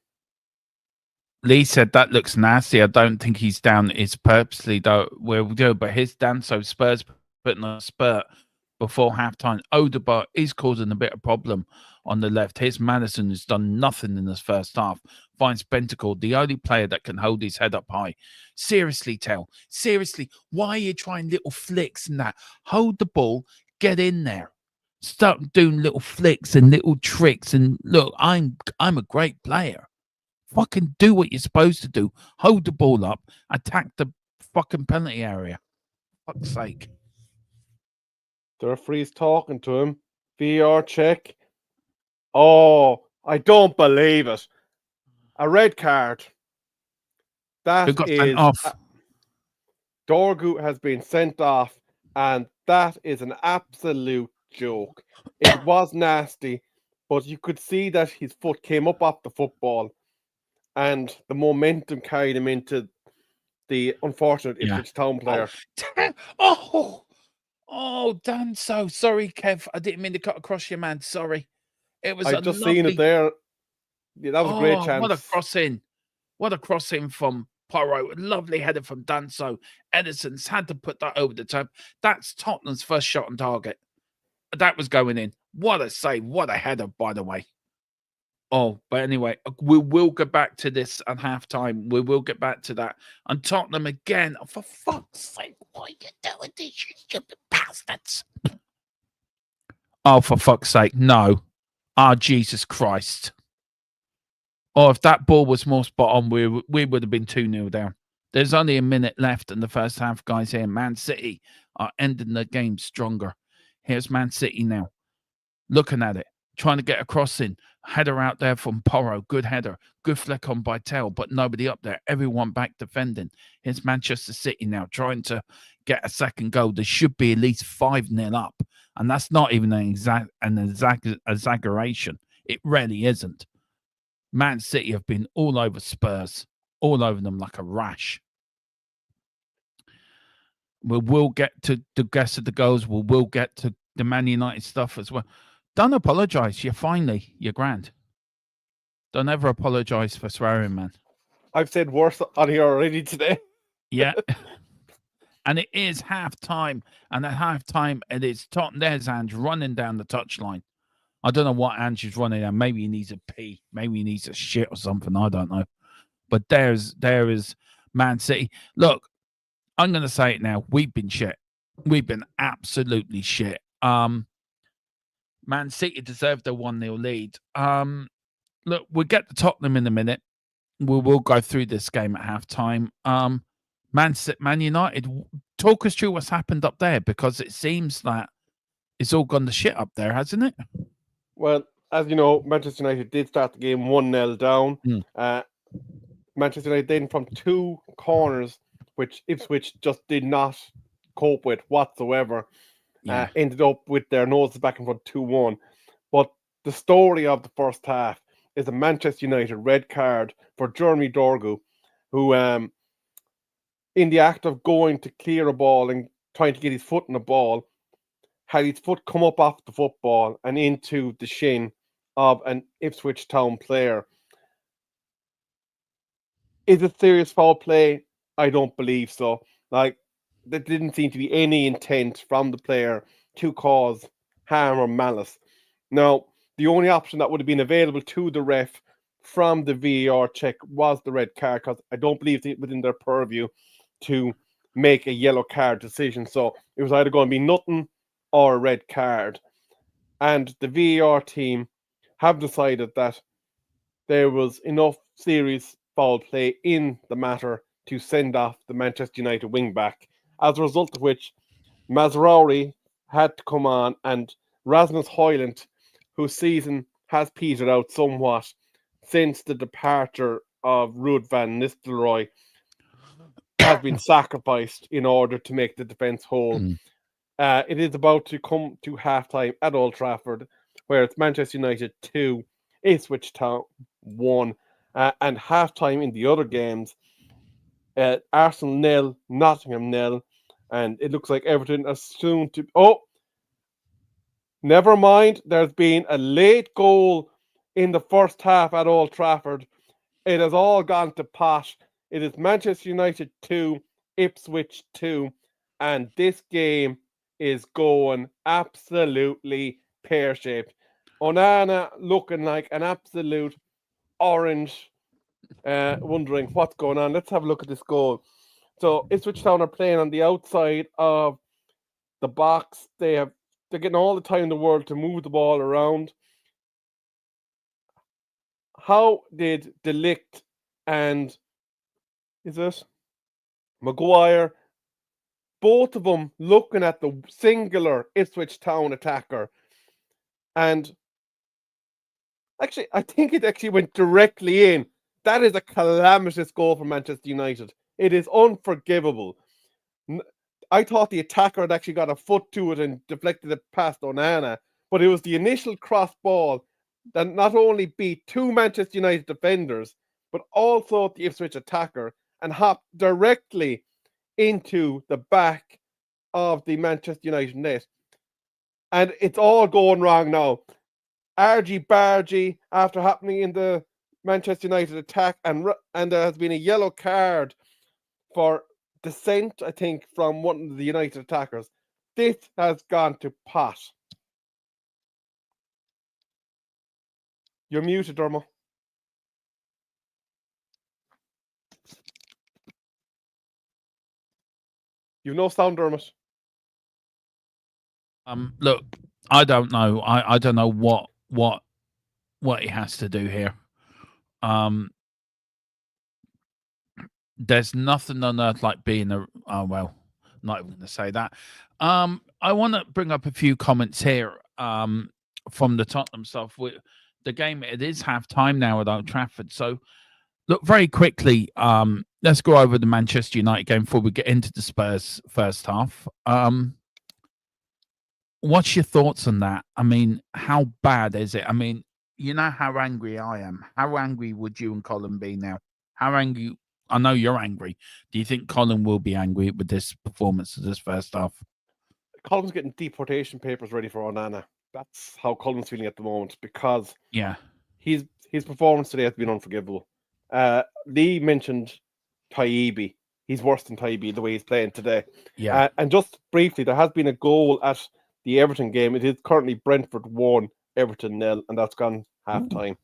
Lee said that looks nasty. I don't think he's down. It's purposely, though. We'll do, but his down. So Spurs putting a spurt before halftime. Odegaard is causing a bit of problem on the left. Here's Madison, who's done nothing in this first half. Finds Bentancur, the only player that can hold his head up high. Seriously, Tell. Seriously, why are you trying little flicks and that? Hold the ball, get in there. Stop doing little flicks and little tricks. And look, I'm a great player. Fucking do what you're supposed to do. Hold the ball up. Attack the fucking penalty area. Fuck's sake. The referee's talking to him. VAR check. Oh, I don't believe it. A red card. That got is sent off. Dorgu has been sent off, and that is an absolute joke. It was nasty, but you could see that his foot came up off the football, and the momentum carried him into the unfortunate Ipswich Town player. Oh, Dan, so sorry, Kev. I didn't mean to cut across you, man. Sorry. It was I just seen it there. Yeah, that was a great chance. What a crossing. What a crossing from Porro. Lovely header from Danso. Edison's had to put that over the top. That's Tottenham's first shot on target. That was going in. What a save. What a header, by the way. Oh, but anyway, we will get back to this at halftime. We will get back to that. And Tottenham again. Oh, for fuck's sake, what are you doing, these stupid bastards? Oh, for fuck's sake, no. Ah, Jesus Christ. Oh, if that ball was more spot on, we would have been 2-0 down. There's only a minute left in the first half, guys, here. Man City are ending the game stronger. Here's Man City now. Looking at it. Trying to get a cross in. Header out there from Porro. Good header. Good flick on Bytel, but nobody up there. Everyone back defending. Here's Manchester City now trying to get a second goal. There should be at least 5-0 up. And that's not even an exaggeration. It really isn't. Man City have been all over Spurs, all over them like a rash. We'll get to the guess of the goals. We'll get to the Man United stuff as well. Don't apologise. You're grand. Don't ever apologise for swearing, man. I've said worse on here already today. Yeah. And it is half time. And at half time, it is Tottenham. There's Ange running down the touchline. I don't know what Ange is running down. Maybe he needs a pee. Maybe he needs a shit or something. I don't know. But there is Man City. Look, I'm going to say it now. We've been shit. We've been absolutely shit. Man City deserved a 1-0 lead. Look, we'll get to Tottenham in a minute. We'll go through this game at halftime. Man United, talk us through what's happened up there, because it seems that it's all gone to shit up there, hasn't it? Well, as you know, Manchester United did start the game 1-0 down. Manchester United then from 2 corners, which Ipswich just did not cope with whatsoever, ended up with their noses back in front 2-1. But the story of the first half is a Manchester United red card for Jeremy Dorgu, who, in the act of going to clear a ball and trying to get his foot in the ball, had his foot come up off the football and into the shin of an Ipswich Town player. Is it serious foul play? I don't believe so. Like, there didn't seem to be any intent from the player to cause harm or malice. Now, the only option that would have been available to the ref from the VAR check was the red card, because I don't believe it's within their purview to make a yellow card decision. So it was either going to be nothing or a red card. And the VAR team have decided that there was enough serious foul play in the matter to send off the Manchester United wing-back, as a result of which Mazraoui had to come on, and Rasmus Højlund, whose season has petered out somewhat since the departure of Ruud van Nistelrooy, has been sacrificed in order to make the defence whole. It is about to come to halftime at Old Trafford, where it's Manchester United 2, Ipswich Town 1, and halftime in the other games, Arsenal 0, Nottingham 0, and it looks like Everton are soon to... Oh! Never mind, there's been a late goal in the first half at Old Trafford. It has all gone to pot. It is Manchester United 2, Ipswich 2, and this game is going absolutely pear-shaped. Onana looking like an absolute orange, wondering what's going on. Let's have a look at this goal. So Ipswich Town are playing on the outside of the box. They're getting all the time in the world to move the ball around. How did De Ligt and Maguire, both of them looking at the singular Ipswich Town attacker, and actually, I think it actually went directly in. That is a calamitous goal for Manchester United. It is unforgivable. I thought the attacker had actually got a foot to it and deflected it past Onana, but it was the initial cross ball that not only beat 2 Manchester United defenders, but also the Ipswich attacker, and hopped directly into the back of the Manchester United net. And it's all going wrong now. Argy-bargy after happening in the Manchester United attack, and there has been a yellow card for dissent, I think, from one of the United attackers. This has gone to pot. You're muted, Dermo. You've no sound, Dermot. Look, I don't know. I don't know what he has to do here. There's nothing on earth like being a... Oh, well, not even going to say that. I want to bring up a few comments here from the Tottenham stuff. The game, it is half-time now at Old Trafford. So, look, very quickly, let's go over the Manchester United game before we get into the Spurs first half. What's your thoughts on that? I mean, how bad is it? I mean, you know how angry I am. How angry would you and Colin be now? How angry? I know you're angry. Do you think Colin will be angry with this performance of this first half? Colin's getting deportation papers ready for Onana. That's how Colin's feeling at the moment because Yeah. his performance today has been unforgivable. Lee mentioned Taibbi. He's worse than Taibbi the way he's playing today. Yeah. And just briefly, there has been a goal at the Everton game. It is currently Brentford 1, Everton 0, and that's gone half time.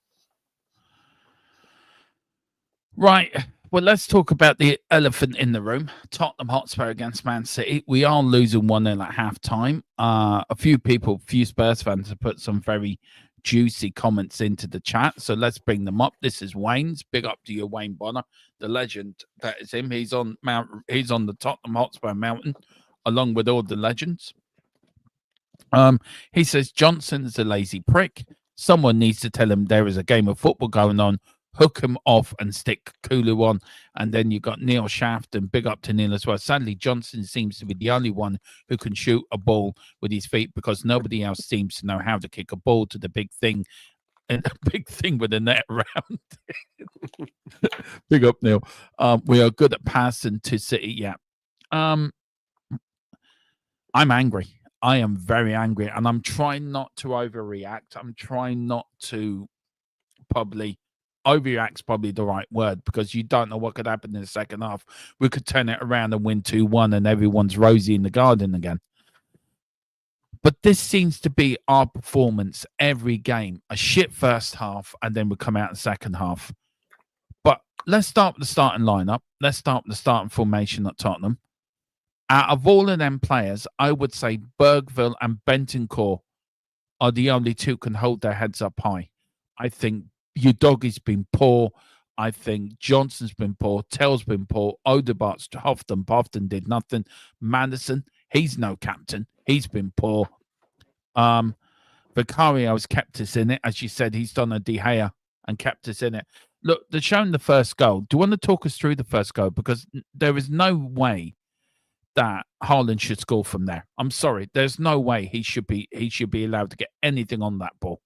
Right. Well, let's talk about the elephant in the room. Tottenham Hotspur against Man City. We are losing 1-0 at half time. A few Spurs fans have put some very juicy comments into the chat. So let's bring them up. This is Wayne's. Big up to you, Wayne Bonner, the legend that is him. He's on the Tottenham Hotspur mountain, along with all the legends. He says Johnson is a lazy prick. Someone needs to tell him there is a game of football going on. Hook him off and stick Kulu on. And then you got Neil Shaft, and big up to Neil as well. Sadly, Johnson seems to be the only one who can shoot a ball with his feet because nobody else seems to know how to kick a ball to the big thing. And a big thing with the net around. Big up, Neil. We are good at passing to City. Yeah. I'm angry. I am very angry, and I'm trying not to overreact. I'm trying not to overreact's probably the right word because you don't know what could happen in the second half. We could turn it around and win 2-1 and everyone's rosy in the garden again. But this seems to be our performance every game. A shit first half, and then we come out in the second half. But let's start with the starting lineup. Let's start with the starting formation at Tottenham. Out of all of them players, I would say Bergville and Bentancur are the only two can hold their heads up high. I think Udogi's been poor. I think Johnson's been poor. Tell's been poor. Odegaard's huffed and puffed and did nothing. Madison, he's no captain. He's been poor. Vicario's kept us in it. As you said, he's done a De Gea and kept us in it. Look, they're showing the first goal. Do you want to talk us through the first goal? Because there is no way that Haaland should score from there. I'm sorry. There's no way he should be allowed to get anything on that ball.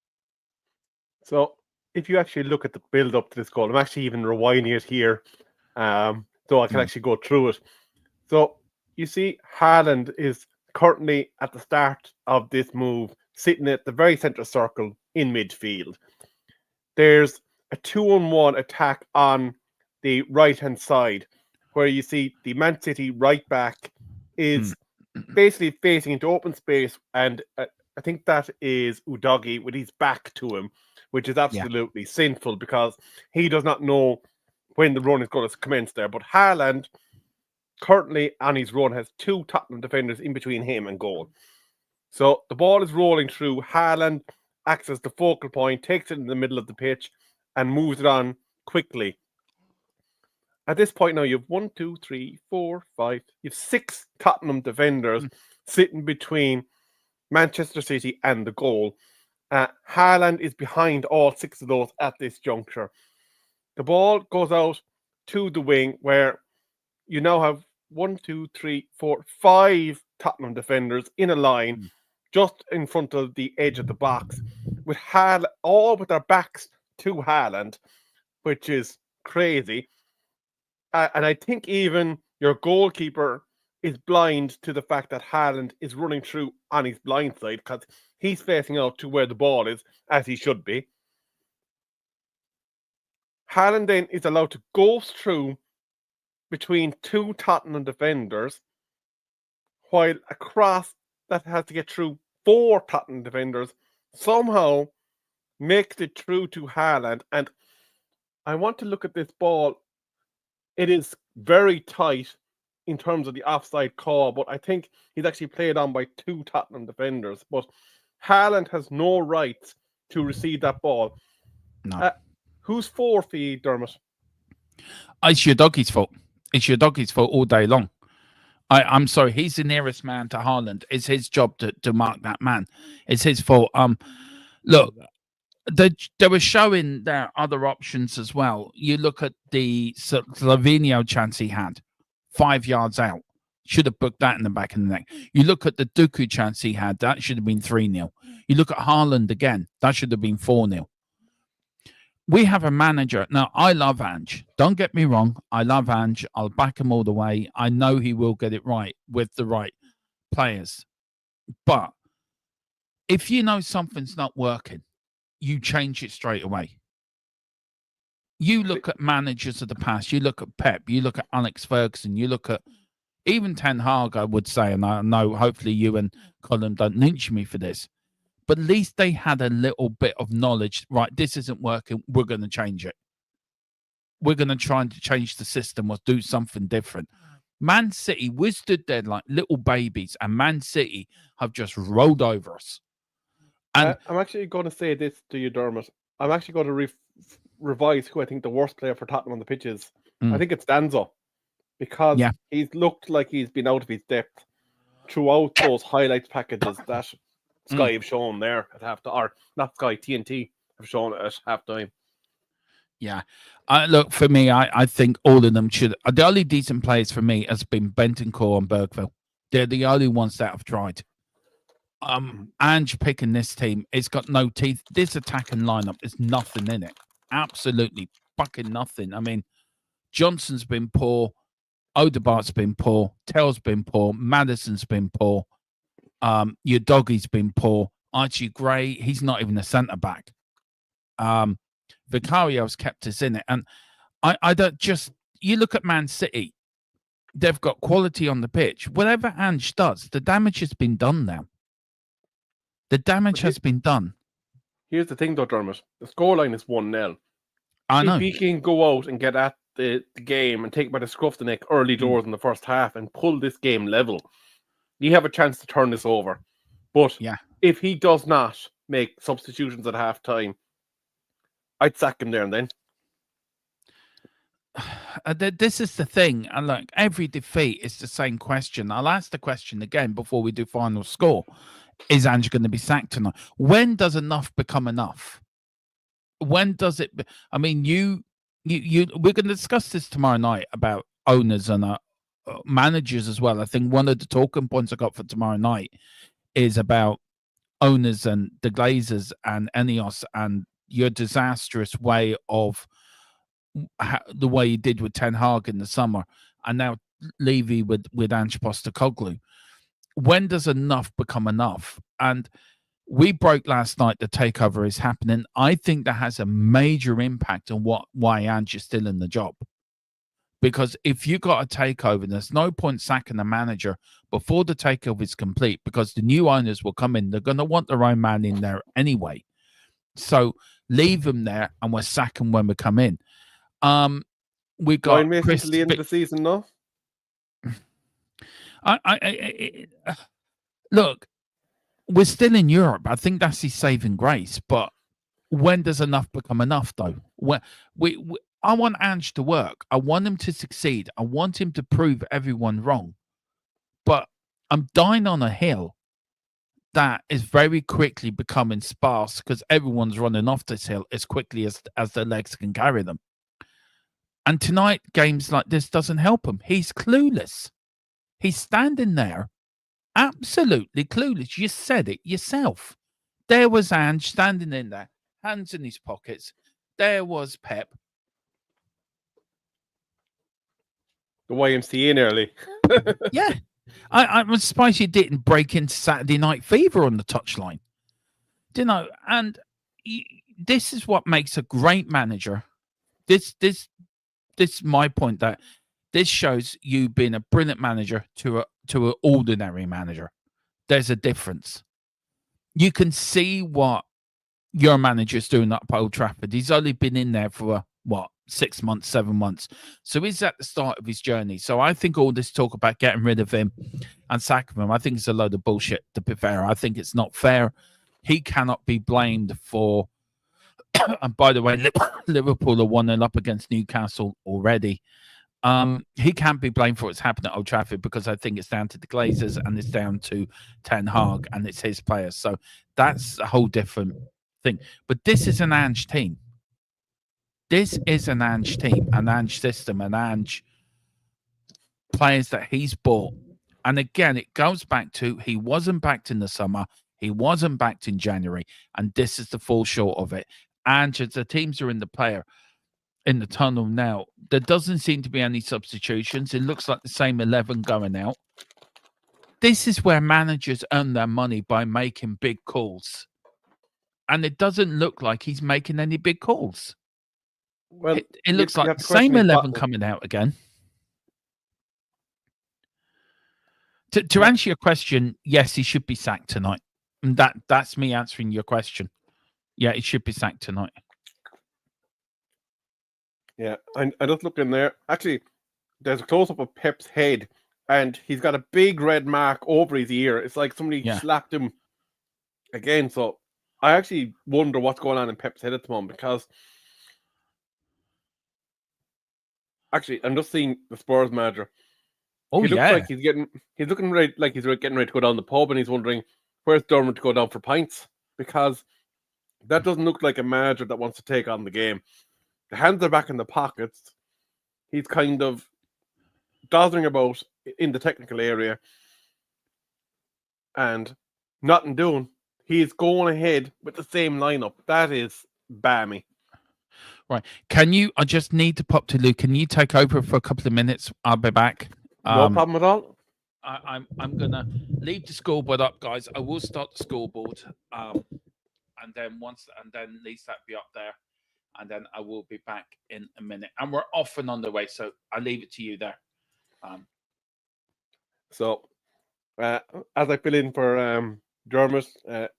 So if you actually look at the build up to this goal, I'm actually even rewinding it here, so I can actually go through it. So you see, Haaland is currently at the start of this move, sitting at the very centre circle in midfield. There's a 2-on-1 attack on the right-hand side, where you see the Man City right back is basically facing into open space, and I think that is Udogi with his back to him, which is absolutely sinful because he does not know when the run is going to commence there. But Haaland, currently on his run, has two Tottenham defenders in between him and goal. So the ball is rolling through. Haaland acts as the focal point, takes it in the middle of the pitch, and moves it on quickly. At this point now, you have 1, 2, 3, 4, 5. You have 6 Tottenham defenders sitting between Manchester City and the goal. Haaland is behind all 6 of those at this juncture. The ball goes out to the wing where you now have 1, 2, 3, 4, 5 Tottenham defenders in a line just in front of the edge of the box, with Haaland, all with their backs to Haaland, which is crazy. And I think even your goalkeeper is blind to the fact that Haaland is running through on his blind side because he's facing out to where the ball is, as he should be. Haaland then is allowed to go through between 2 Tottenham defenders, while a cross that has to get through 4 Tottenham defenders somehow makes it through to Haaland. And I want to look at this ball. It is very tight in terms of the offside call, but I think he's actually played on by 2 Tottenham defenders. But Haaland has no right to receive that ball. No. Who's for you, Dermot? It's your doggy's fault. It's your doggy's fault all day long. I'm sorry. He's the nearest man to Haaland. It's his job to mark that man. It's his fault. Look, they were showing their other options as well. You look at the Slovenia chance he had, 5 yards out. Should have booked that in the back of the neck. You look at the Dooku chance he had, that should have been 3-0. You look at Haaland again, that should have been 4-0. we have a manager. Now, I love Ange. Don't get me wrong. I love Ange. I'll back him all the way. I know he will get it right with the right players. But if you know something's not working, you change it straight away. You look at managers of the past. You look at Pep. You look at Alex Ferguson. You look at even Ten Hag, I would say, and I know hopefully you and Colin don't lynch me for this, but at least they had a little bit of knowledge. Right, this isn't working. We're going to change it. We're going to try and change the system or do something different. Man City, we stood there like little babies, and Man City have just rolled over us. And I'm actually going to say this to you, Dermot. I'm actually going to revise who I think the worst player for Tottenham on the pitch is. I think it's Danzo, because he's looked like he's been out of his depth throughout those highlights packages that Sky have shown there at halftime, or not Sky, TNT have shown it at halftime. Yeah. Look, for me, I think all of them should. The only decent players for me has been Bentancur and Bergville. They're the only ones that have tried. Ange picking this team, it's got no teeth. This attacking lineup is nothing in it. Absolutely fucking nothing. I mean, Johnson's been poor. Odegaard's been poor. Tell's been poor. Madison's been poor. Your doggy's been poor. Archie Gray, he's not even a centre back. Vicario's kept us in it. And I don't just, you look at Man City, they've got quality on the pitch. Whatever Ange does, the damage has been done now. The damage has been done. Here's the thing, though, Dermot. The scoreline is 1-0. I know. If he can go out and get at the game and take it by the scruff of the neck early doors in the first half and pull this game level, you have a chance to turn this over. But if he does not make substitutions at half time, I'd sack him there and then. This is the thing. And look, every defeat is the same question. I'll ask the question again before we do final score. Is Ange going to be sacked tonight? When does enough become enough? When does it? I mean, we're going to discuss this tomorrow night about owners and managers as well. I think one of the talking points I got for tomorrow night is about owners and the Glazers and Ineos and your disastrous way of the way you did with Ten Hag in the summer, and now Levy with Ange Postecoglou. When does enough become enough? And we broke last night the takeover is happening. I think that has a major impact on why Ange is still in the job. Because if you got a takeover, there's no point sacking the manager before the takeover is complete, because the new owners will come in. They're going to want their own man in there anyway. So leave them there, and we'll sack them when we come in. We got Chris to the end of the season, no? Look, we're still in Europe. I think that's his saving grace. But when does enough become enough, though? I want Ange to work. I want him to succeed. I want him to prove everyone wrong. But I'm dying on a hill that is very quickly becoming sparse because everyone's running off this hill as quickly as their legs can carry them. And tonight, games like this doesn't help him. He's clueless. He's standing there, absolutely clueless. You said it yourself. There was Ange standing in there, hands in his pockets. There was Pep. The YMCA nearly. Yeah. I'm surprised you didn't break into Saturday Night Fever on the touchline. You know, and this is what makes a great manager. This is my point, that this shows you being a brilliant manager to an ordinary manager. There's a difference. You can see what your manager's doing at Old Trafford. He's only been in there for 6 months, 7 months. So he's at the start of his journey. So I think all this talk about getting rid of him and sacking him, I think it's a load of bullshit, to be fair. I think it's not fair. He cannot be blamed for... And by the way, Liverpool are 1-0 up against Newcastle already. He can't be blamed for what's happened at Old Trafford, because I think it's down to the Glazers and it's down to Ten Hag and it's his players. So that's a whole different thing. But this is an Ange team. This is an Ange team, an Ange system, an Ange players that he's bought. And again, it goes back to he wasn't backed in the summer. He wasn't backed in January. And this is the fall short of it. ANGE, as the teams are in the tunnel now, there doesn't seem to be any substitutions. It looks like the same 11 going out. This is where managers earn their money, by making big calls. And it doesn't look like he's making any big calls. Well, It looks you like have the to question same his 11 battle. coming out again. To Yeah. answer your question, yes, he should be sacked tonight. And that's me answering your question. Yeah, he should be sacked tonight. Yeah, I just look in there. Actually, there's a close up of Pep's head, and he's got a big red mark over his ear. It's like somebody Yeah. slapped him again. So I actually wonder what's going on in Pep's head at the moment, because actually I'm just seeing the Spurs manager. Oh, He looks yeah. like he's looking ready, like he's getting ready to go down the pub, and he's wondering where's Dermot to go down for pints, because that doesn't look like a manager that wants to take on the game. The hands are back in the pockets. He's kind of dodging about in the technical area and nothing doing. He's going ahead with the same lineup. That is balmy. Right. I just need to pop to Luke. Can you take over for a couple of minutes? I'll be back. No problem at all. I'm gonna leave the scoreboard up, guys. I will start the scoreboard, and then at least that be up there, and then I will be back in a minute. And we're off and on the way, so I'll leave it to you there. So, as I fill in for Dermot,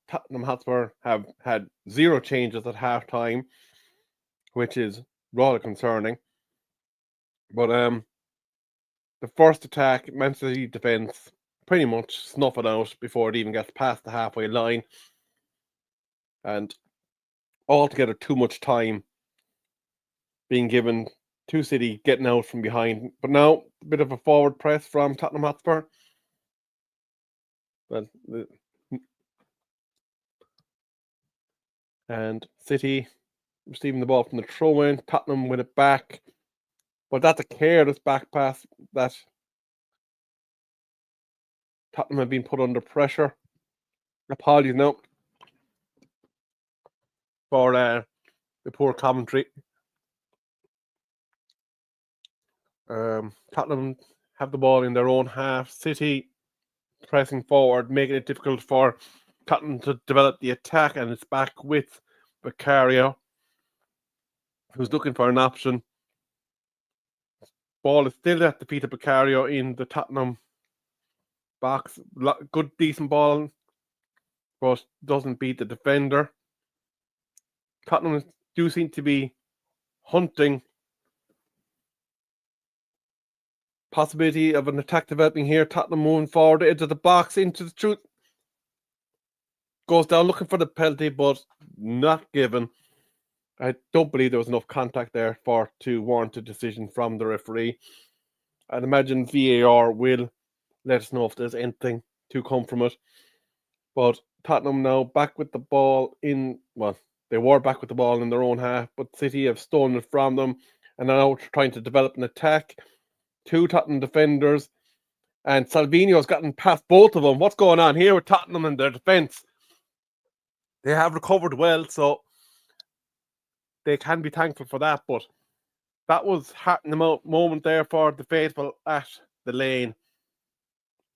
Tottenham Hotspur have had 0 changes at half time, which is rather concerning. But the first attack, Manchester City defence pretty much snuff it out before it even gets past the halfway line. And altogether, too much time being given to City getting out from behind. But now, a bit of a forward press from Tottenham Hotspur. And City receiving the ball from the throw-in. Tottenham with it back. But that's a careless back pass that Tottenham have been put under pressure. Apologies now for the poor commentary. Tottenham have the ball in their own half. City pressing forward, making it difficult for Tottenham to develop the attack, and it's back with Vicario, who's looking for an option. Ball is still at the feet of Vicario in the Tottenham box. Good, decent ball, but doesn't beat the defender. Tottenham do seem to be hunting possibility of an attack developing here. Tottenham moving forward into the box, into the truth. Goes down looking for the penalty, but not given. I don't believe there was enough contact there to warrant a decision from the referee. I'd imagine VAR will let us know if there's anything to come from it. But Tottenham now back with the ball they were back with the ball in their own half, but City have stolen it from them and are now trying to develop an attack. 2 Tottenham defenders, and Salvino's gotten past both of them. What's going on here with Tottenham and their defence? They have recovered well, so they can be thankful for that, but that was in the moment there for the faithful at the lane.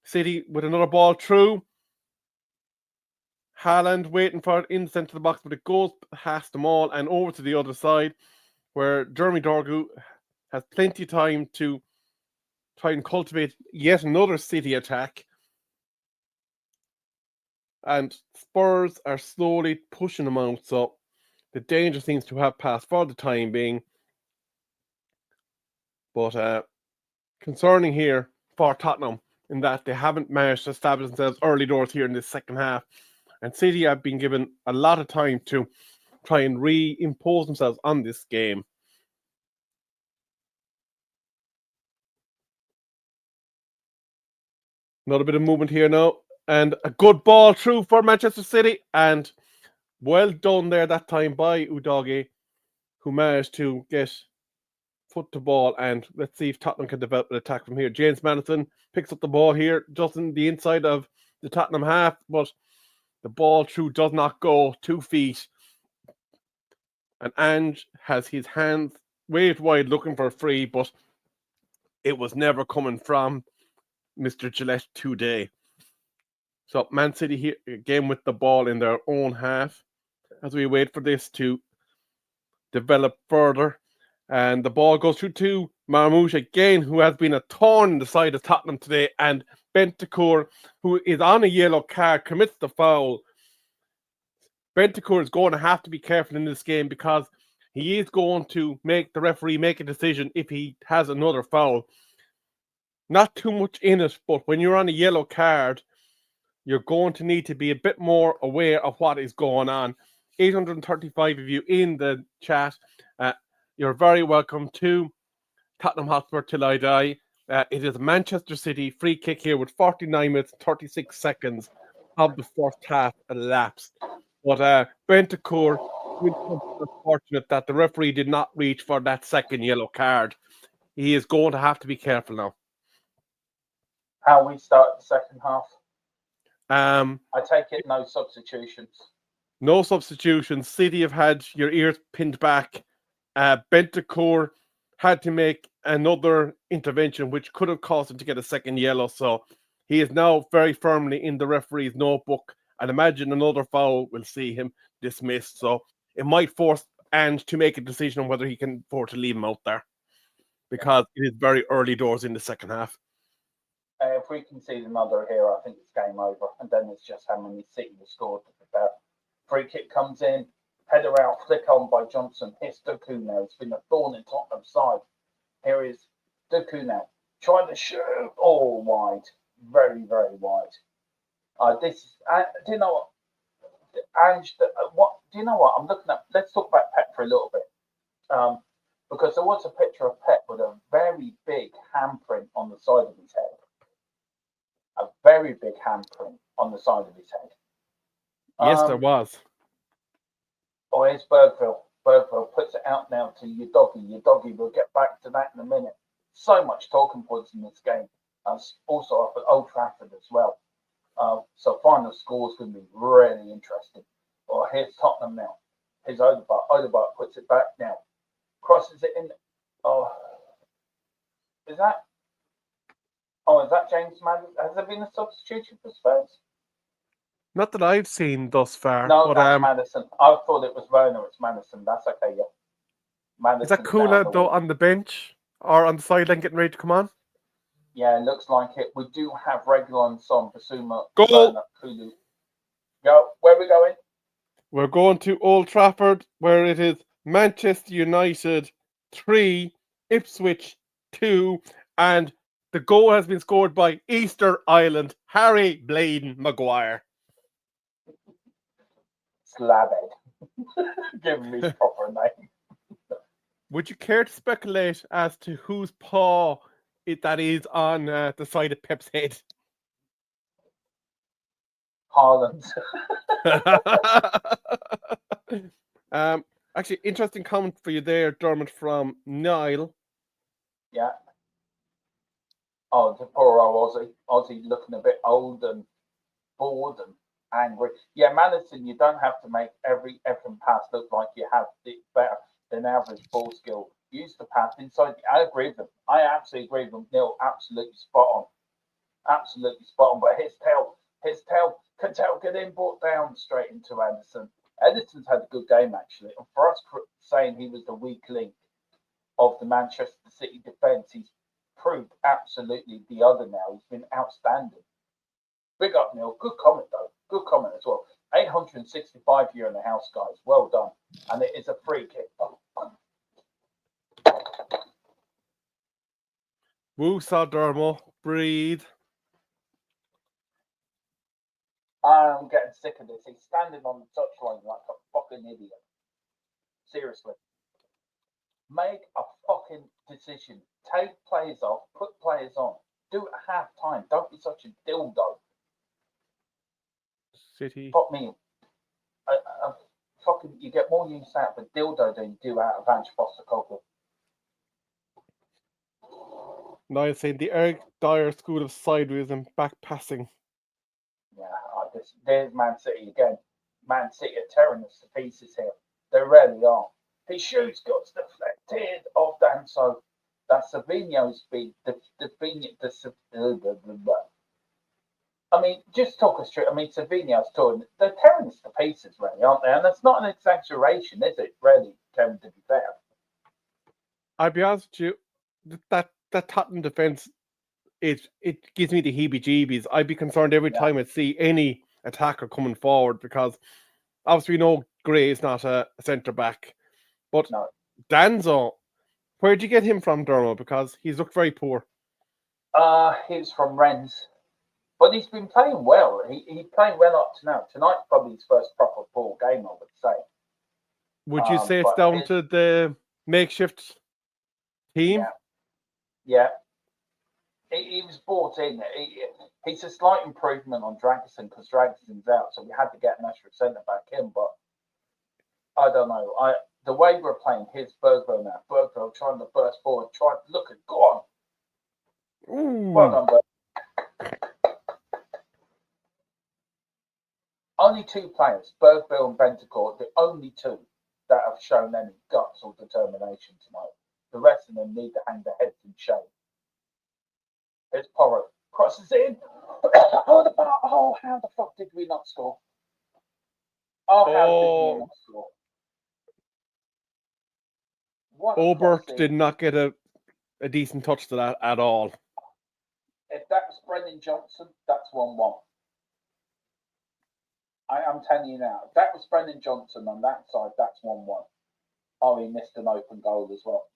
City with another ball through. Haaland waiting for it in the centre of the box, but it goes past them all and over to the other side, where Jeremy Dorgu has plenty of time to try and cultivate yet another City attack. And Spurs are slowly pushing them out, so the danger seems to have passed for the time being. But concerning here for Tottenham, in that they haven't managed to establish themselves early doors here in this second half. And City have been given a lot of time to try and reimpose themselves on this game. Another bit of movement here now. And a good ball through for Manchester City. And well done there that time by Udogie, who managed to get foot to ball. And let's see if Tottenham can develop an attack from here. James Maddison picks up the ball here, just in the inside of the Tottenham half. But the ball through does not go 2 feet. and Ange has his hands waved wide looking for a free, but it was never coming from Mr. Gillette today. So Man City here again with the ball in their own half as we wait for this to develop further. And the ball goes through to Marmouche again, who has been a thorn in the side of Tottenham today. And Bentancur, who is on a yellow card, commits the foul. Bentancur is going to have to be careful in this game because he is going to make the referee make a decision if he has another foul. Not too much in it, but when you're on a yellow card, you're going to need to be a bit more aware of what is going on. 835 of you in the chat. You're very welcome to Tottenham Hotspur Till I Die. It is Manchester City free kick here with 49 minutes, 36 seconds of the first half elapsed. But Bentancur, unfortunate that the referee did not reach for that second yellow card. He is going to have to be careful now. How we start the second half? I take it no substitutions. No substitutions. City have had your ears pinned back. Bentancur had to make another intervention, which could have caused him to get a second yellow. So he is now very firmly in the referee's notebook. I'd imagine another foul will see him dismissed. So it might force Ange to make a decision on whether he can afford to leave him out there, because it is very early doors in the second half. If we concede another here, I think it's game over. And then it's just how many City have scored to prepare. Free kick comes in, header out, flick on by Johnson. Here's Doku now. It's been a thorn in Tottenham's side. Here is Doku now. Trying to shoot. Oh, wide. Very, very wide. Do you know what? Ange, do you know what? I'm looking at. Let's talk about Pep for a little bit. Because there was a picture of Pep with a very big handprint on the side of his head. A very big handprint on the side of his head. Yes, there was. Oh, here's Bergville. Bergville puts it out now to your doggy. Your doggy, we'll get back to that in a minute. So much talking points in this game. Also up at Old Trafford as well. So final score is going to be really interesting. Oh, here's Tottenham now. Here's Odegaard. Odegaard puts it back now. Crosses it in. Oh, is that James Madison? Has there been a substitution for Spurs? Not that I've seen thus far. No, but, that's Madison. I thought it was Werner. It's Madison. That's okay, yeah. Madison, is that Kula, though, on the bench or on the sideline getting ready to come on? Yeah, it looks like it. We do have Regulon, Son, Basuma, Goal! Werner, Kulu. Go. Where are we going? We're going to Old Trafford, where it is Manchester United 3, Ipswich 2, and the goal has been scored by Easter Island, Harry Bladen Maguire. Slabhead. Give him his proper name. Would you care to speculate as to whose paw that is on the side of Pep's head? Haaland. Actually, interesting comment for you there, Dermot, from Niall. Yeah. Oh, the poor old Aussie. Aussie looking a bit old and bored and angry. Yeah, Madison, you don't have to make every effing pass look like you have the better than average ball skill. Use the pass inside. I agree with them. I absolutely agree with them. Neil, absolutely spot on. Absolutely spot on. But his tail. Cattell get in, brought down straight into Anderson. Edison's had a good game, actually. And for us saying he was the weak link of the Manchester City defence, he's proved absolutely the other now. He's been outstanding. Big up, Neil. Good comment, though. Good comment as well. 865 here in the house, guys. Well done. And it is a free kick. Woosa, Dermo. Breathe. I'm getting sick of this. He's standing on the touchline like a fucking idiot. Seriously. Make a fucking decision. Take players off. Put players on. Do it at half time. Don't be such a dildo. City. Fuck me. Fucking, you get more use out of a dildo than you do out of Ange Postecoglou. Niall saying the Eric Dyer school of sideways and back passing. Yeah, there's Man City again. Man City are tearing us to pieces here. They really are. His shoes got deflected off Danso. That Savinho's been I mean, just talk us through. I mean, Savinho's torn. They're tearing us to pieces, really, aren't they? And that's not an exaggeration, is it? Really, Kevin, to be fair. I'll be honest with you, that Tottenham defense, it gives me the heebie-jeebies. I'd be concerned every time I see any attacker coming forward, because obviously we know Gray is not a centre back, but No. Danzo, where'd you get him from, Dermo? Because he's looked very poor. He's from Rennes, but he's been playing well. He's playing well up to now. Tonight's probably his first proper full game, I would say. Would you say it's down to the makeshift team? Yeah. He was brought in. He's a slight improvement on Dragerson, because Dragerson's out, so we had to get an extra centre back in. But I don't know. The way we're playing, here's Bergville now. Bergville trying to burst forward, trying to look at. Go on. Ooh. Well done, Berg. Only two players, Bergville and Bentancur, the only two that have shown any guts or determination tonight. The rest of them need to hang their heads in shame. Here's Porro. Crosses in. Oh, how the fuck did we not score? How did we not score? Obert did not get a decent touch to that at all. If that was Brendan Johnson, that's 1-1. I'm telling you now, if that was Brendan Johnson on that side, that's 1-1. Oh, he missed an open goal as well.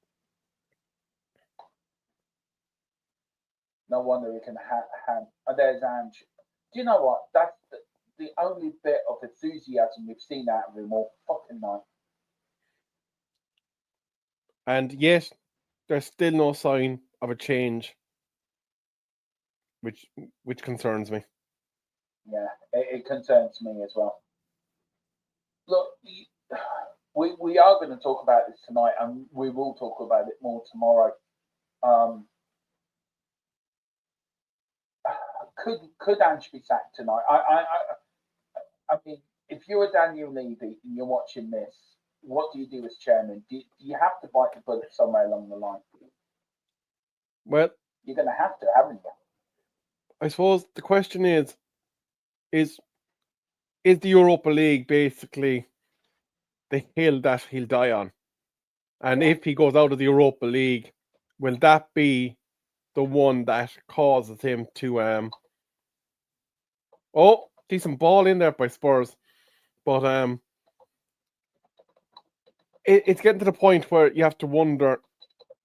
No wonder he can have. Oh, there's Ange. Do you know what? That's the only bit of enthusiasm we've seen out of him all fucking night. And yet, there's still no sign of a change, which concerns me. Yeah, it concerns me as well. Look, we are going to talk about this tonight, and we will talk about it more tomorrow. Could Ange be sacked tonight? I mean, if you're Daniel Levy and you're watching this, what do you do as chairman? Do you have to bite the bullet somewhere along the line? Well, you're going to have to, haven't you? I suppose the question is the Europa League basically the hill that he'll die on? And if he goes out of the Europa League, will that be the one that causes him to decent ball in there by Spurs, but it's getting to the point where you have to wonder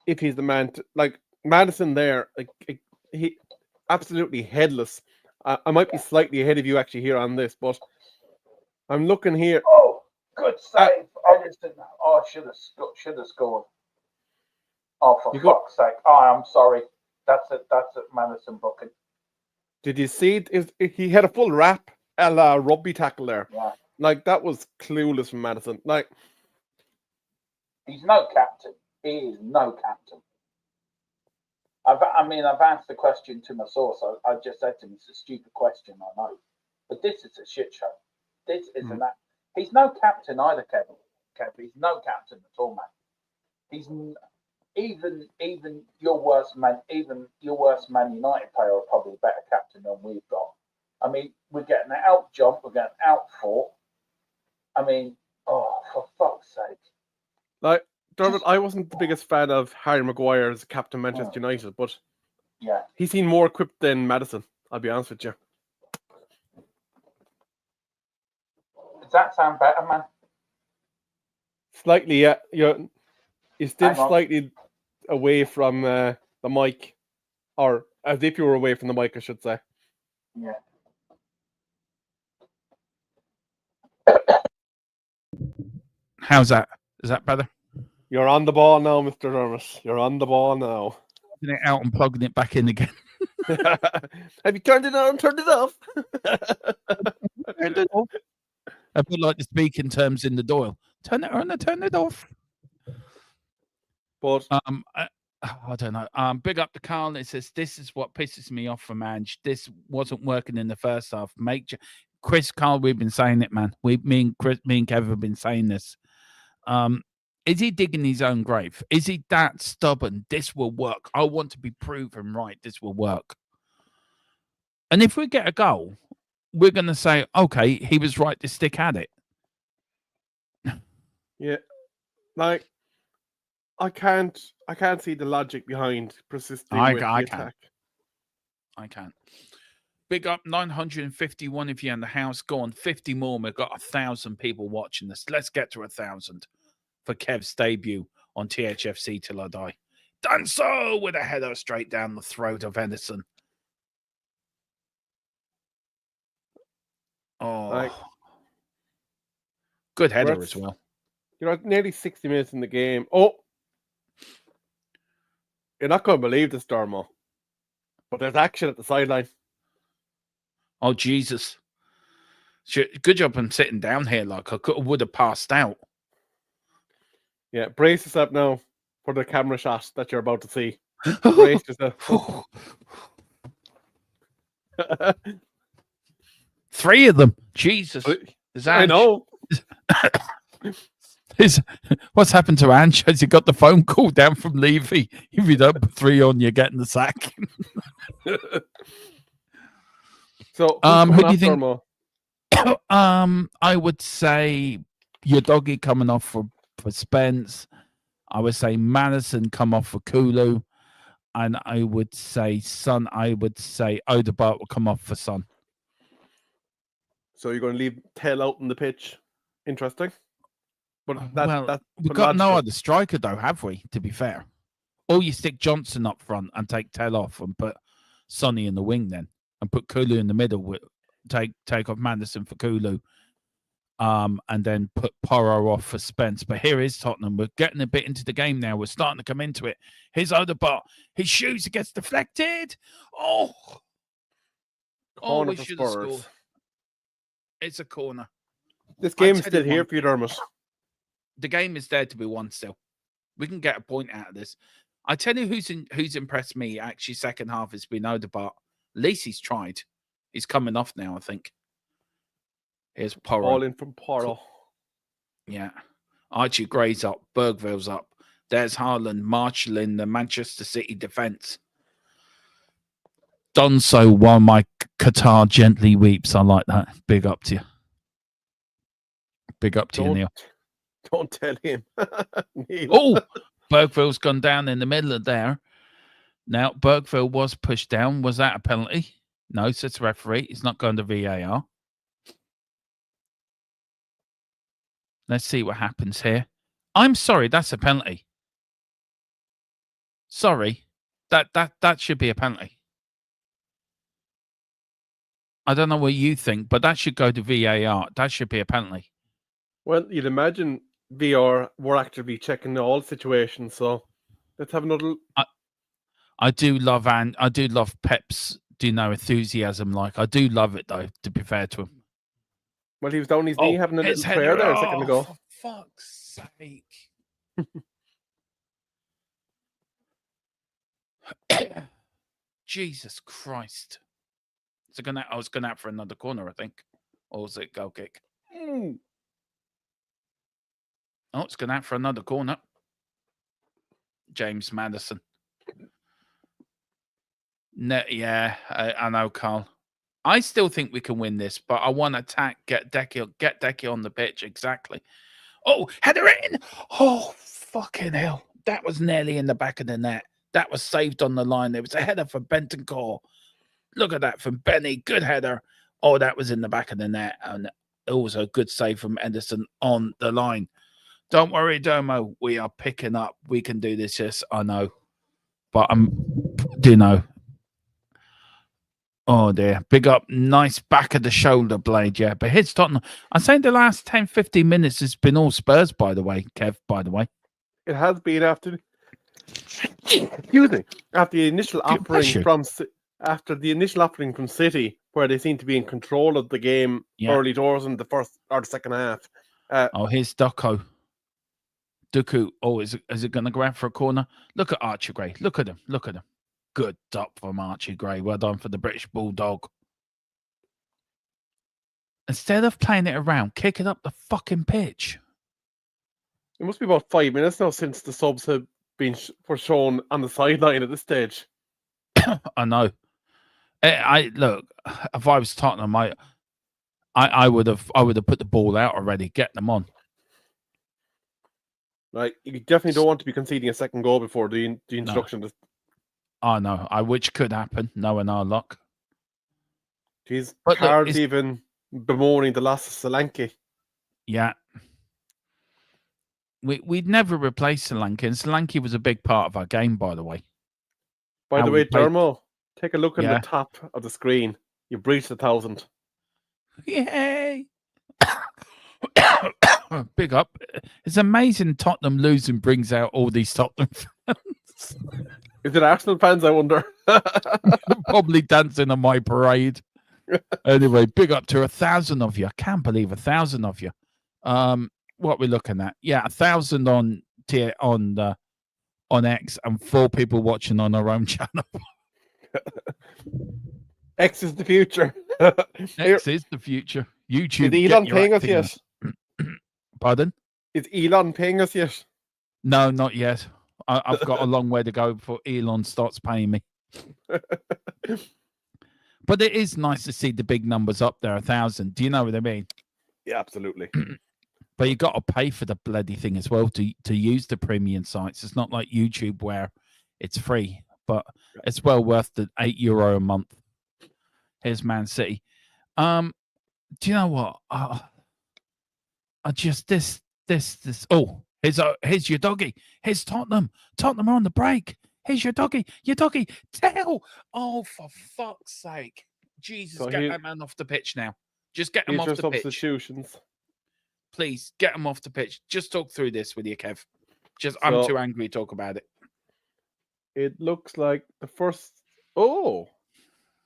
if he's the man to, like Maddison there, like he absolutely headless. I might be slightly ahead of you actually here on this, but I'm looking here. Oh, good save, Edison. Oh, should have scored. Oh, for fuck's sake! Oh, I'm sorry. That's it, Madison booking. Did you see it? He had a full wrap a la rugby tackle there. Yeah. Like, that was clueless from Madison. Like, he's no captain. He is no captain. I've asked the question to my source. I just said to him, it's a stupid question, I know. But this is a shit show. This isn't that. He's no captain either, Kevin. He's no captain at all, man. He's even your worst Man United player are probably a better captain than we've got. I mean, we're getting out jump, we're getting out fought. I mean, oh, for fuck's sake. Like, Dermot, I wasn't the biggest fan of Harry Maguire as captain of Manchester United, but yeah, he seemed more equipped than Maddison, I'll be honest with you. Does that sound better, man? Slightly, yeah. You're still slightly away from the mic, or as if you were away from the mic, I should say. Yeah. How's that? Is that better? You're on the ball now, Mr. Dermot. You're on the ball now. Taking it out and plugging it back in again. Have you turned it on, turned it off? A bit like the speaking terms in the Doyle. Turn it on and turn it off. But I don't know. Big up to Carl. It says, this is what pisses me off from Ange. This wasn't working in the first half. Chris, Carl, we've been saying it, man. Me and Kev have been saying this. Is he digging his own grave? Is he that stubborn? This will work. I want to be proven right. This will work. And if we get a goal, we're going to say, okay, he was right to stick at it. Yeah, like I can't see the logic behind persisting with the attack. I can't. Big up 951 if you're in the house. Go on, 50 more. We've got 1,000 people watching this. Let's get to 1,000 for Kev's debut on THFC Till I Die. Done so with a header straight down the throat of Edison. Oh, Like, good header as well. You're at nearly 60 minutes in the game. Oh, you're not going to believe this, Dermo, but there's action at the sideline. Oh, Jesus. Good job I'm sitting down here. Like, I would have passed out. Yeah, brace yourself now for the camera shot that you're about to see. Brace yourself. 3 of them. Jesus. I know. What's happened to Ange? Has he got the phone call down from Levy? If you don't put 3 on, you're getting the sack. So, who do you think? I would say your doggy coming off for Spence. I would say Madison come off for Kulu, and I would say Son. I would say Odegaard will come off for Son. So you're going to leave Tell out on the pitch? Interesting. But we've got no other striker though, have we? To be fair, or you stick Johnson up front and take Tell off and put Sonny in the wing then. And put Kulu in the middle. With take off Madison for Kulu, and then put Porro off for Spence. But here is Tottenham. We're getting a bit into the game now. We're starting to come into it. Here's Odegaard. His shoes gets deflected. We should have scored. It's a corner. This game is still here for you, Dermot. The game is there to be won still. We can get a point out of this. I tell you who's impressed me actually second half has been Odegaard. At least he's tried. He's coming off now, I think. Here's Porro. All in from Porro. Yeah. Archie Gray's up. Bergville's up. There's Haaland marshalling the Manchester City defence. Done so while my Qatar gently weeps. I like that. Big up to you. Big up to you, Neil. Don't tell him. Oh, Bergville's gone down in the middle of there. Now, Bergville was pushed down. Was that a penalty? No, says the referee. He's not going to VAR. Let's see what happens here. I'm sorry, that's a penalty. Sorry. That should be a penalty. I don't know what you think, but that should go to VAR. That should be a penalty. Well, you'd imagine VR were actively checking all situations, so let's have another. I do love Pep's, enthusiasm. Like, I do love it though, to be fair to him. Well, he was down his knee having a little prayer there a second ago. For fuck's sake. Jesus Christ. I was going out for another corner, I think. Or was it goal kick? Oh, it's going out for another corner. James Madison. Yeah, I know, Carl. I still think we can win this, but I want to attack, get Decky on the pitch. Exactly. Oh, header in! Oh, fucking hell. That was nearly in the back of the net. That was saved on the line. There was a header for Bentancur. Look at that from Benny. Good header. Oh, that was in the back of the net. And also a good save from Anderson on the line. Don't worry, Domo. We are picking up. We can do this. Yes, I know. But do you know? Oh, dear. Big up. Nice back of the shoulder blade, yeah. But here's Tottenham. I'm saying the last 10, 15 minutes has been all Spurs, by the way, Kev, by the way. It has been after... Excuse me. After the initial offering from City, where they seem to be in control of the game early doors in the first or the second half. Here's Duku. Oh, is it going to go out for a corner? Look at Archie Gray. Look at him. Good up from Archie Gray. Well done for the British Bulldog. Instead of playing it around, kick it up the fucking pitch. It must be about 5 minutes now since the subs have been were shown on the sideline at this stage. I know. I look. If I was Tottenham, I would have put the ball out already. Get them on. Like, you definitely don't want to be conceding a second goal before the introduction. I know. Which could happen. Knowing our luck. Jeez, But look, Carl's even bemoaning the loss of Solanke. Yeah. We'd never replace Solanke, and Solanke was a big part of our game, by the way. By How the we way, played- Dermo, take a look at Yeah. the top of the screen. You breached 1,000. Yay! Big up. It's amazing Tottenham losing brings out all these Tottenham fans. Is it Arsenal fans, I wonder? Probably dancing on my parade. Anyway, big up to 1,000 of you. I can't believe 1,000 of you. What we're looking at? Yeah, 1,000 on X and 4 people watching on our own channel. X is the future. X is the future. YouTube. Is get Elon your paying us acting yet? on. Pardon? Is Elon paying us yet? No, not yet. I've got a long way to go before Elon starts paying me. But it is nice to see the big numbers up there, 1,000. Do you know what I mean? Yeah, absolutely. But you got to pay for the bloody thing as well to use the premium sites. It's not like YouTube where it's free, but it's well worth the €8 a month. Here's Man City. Do you know what? I just this. Oh, here's your doggy. Here's Tottenham. Tottenham are on the break. Here's your doggy. Your doggy. Tell. Oh, for fuck's sake! Jesus, So get that man off the pitch now. Just get him Here's off your the pitch. substitutions. Please get him off the pitch. Just talk through this with you, Kev. I'm So- too angry to talk about it. It looks like the first. Oh,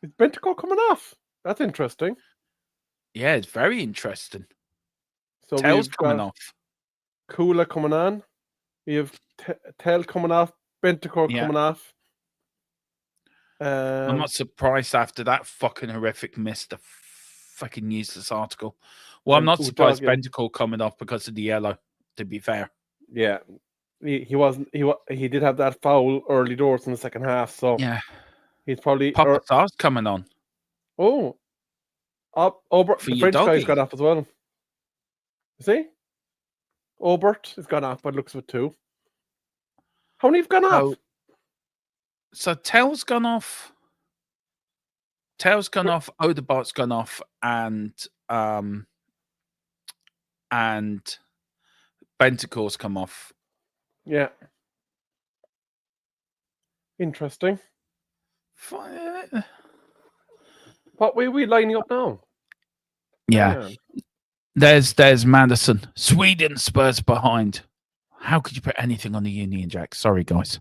is Bentacore coming off? That's interesting. Yeah, it's very interesting. So Tails we've coming got off. Kula coming on. We have Tell coming off. Bentacore Yeah. coming off. I'm not surprised after that fucking horrific miss to fucking useless article. Well, I'm And not surprised Udoka. Bentacle coming off because of the yellow, to be fair. Yeah, he wasn't. He did have that foul early doors in the second half, so Yeah. he's probably. Papa Star's coming on. Oh, Obert, For the your French guy's doggy. got off as well. You see, Obert has gone off, but looks with 2. How many have gone off? So Tell's gone off. Tell's gone off. Odegaard's gone off, and Bentacle's come off. Yeah, interesting. Fine. What way are we lining up now? Yeah. Man. There's Madison. Sweden Spurs behind. How could you put anything on the Union Jack? Sorry, guys.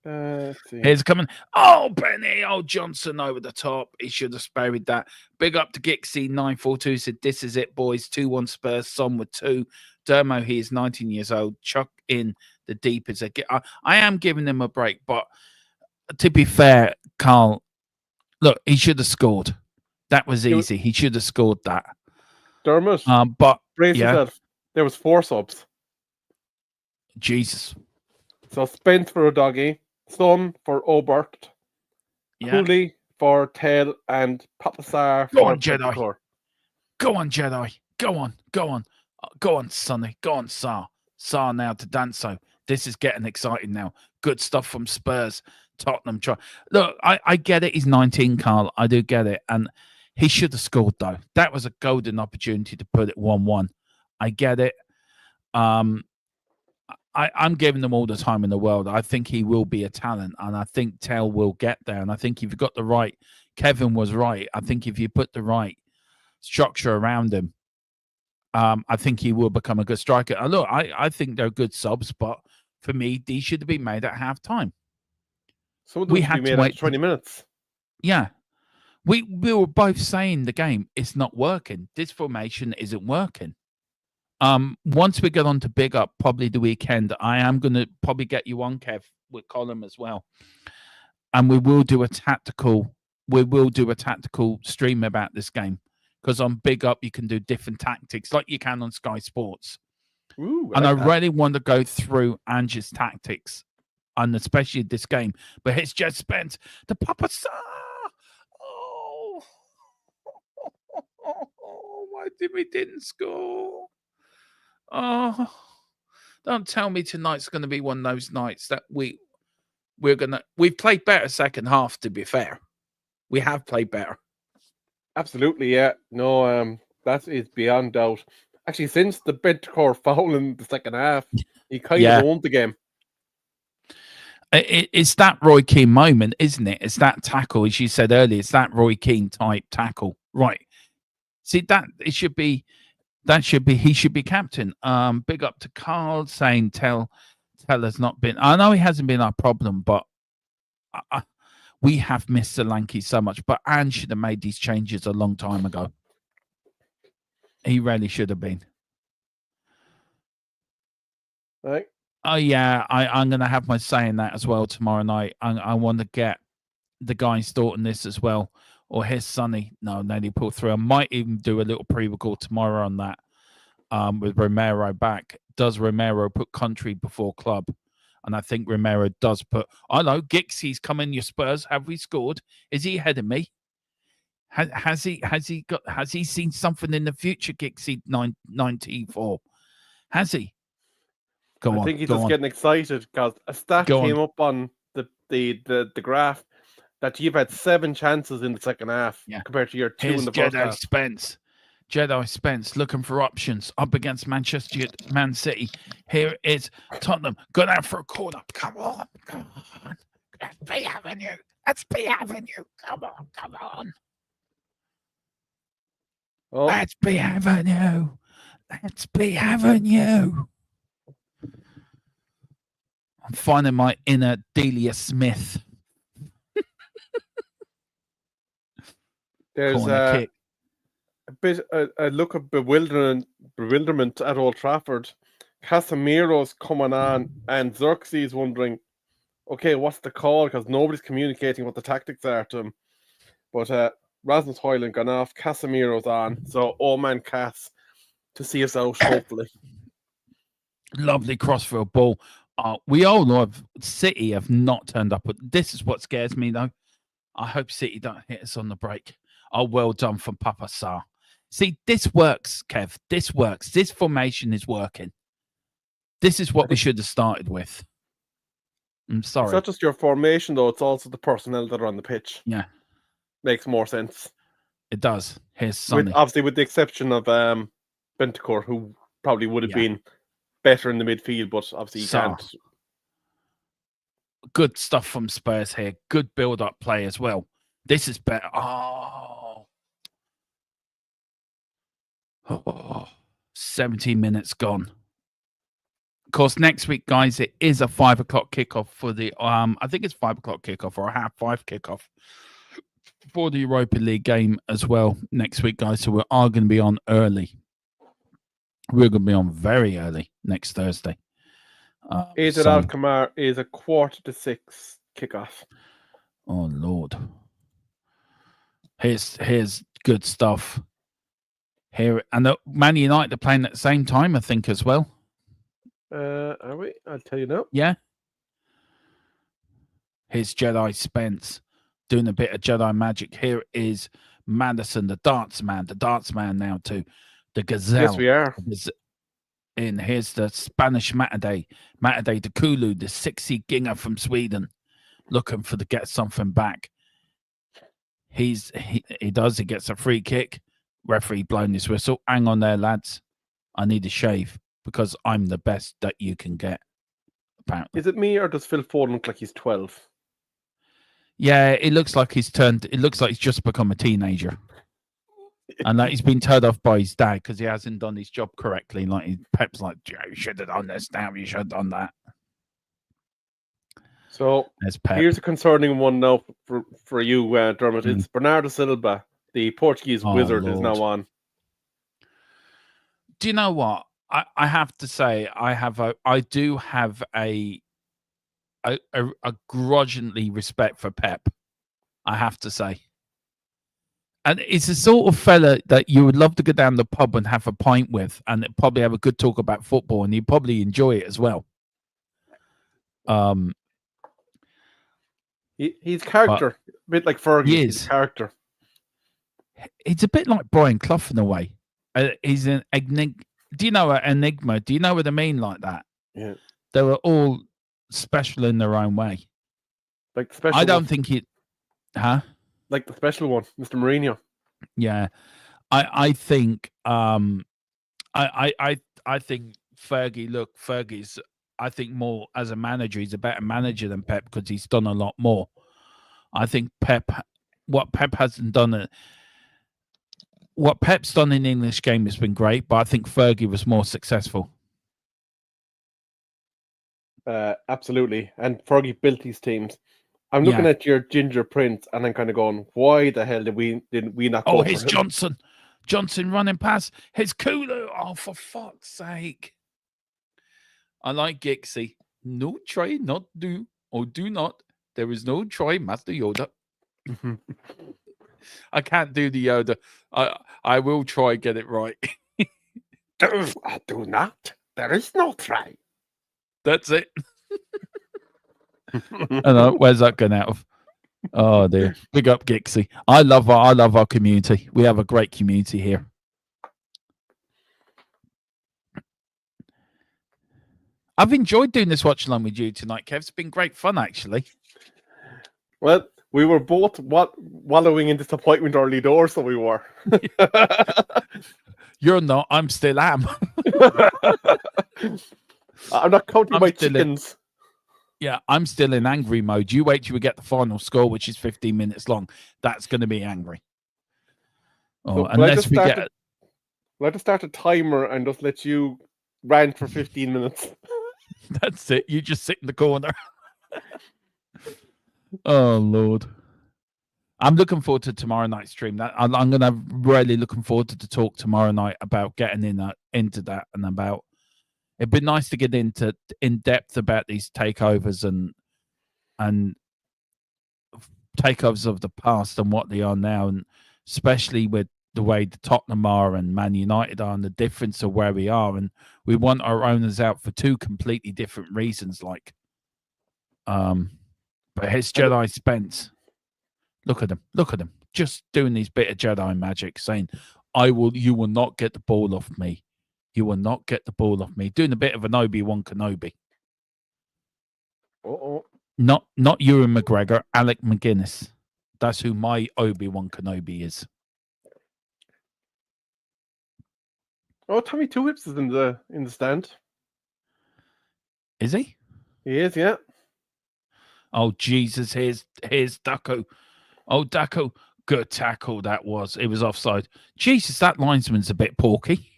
Let's see. Here's coming. Oh, Benny. Oh, Johnson over the top. He should have buried that. Big up to Gixie 942 said, "This is it, boys. 2-1 Spurs. Son with 2. Dermo, he is 19 years old. Chuck in the deep as I am giving him a break, but to be fair, Carl, look, he should have scored. That was easy. He should have scored that. Dermot, But brace yeah. yourself. There was 4 subs. Jesus. So Spence for a doggy, Son for Obert, Yeah. Cooley for Tell, and Papasar Go for on, Jedi. Bentacore. Go on, Jedi. Go on. Go on. Go on, Sonny. Go on, Sar. Sar now to Danso. This is getting exciting now. Good stuff from Spurs. Tottenham try. Look, I get it. He's 19, Carl. I do get it. And he should have scored, though. That was a golden opportunity to put it 1-1. I get it. I'm giving them all the time in the world. I think he will be a talent, and I think Tell will get there. And I think if you've got the right, Kevin was right. I think if you put the right structure around him, I think he will become a good striker. And look, I think they're good subs, but for me, these should have been made at halftime. Some of We them had should be to made wait after 20 minutes. Yeah. We were both saying the game, it's not working. This formation isn't working. Once we get on to big up, probably the weekend, I am going to probably get you on, Kev, with Colin as well. And we will do a tactical stream about this game because on Big Up you can do different tactics like you can on Sky Sports. Ooh, And I like that. really want to go through Ange's tactics, and especially this game. But it's just Spence to Papa Sa. Oh, why did we didn't score? Oh, don't tell me tonight's going to be one of those nights that we've played better second half. To be fair, we have played better. Absolutely, yeah. No, that is beyond doubt. Actually, since the Bentancur foul in the second half, he kind Yeah. of owned the game. It's that Roy Keane moment, isn't it? It's that tackle, as you said earlier. It's that Roy Keane type tackle, right? See he should be captain. Big up to Carl saying tell has not been. I know he hasn't been our problem, but we have missed Solanke so much. But Ange should have made these changes a long time ago. He really should have been. Right. Oh yeah, I'm gonna have my say in that as well tomorrow night. I want to get the guy's thought on this as well, or his Sonny. No, they pull through. I might even do a little pre-record tomorrow on that. With Romero back, does Romero put country before club? And I think Romero does put. I know Gixie's coming. Your Spurs, have we scored? Is he ahead of me? Has he seen something in the future? Gixie 94. Has he? I think he's just getting excited because a stat came up on the graph that you've had 7 chances in the second half compared to your 2 in the first half. Jedi Spence looking for options up against Man City. Here is Tottenham. Go down for a corner. Come on. That's B Avenue. Come on. Oh. That's B Avenue. I'm finding my inner Delia Smith. There's a look of bewilderment at Old Trafford. Casemiro's coming on, and Xerxes wondering, okay, what's the call? Because nobody's communicating what the tactics are to him. But Rasmus Højlund gone off, Casemiro's on, so old man Cass to see us out, hopefully. Lovely crossfield ball. We all know City have not turned up. This is what scares me, though. I hope City don't hit us on the break. Oh, well done from Papa Sarr. See, this works, Kev. This works. This formation is working. This is what we should have started with. I'm sorry. It's not just your formation, though. It's also the personnel that are on the pitch. Yeah. Makes more sense. It does. Here's Sonny. Obviously, with the exception of Bentancur, who probably would have been better in the midfield, but obviously he can't. Good stuff from Spurs here. Good build-up play as well. This is better. Oh. 17 minutes gone. Of course, next week, guys, it is a 5 o'clock kickoff for the I think it's 5 o'clock kickoff or a 5:30 kickoff for the Europa League game as well next week, guys. So we are going to be on early. We're going to be on very early next Thursday. Eid al-Kamar is a 5:45 kickoff. Oh Lord! Here's good stuff. Here and the Man United are playing at the same time, I think, as well. Are we? I'll tell you now. Yeah. Here's Jedi Spence doing a bit of Jedi magic. Here is Madison, the darts man now too. The Gazelle. Yes, we are. And here's the Spanish Matade de Kulu, the 60 ginger from Sweden, looking to get something back. He gets a free kick. Referee blowing his whistle. Hang on there, lads. I need a shave because I'm the best that you can get. Apparently. Is it me or does Phil Foden look like he's 12? Yeah, it looks like he's just become a teenager. And that he's been told off by his dad because he hasn't done his job correctly. Like Pep's like, you should have done this now. You should have done that. So here's a concerning one now for you, Dermot. It's Bernardo Silva, the Portuguese wizard, is now on. Do you know what? I have to say I do have a grudgingly respect for Pep. I have to say. And it's the sort of fella that you would love to go down the pub and have a pint with, and probably have a good talk about football, and you probably enjoy it as well. He's character, a bit like Fergie. He He's is. a character. It's a bit like Brian Clough in a way. He's an Do you know an enigma? Do you know what I mean like that? Yeah. They were all special in their own way. Like the special I don't one. think it. Huh? Like the special one, Mr. Mourinho. Yeah, I think I think Fergie. Look, Fergie's. I think more as a manager, he's a better manager than Pep because he's done a lot more. I think what Pep hasn't done, what Pep's done in the English game has been great, but I think Fergie was more successful. Absolutely. And Fergie built these teams. I'm looking at your Ginger Prince, and I'm kind of going, why the hell did we not go for his him? Johnson running past his Kulu. Oh, for fuck's sake. I like Gixie. No try, not do, or do not. There is no try, Master Yoda. I can't do the Yoda. I will try get it right. Do not. There is no try. That's it. I know, where's that going out of? Oh dear. Big up Gixie. I love our community. We have a great community here. I've enjoyed doing this watch along with you tonight, Kev. It's been great fun, actually. Well, we were both wallowing in disappointment early doors, so we were. You're not. I'm still am. I'm not counting my chickens. Yeah, I'm still in angry mode. You wait till we get the final score, which is 15 minutes long. That's going to be angry. Oh, So unless we get. We'll have to start a timer and just let you rant for 15 minutes. That's it. You just sit in the corner. Oh Lord, I'm looking forward to tomorrow night's stream. I'm gonna really looking forward to the talk tomorrow night about getting into that and about. It'd be nice to get in depth about these takeovers and takeovers of the past and what they are now, and especially with the way the Tottenham are and Man United are, and the difference of where we are, and we want our owners out for two completely different reasons. Like, but his Jedi Spence, look at him, just doing these bit of Jedi magic, saying, you will not get the ball off me. You will not get the ball off me. Doing a bit of an Obi-Wan Kenobi. Not Ewan McGregor, Alec McGuinness. That's who my Obi-Wan Kenobi is. Oh, Tommy Two Whips is in the stand. Is he? He is, yeah. Oh Jesus! Here's Daco. Oh Daco, good tackle that was. It was offside. Jesus, that linesman's a bit porky.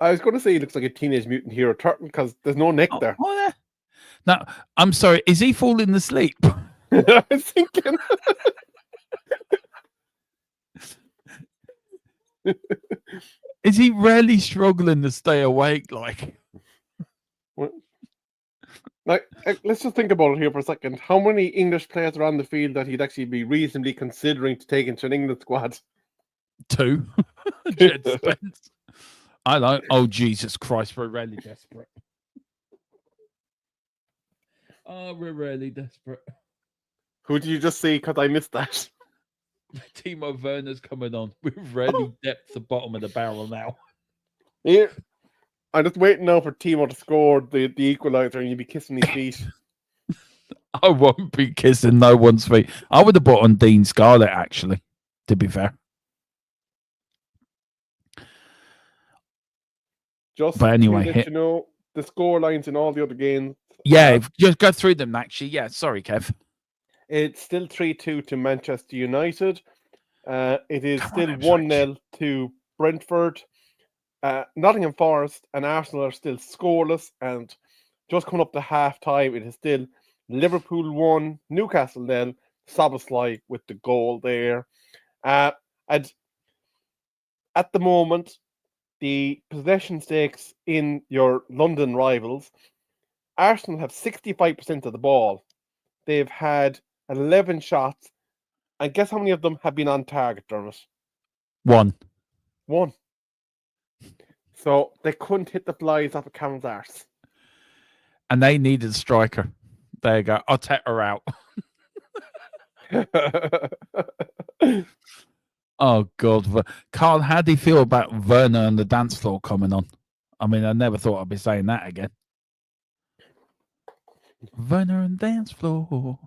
I was going to say he looks like a Teenage Mutant Hero Turtle because there's no neck there. Oh, yeah. Now, I'm sorry. Is he falling asleep? I was thinking. Is he really struggling to stay awake? Like, let's just think about it here for a second. How many English players are on the field that he'd actually be reasonably considering to take into an England squad? 2. Jed Spence. I like. Oh Jesus Christ, we're really desperate. Oh, we're really desperate. Who did you just see? Because I missed that. Timo Werner's coming on. We're really depth the bottom of the barrel now. Yeah, I'm just waiting now for Timo to score the equaliser, and you'll be kissing his feet. I won't be kissing no one's feet. I would have bought on Dean Scarlett, actually. To be fair. But anyway, you know the score lines in all the other games. Yeah, just go through them, actually. Yeah, sorry, Kev. It's still 3-2 to Manchester United. It is still 1-0 to Brentford. Nottingham Forest and Arsenal are still scoreless, and just coming up to half time, it is still Liverpool 1, Newcastle 0, Szoboszlai with the goal there. And at the moment, the possession stakes in your London rivals, Arsenal have 65% of the ball. They've had 11 shots, and guess how many of them have been on target, Dermot? One. So they couldn't hit the flies off a camel's arse. And they needed a striker. There you go. I'll take her out. Oh, God. Carl, how do you feel about Werner and the dance floor coming on? I mean, I never thought I'd be saying that again. Werner and dance floor.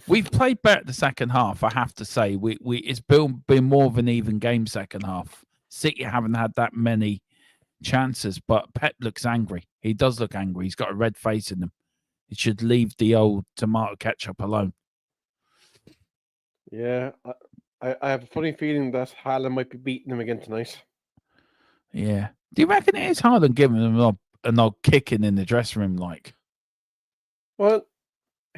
We've played better the second half, I have to say. It's been more of an even game second half. City haven't had that many chances, but Pep looks angry. He does look angry. He's got a red face in him. He should leave the old tomato ketchup alone. Yeah, I have a funny feeling that Haaland might be beating him again tonight. Yeah. Do you reckon it is Haaland giving him an old kicking in the dressing room like? Well,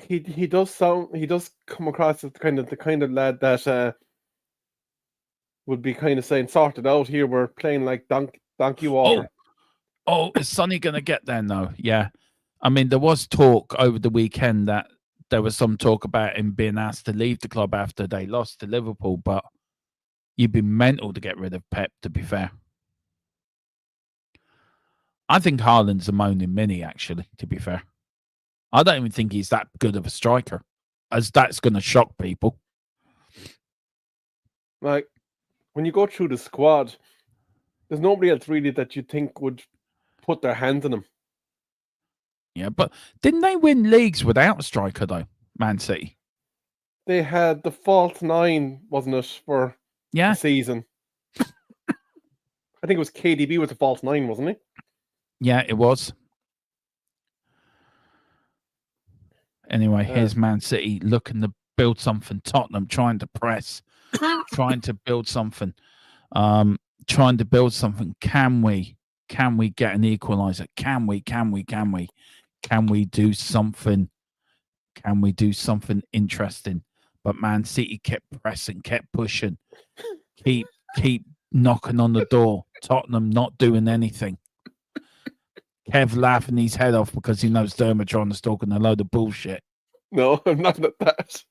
he does come across as the kind of lad that would be kind of saying, sorted out here, we're playing like donkey water. Oh, is Sonny going to get there now? Yeah. I mean, there was talk over the weekend that there was some talk about him being asked to leave the club after they lost to Liverpool, but you'd be mental to get rid of Pep, to be fair. I think Haaland's a moaning mini, actually, to be fair. I don't even think he's that good of a striker, as that's going to shock people. Like, when you go through the squad, there's nobody else really that you think would put their hands on him. Yeah, but didn't they win leagues without a striker, though, Man City? They had the false nine, wasn't it, for the season? I think it was KDB with the false nine, wasn't he? Yeah, it was. Anyway, here's Man City looking to build something. Tottenham trying to press, trying to build something. Trying to build something. Can we get an equaliser? Can we do something? Can we do something interesting? But Man City kept pressing, kept pushing, keep knocking on the door. Tottenham not doing anything. Kev laughing his head off because he knows Dermotron is talking a load of bullshit. No, I'm not at that.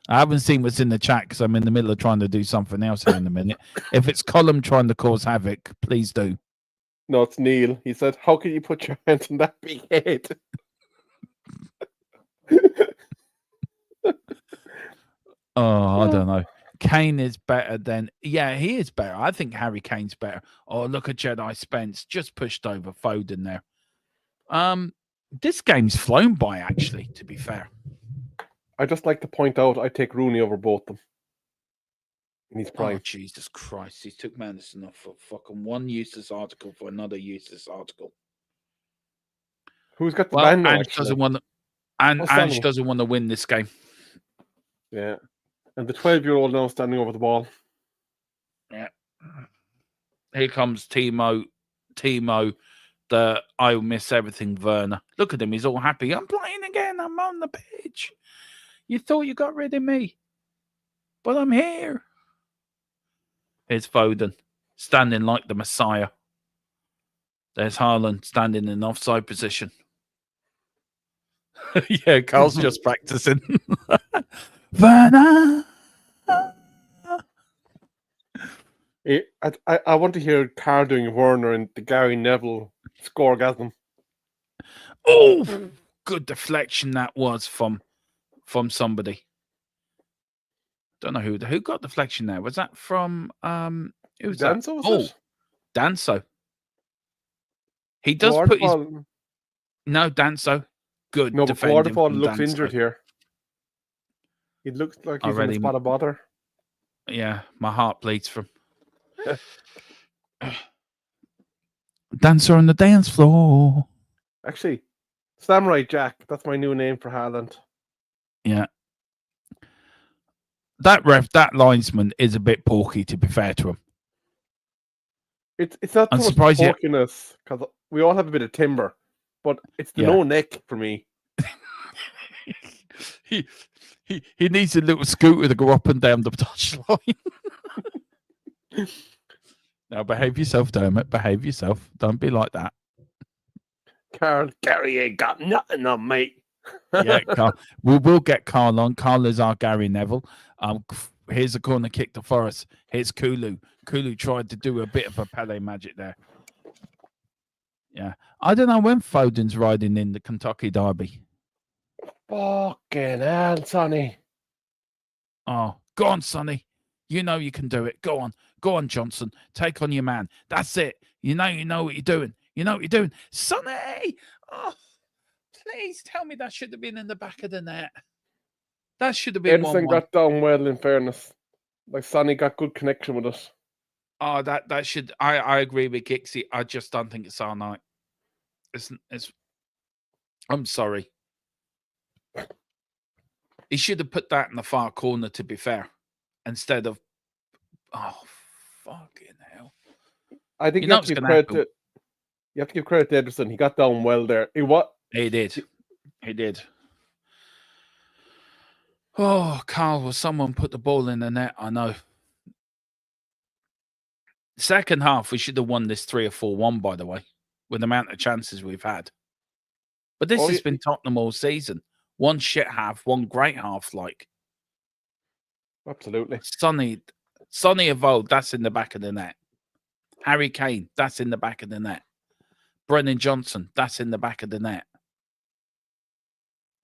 I haven't seen what's in the chat because I'm in the middle of trying to do something else here in a minute. If it's Colum trying to cause havoc, please do. No, it's Neil. He said, how can you put your hands on that big head? Oh, I don't know. Kane is better than... Yeah, he is better. I think Harry Kane's better. Oh, look at Jedi Spence. Just pushed over Foden there. This game's flown by, actually, to be fair. I just like to point out I take Rooney over both of them. In his prime. Oh, Jesus Christ. He took Madison off for fucking one useless article for another useless article. Who's got the ban now, Ange doesn't want to... Ange doesn't want to win this game. Yeah. And the 12-year-old now standing over the ball. Yeah. Here comes Timo, the I'll miss everything Werner. Look at him. He's all happy. I'm playing again. I'm on the pitch. You thought you got rid of me. But I'm here. Here's Foden, standing like the Messiah. There's Haaland standing in offside position. Yeah, Carl's just practicing. Werner. I want to hear Carl doing Werner and the Gary Neville scoregasm. Oh, good deflection that was from somebody. Don't know who got deflection there. Was that from who was Danso, that? was it? Danso. He does put his Danso. Good. No, but Waterfall looks Danso. injured here. It looks like he's in a spot of bother. Yeah, my heart bleeds from. Dancer on the dance floor. Actually, Samurai Jack. That's my new name for Haaland. Yeah. That linesman is a bit porky, to be fair to him. It's not so much porkiness, because we all have a bit of timber, but it's the no neck for me. He needs a little scooter to go up and down the touchline. Now behave yourself, Dermot. Behave yourself. Don't be like that. Carl, Gary ain't got nothing on me. Yeah, Carl. We will get Carl on. Carl is our Gary Neville. Here's a corner kick to Forest. Here's Kulu. Kulu tried to do a bit of a Pele magic there. Yeah. I don't know when Foden's riding in the Kentucky Derby. Fucking hell, Sonny. Oh, go on, Sonny. You know you can do it. Go on. Go on, Johnson. Take on your man. That's it. You know what you're doing. You know what you're doing. Sonny! Oh, please tell me that should have been in the back of the net. That should have been Edison 1-1. got down well, in fairness. Like, Sonny got good connection with us. Oh, that should. I agree with Gixie. I just don't think it's our night. It's. I'm sorry. He should have put that in the far corner, to be fair, instead of. Oh, fucking hell! I think You you know have to what's give gonna credit happen. to. You have to give credit to Ederson. He got down well there. He did. He did. Oh, Carl, will someone put the ball in the net? I know. Second half, we should have won this 3 or 4-1, by the way, with the amount of chances we've had. But this has been Tottenham all season. One shit half, one great half, like. Absolutely. Sonny of old, that's in the back of the net. Harry Kane, that's in the back of the net. Brennan Johnson, that's in the back of the net.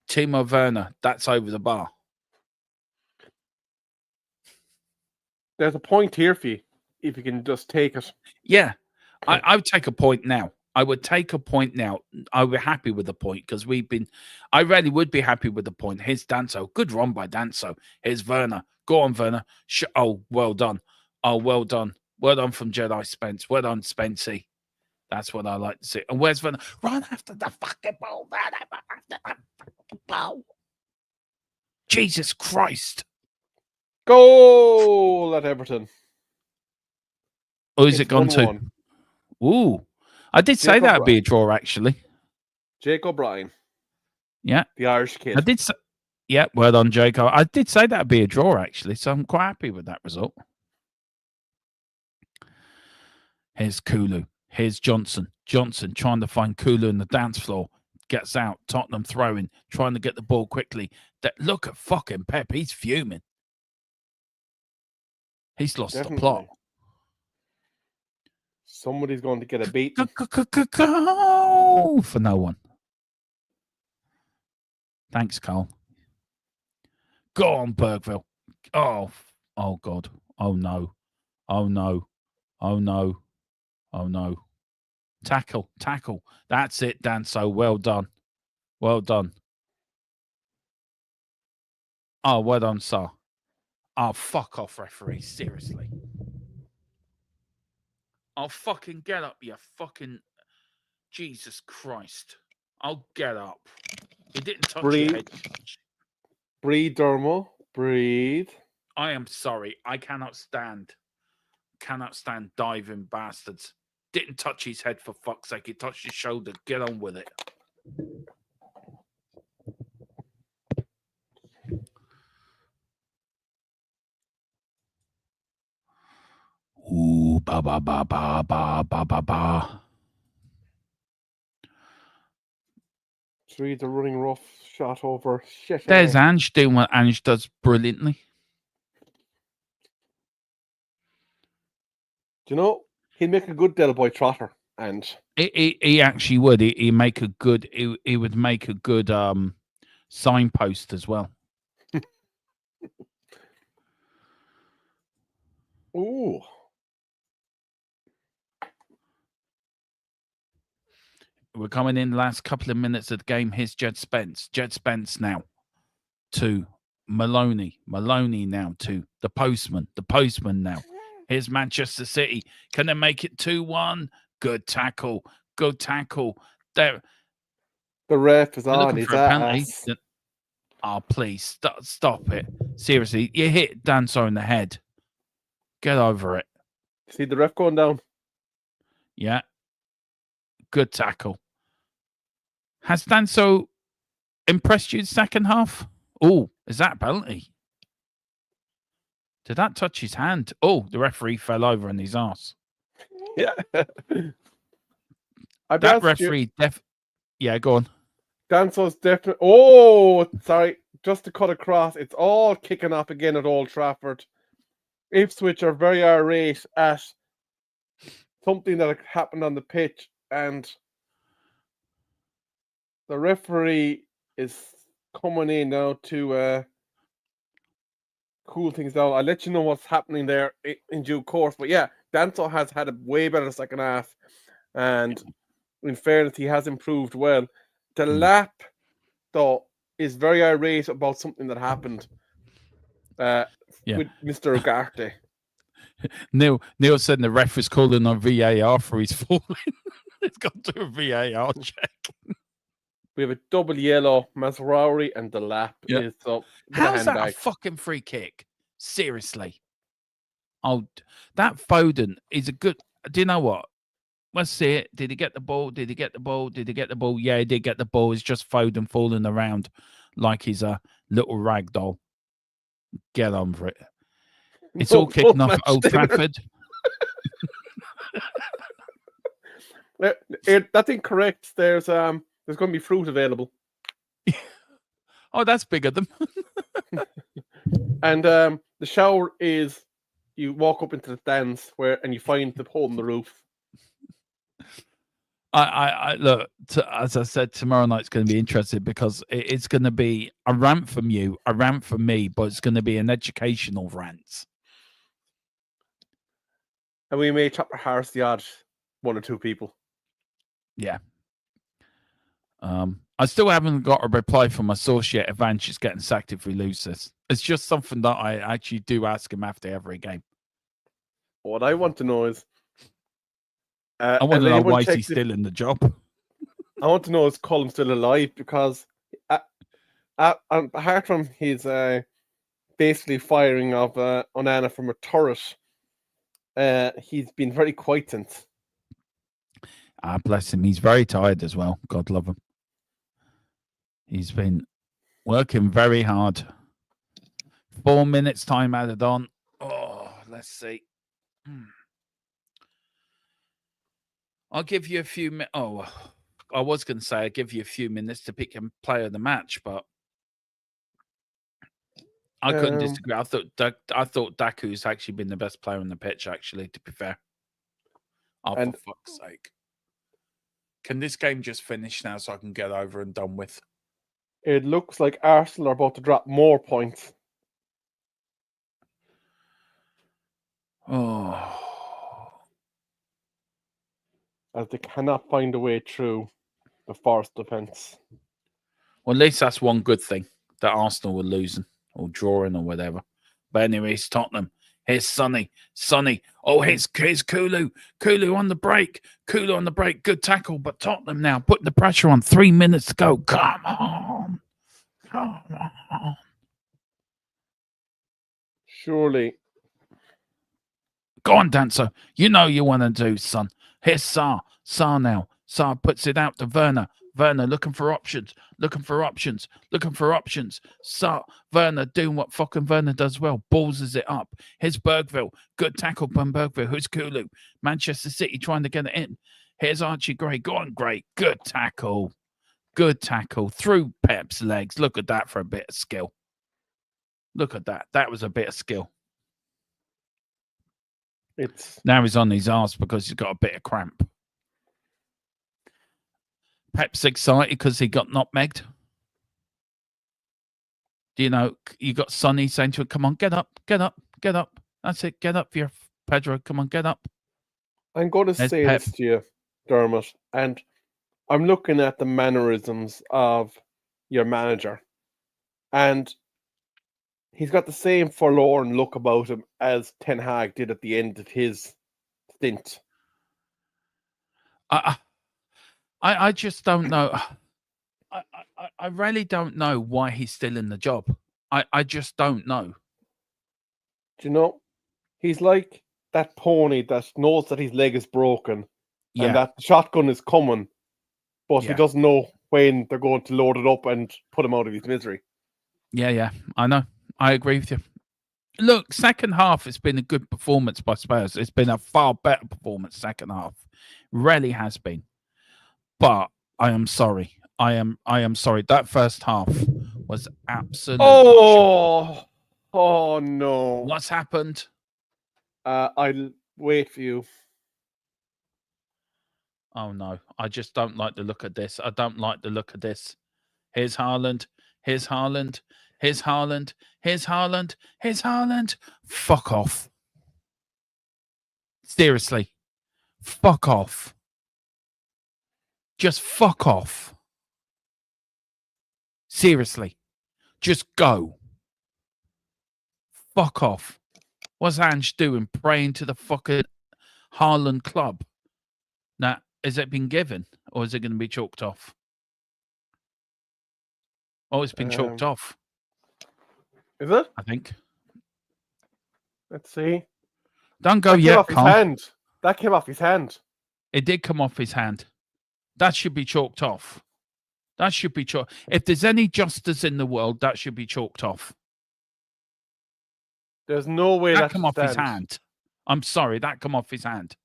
Timo Werner, that's over the bar. There's a point here for you, if you can just take it. Yeah, I would take a point now. I would take a point now. I would be happy with the point because I really would be happy with the point. Here's Danso. Good run by Danso. Here's Werner. Go on, Werner. Oh, well done. Oh, well done. Well done from Jedi Spence. Well done, Spency. That's what I like to see. And where's Werner? Run after the fucking ball, Werner. Run after the fucking ball. Jesus Christ. Goal at Everton. Oh, is It's it gone 1-1. to? Ooh. I did say Jacob that would be a Ryan. draw, actually. Jake O'Brien. Yeah. The Irish kid. I did say, yeah, well done, Jacob. I did say that would be a draw, actually, so I'm quite happy with that result. Here's Kulu. Here's Johnson. Johnson trying to find Kulu in the dance floor. Gets out. Tottenham throwing. Trying to get the ball quickly. Look at fucking Pep. He's fuming. He's lost the plot. Somebody's going to get a beating. Go for no one. Thanks, Carl. Go on, Bergville. Oh God. Oh no. Oh no. Oh no. Oh no. Tackle. That's it, Danso. Well done. Well done. Oh, well done, sir. Oh, fuck off, referee. Seriously. I'll fucking get up, you fucking... Jesus Christ. I'll get up. You didn't touch your head. Breathe, Dermo. Breathe. I am sorry. I cannot stand diving bastards. Didn't touch his head, for fuck's sake. He touched his shoulder. Get on with it. Ooh, ba ba ba ba ba ba ba ba. Three, the running rough shot over. Shit. There's Ange doing what Ange does brilliantly. Do you know, he'd make a good Del Boy trotter, and he actually would. He would make a good signpost as well. ooh. We're coming in the last couple of minutes of the game. Here's Jed Spence. Jed Spence now to Maloney. Maloney now to the postman. The postman now. Here's Manchester City. Can they make it 2-1? Good tackle. Good tackle. There. The ref is They're on. looking He's for a penalty. Oh, please. Stop it. Seriously. You hit Danso in the head. Get over it. See the ref going down? Yeah. Good tackle. Has Danso impressed you in the second half? Oh, is that a penalty? Did that touch his hand? Oh, the referee fell over on his ass. Yeah. That referee yeah, go on. Danso's definitely. Oh, sorry. just to cut across, it's all kicking off again at Old Trafford. Ipswich are very irate at something that happened on the pitch, and the referee is coming in now to cool things down. I'll let you know what's happening there in due course. But yeah, Danso has had a way better second half, and in fairness, he has improved well. The lap, though, is very irate about something that happened with Mr. Ugarte. Neil said the ref is calling on VAR for his falling. It's got to do a VAR check. We have a double yellow, Mazraoui, and the lap is up. How's that a fucking free kick? Seriously. Oh, that Foden is a good... Do you know what? Let's see it. Did he get the ball? Did he get the ball? Did he get the ball? Yeah, he did get the ball. It's just Foden falling around like he's a little rag doll. Get on for it. It's all kicking off at Old Trafford. That's incorrect. There's going to be fruit available. Oh, that's bigger than. And the shower is you walk up into the stands and you find the hole in the roof. I look, as I said, tomorrow night's going to be interesting because it's going to be a rant from you, a rant from me, but it's going to be an educational rant. And we may chop our hearts the odd one or two people. Yeah. I still haven't got a reply from my source yet if Ange is getting sacked if we lose this. It's just something that I actually do ask him after every game. What I want to know is... I want to know why he's still in the job. I want to know is Cullum still alive, because apart from his basically firing of Onana from a turret, he's been very quiet since. Bless him. He's very tired as well. God love him. He's been working very hard. 4 minutes time added on. Oh, let's see. I'll give you a few minutes. Oh, I was going to say I'll give you a few minutes to pick a player of the match, but I couldn't disagree. I thought Daku's actually been the best player on the pitch, actually, to be fair. Oh, for fuck's sake. Can this game just finish now so I can get over and done with? It looks like Arsenal are about to drop more points. Oh. As they cannot find a way through the Forest defence. Well, at least that's one good thing, that Arsenal were losing or drawing or whatever. But anyway, it's Tottenham. Here's Sonny. Oh, here's Kulu. Kulu on the break. Good tackle. But Tottenham now putting the pressure on. 3 minutes to go. Come on. Surely. Go on, Dancer. You know you want to do, son. Here's Sarr. Sarr now. Sarr puts it out to Werner. Werner looking for options. Sarr. Werner doing what fucking Werner does well. Ballses it up. Here's Bergville. Good tackle from Bergville. Who's Kulu? Manchester City trying to get it in. Here's Archie Gray. Go on, Gray. Good tackle. Through Pep's legs. Look at that for a bit of skill. Look at that. That was a bit of skill. Now he's on his arse because he's got a bit of cramp. Pep's excited because he got nutmegged. Do you know, you got Sonny saying to him, come on, get up. That's it, get up here, Pedro. Come on, get up. I'm going to say this to you, Dermot, and I'm looking at the mannerisms of your manager, and he's got the same forlorn look about him as Ten Hag did at the end of his stint. I just don't know. I really don't know why he's still in the job. I just don't know. Do you know? He's like that pony that knows that his leg is broken and that the shotgun is coming, but he doesn't know when they're going to load it up and put him out of his misery. Yeah, I know. I agree with you. Look, second half, it's been a good performance by Spurs. It's been a far better performance second half. Really has been. But I am sorry. I am sorry. That first half was absolutely shocking. Oh no. What's happened? I'll wait for you. Oh no, I just don't like the look of this. I don't like the look of this. Here's Haaland. Here's Haaland. Here's Haaland. Here's Haaland. Here's Haaland. Fuck off. Seriously. Fuck off. Just fuck off. Seriously. Just go. Fuck off. What's Ange doing? Praying to the fucking Haaland club. Now, has it been given or is it going to be chalked off? Oh, it's been chalked off. Is it? I think. Let's see. Don't go That came yet, off his Carl. hand. That came off his hand. It did come off his hand. That should be chalked off. That should be chalked. If there's any justice in the world, that should be chalked off. There's no way That that come should off his stand. hand. I'm sorry, that come off his hand.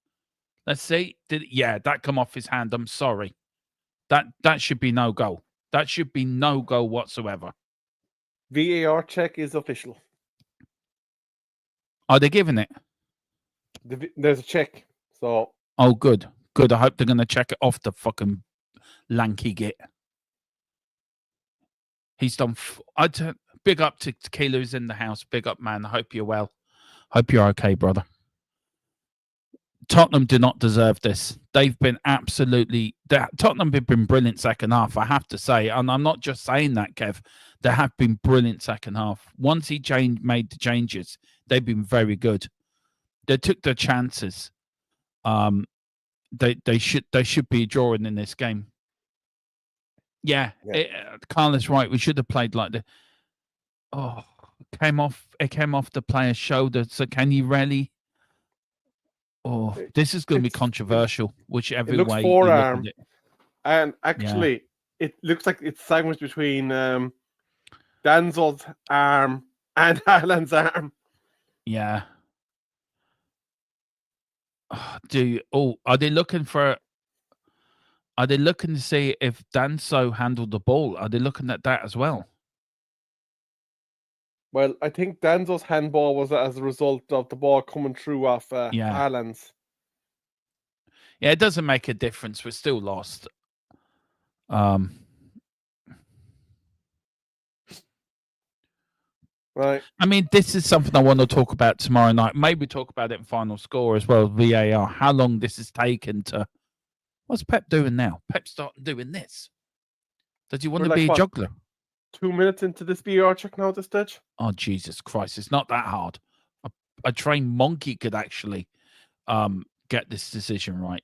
Let's see. Yeah, that come off his hand. I'm sorry. That should be no goal. That should be no goal whatsoever. VAR check is official. Are they giving it? There's a check. So Oh, good. Good. I hope they're going to check it off the fucking lanky git. He's done. Big up to Tequila who's in the house. Big up, man. I hope you're well. Hope you're okay, brother. Tottenham do not deserve this. They've been absolutely... Tottenham have been brilliant second half, I have to say. And I'm not just saying that, Kev. They have been brilliant second half. Once he made the changes, they've been very good. They took their chances. They should be drawing in this game. Yeah. Carlos right. We should have played like the... Oh, it came off the player's shoulder. So can you really... Oh, this is going to be controversial, whichever it looks way forearm. you look at it. And actually, it looks like it's sandwiched between Danzel's arm and Haaland's arm. Yeah. Oh, are they looking to see if Danso handled the ball? Are they looking at that as well? Well, I think Danzo's handball was as a result of the ball coming through off Haaland's. Yeah, it doesn't make a difference. We're still lost. Right. I mean, this is something I want to talk about tomorrow night. Maybe talk about it in final score as well, VAR. How long this has taken to... What's Pep doing now? Pep's starting doing this. Does he want to be a juggler? 2 minutes into this VAR check now at this stage? Oh, Jesus Christ. It's not that hard. A trained monkey could actually get this decision right.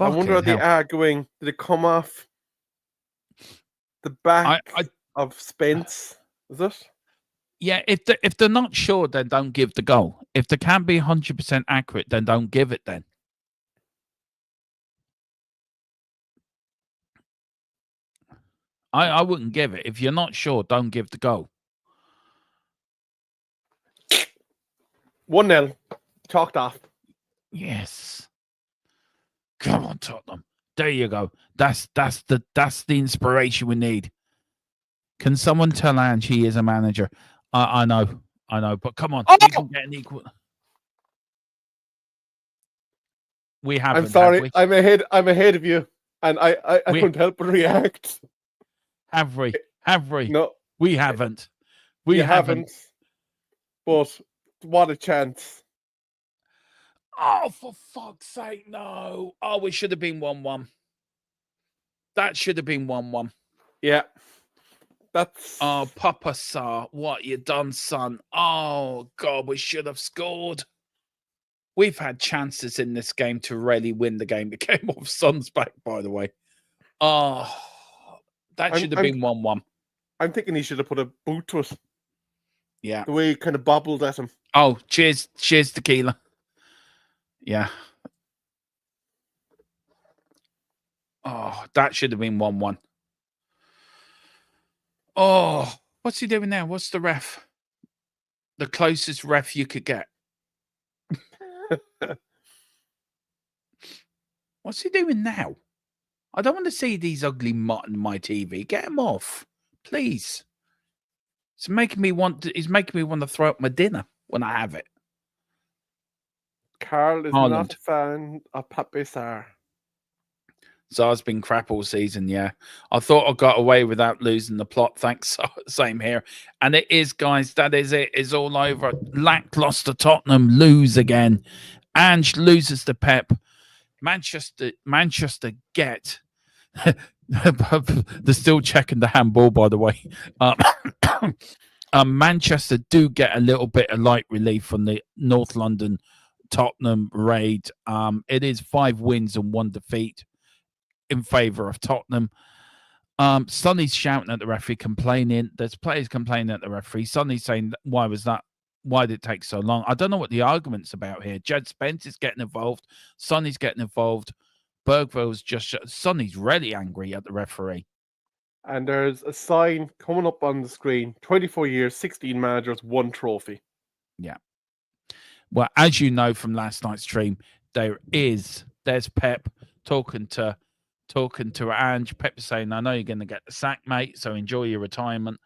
I wonder, are they arguing? Did it come off the back of Spence? Is it? Yeah, if they're not sure, then don't give the goal. If they can't be 100% accurate, then don't give it then. I wouldn't give it. If you're not sure, don't give the goal. 1-0. Chalked off. Yes. Come on, Tottenham. There you go. That's the inspiration we need. Can someone tell Ange he is a manager? I know, but come on, we can get an equal. We haven't. I'm sorry, have we? I'm ahead of you, and I couldn't help but react. Have we? Have we? No, we haven't. We haven't. But what a chance! Oh, for fuck's sake, no! Oh, we should have been 1-1. That should have been 1-1. Yeah. That's... Oh, Papa Sarr, what you done, son? Oh, God, we should have scored. We've had chances in this game to really win the game. It came off Son's back, by the way. Oh, that should have been 1-1. I'm thinking he should have put a boot to it. Yeah. The way he kind of bobbled at him. Oh, cheers, tequila. Yeah. Oh, that should have been 1-1. Oh, what's he doing now? What's the ref? The closest ref you could get. What's he doing now? I don't want to see these ugly mutt on my TV. Get them off, please. It's making me want to throw up my dinner when I have it. Carl is Haaland. not a fan of Pat Bissar. Zara's been crap all season, yeah. I thought I got away without losing the plot. Thanks. Same here. And it is, guys. That is it. It's all over. Lackluster Tottenham lose again. Ange loses to Pep. Manchester get. They're still checking the handball, by the way. Manchester do get a little bit of light relief from the North London Tottenham raid. It is 5 wins and 1 defeat in favour of Tottenham. Sonny's shouting at the referee, complaining. There's players complaining at the referee. Sonny's saying, why was that? Why did it take so long? I don't know what the argument's about here. Jed Spence is getting involved. Sonny's getting involved. Bergville's just... Sonny's really angry at the referee. And there's a sign coming up on the screen. 24 years, 16 managers, 1 trophy. Yeah. Well, as you know from last night's stream, there's Pep talking to Ange. Pep is saying, I know you're going to get the sack, mate, so enjoy your retirement.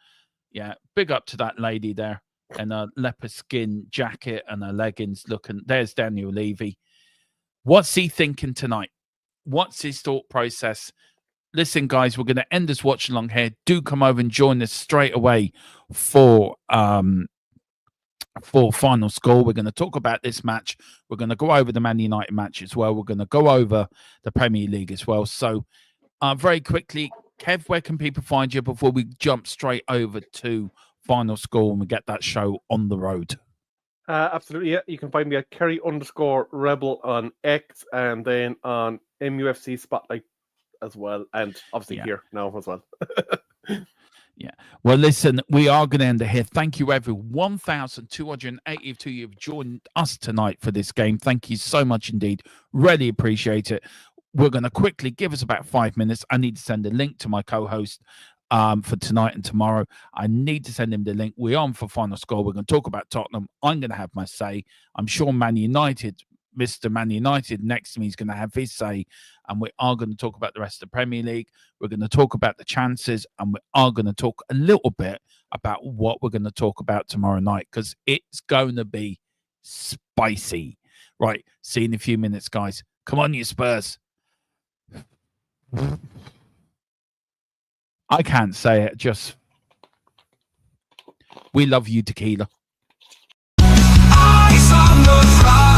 Yeah, big up to that lady there in a leopard skin jacket and her leggings looking. There's Daniel Levy. What's he thinking tonight? What's his thought process? Listen, guys, we're going to end this watch along here. Do come over and join us straight away for final score. We're going to talk about this match. We're going to go over the Man United match as well. We're going to go over the Premier League as well. So very quickly, Kev, where can people find you before we jump straight over to final score and we get that show on the road? Absolutely, yeah. You can find me at Kerry_Rebel on X and then on MUFC Spotlight as well. And obviously here now as well. Yeah. Well, listen, we are going to end it here. Thank you, everyone. 1,280 of you have joined us tonight for this game. Thank you so much indeed. Really appreciate it. We're going to quickly give us about 5 minutes. I need to send a link to my co-host for tonight and tomorrow. I need to send him the link. We're on for final score. We're going to talk about Tottenham. I'm going to have my say. I'm sure Man United, Mr. Man United next to me is going to have his say, and we are going to talk about the rest of the Premier League. We're going to talk about the chances, and we are going to talk a little bit about what we're going to talk about tomorrow night, because it's going to be spicy. Right, see you in a few minutes, guys. Come on, you Spurs. I can't say it, just we love you, tequila. Eyes on the prize.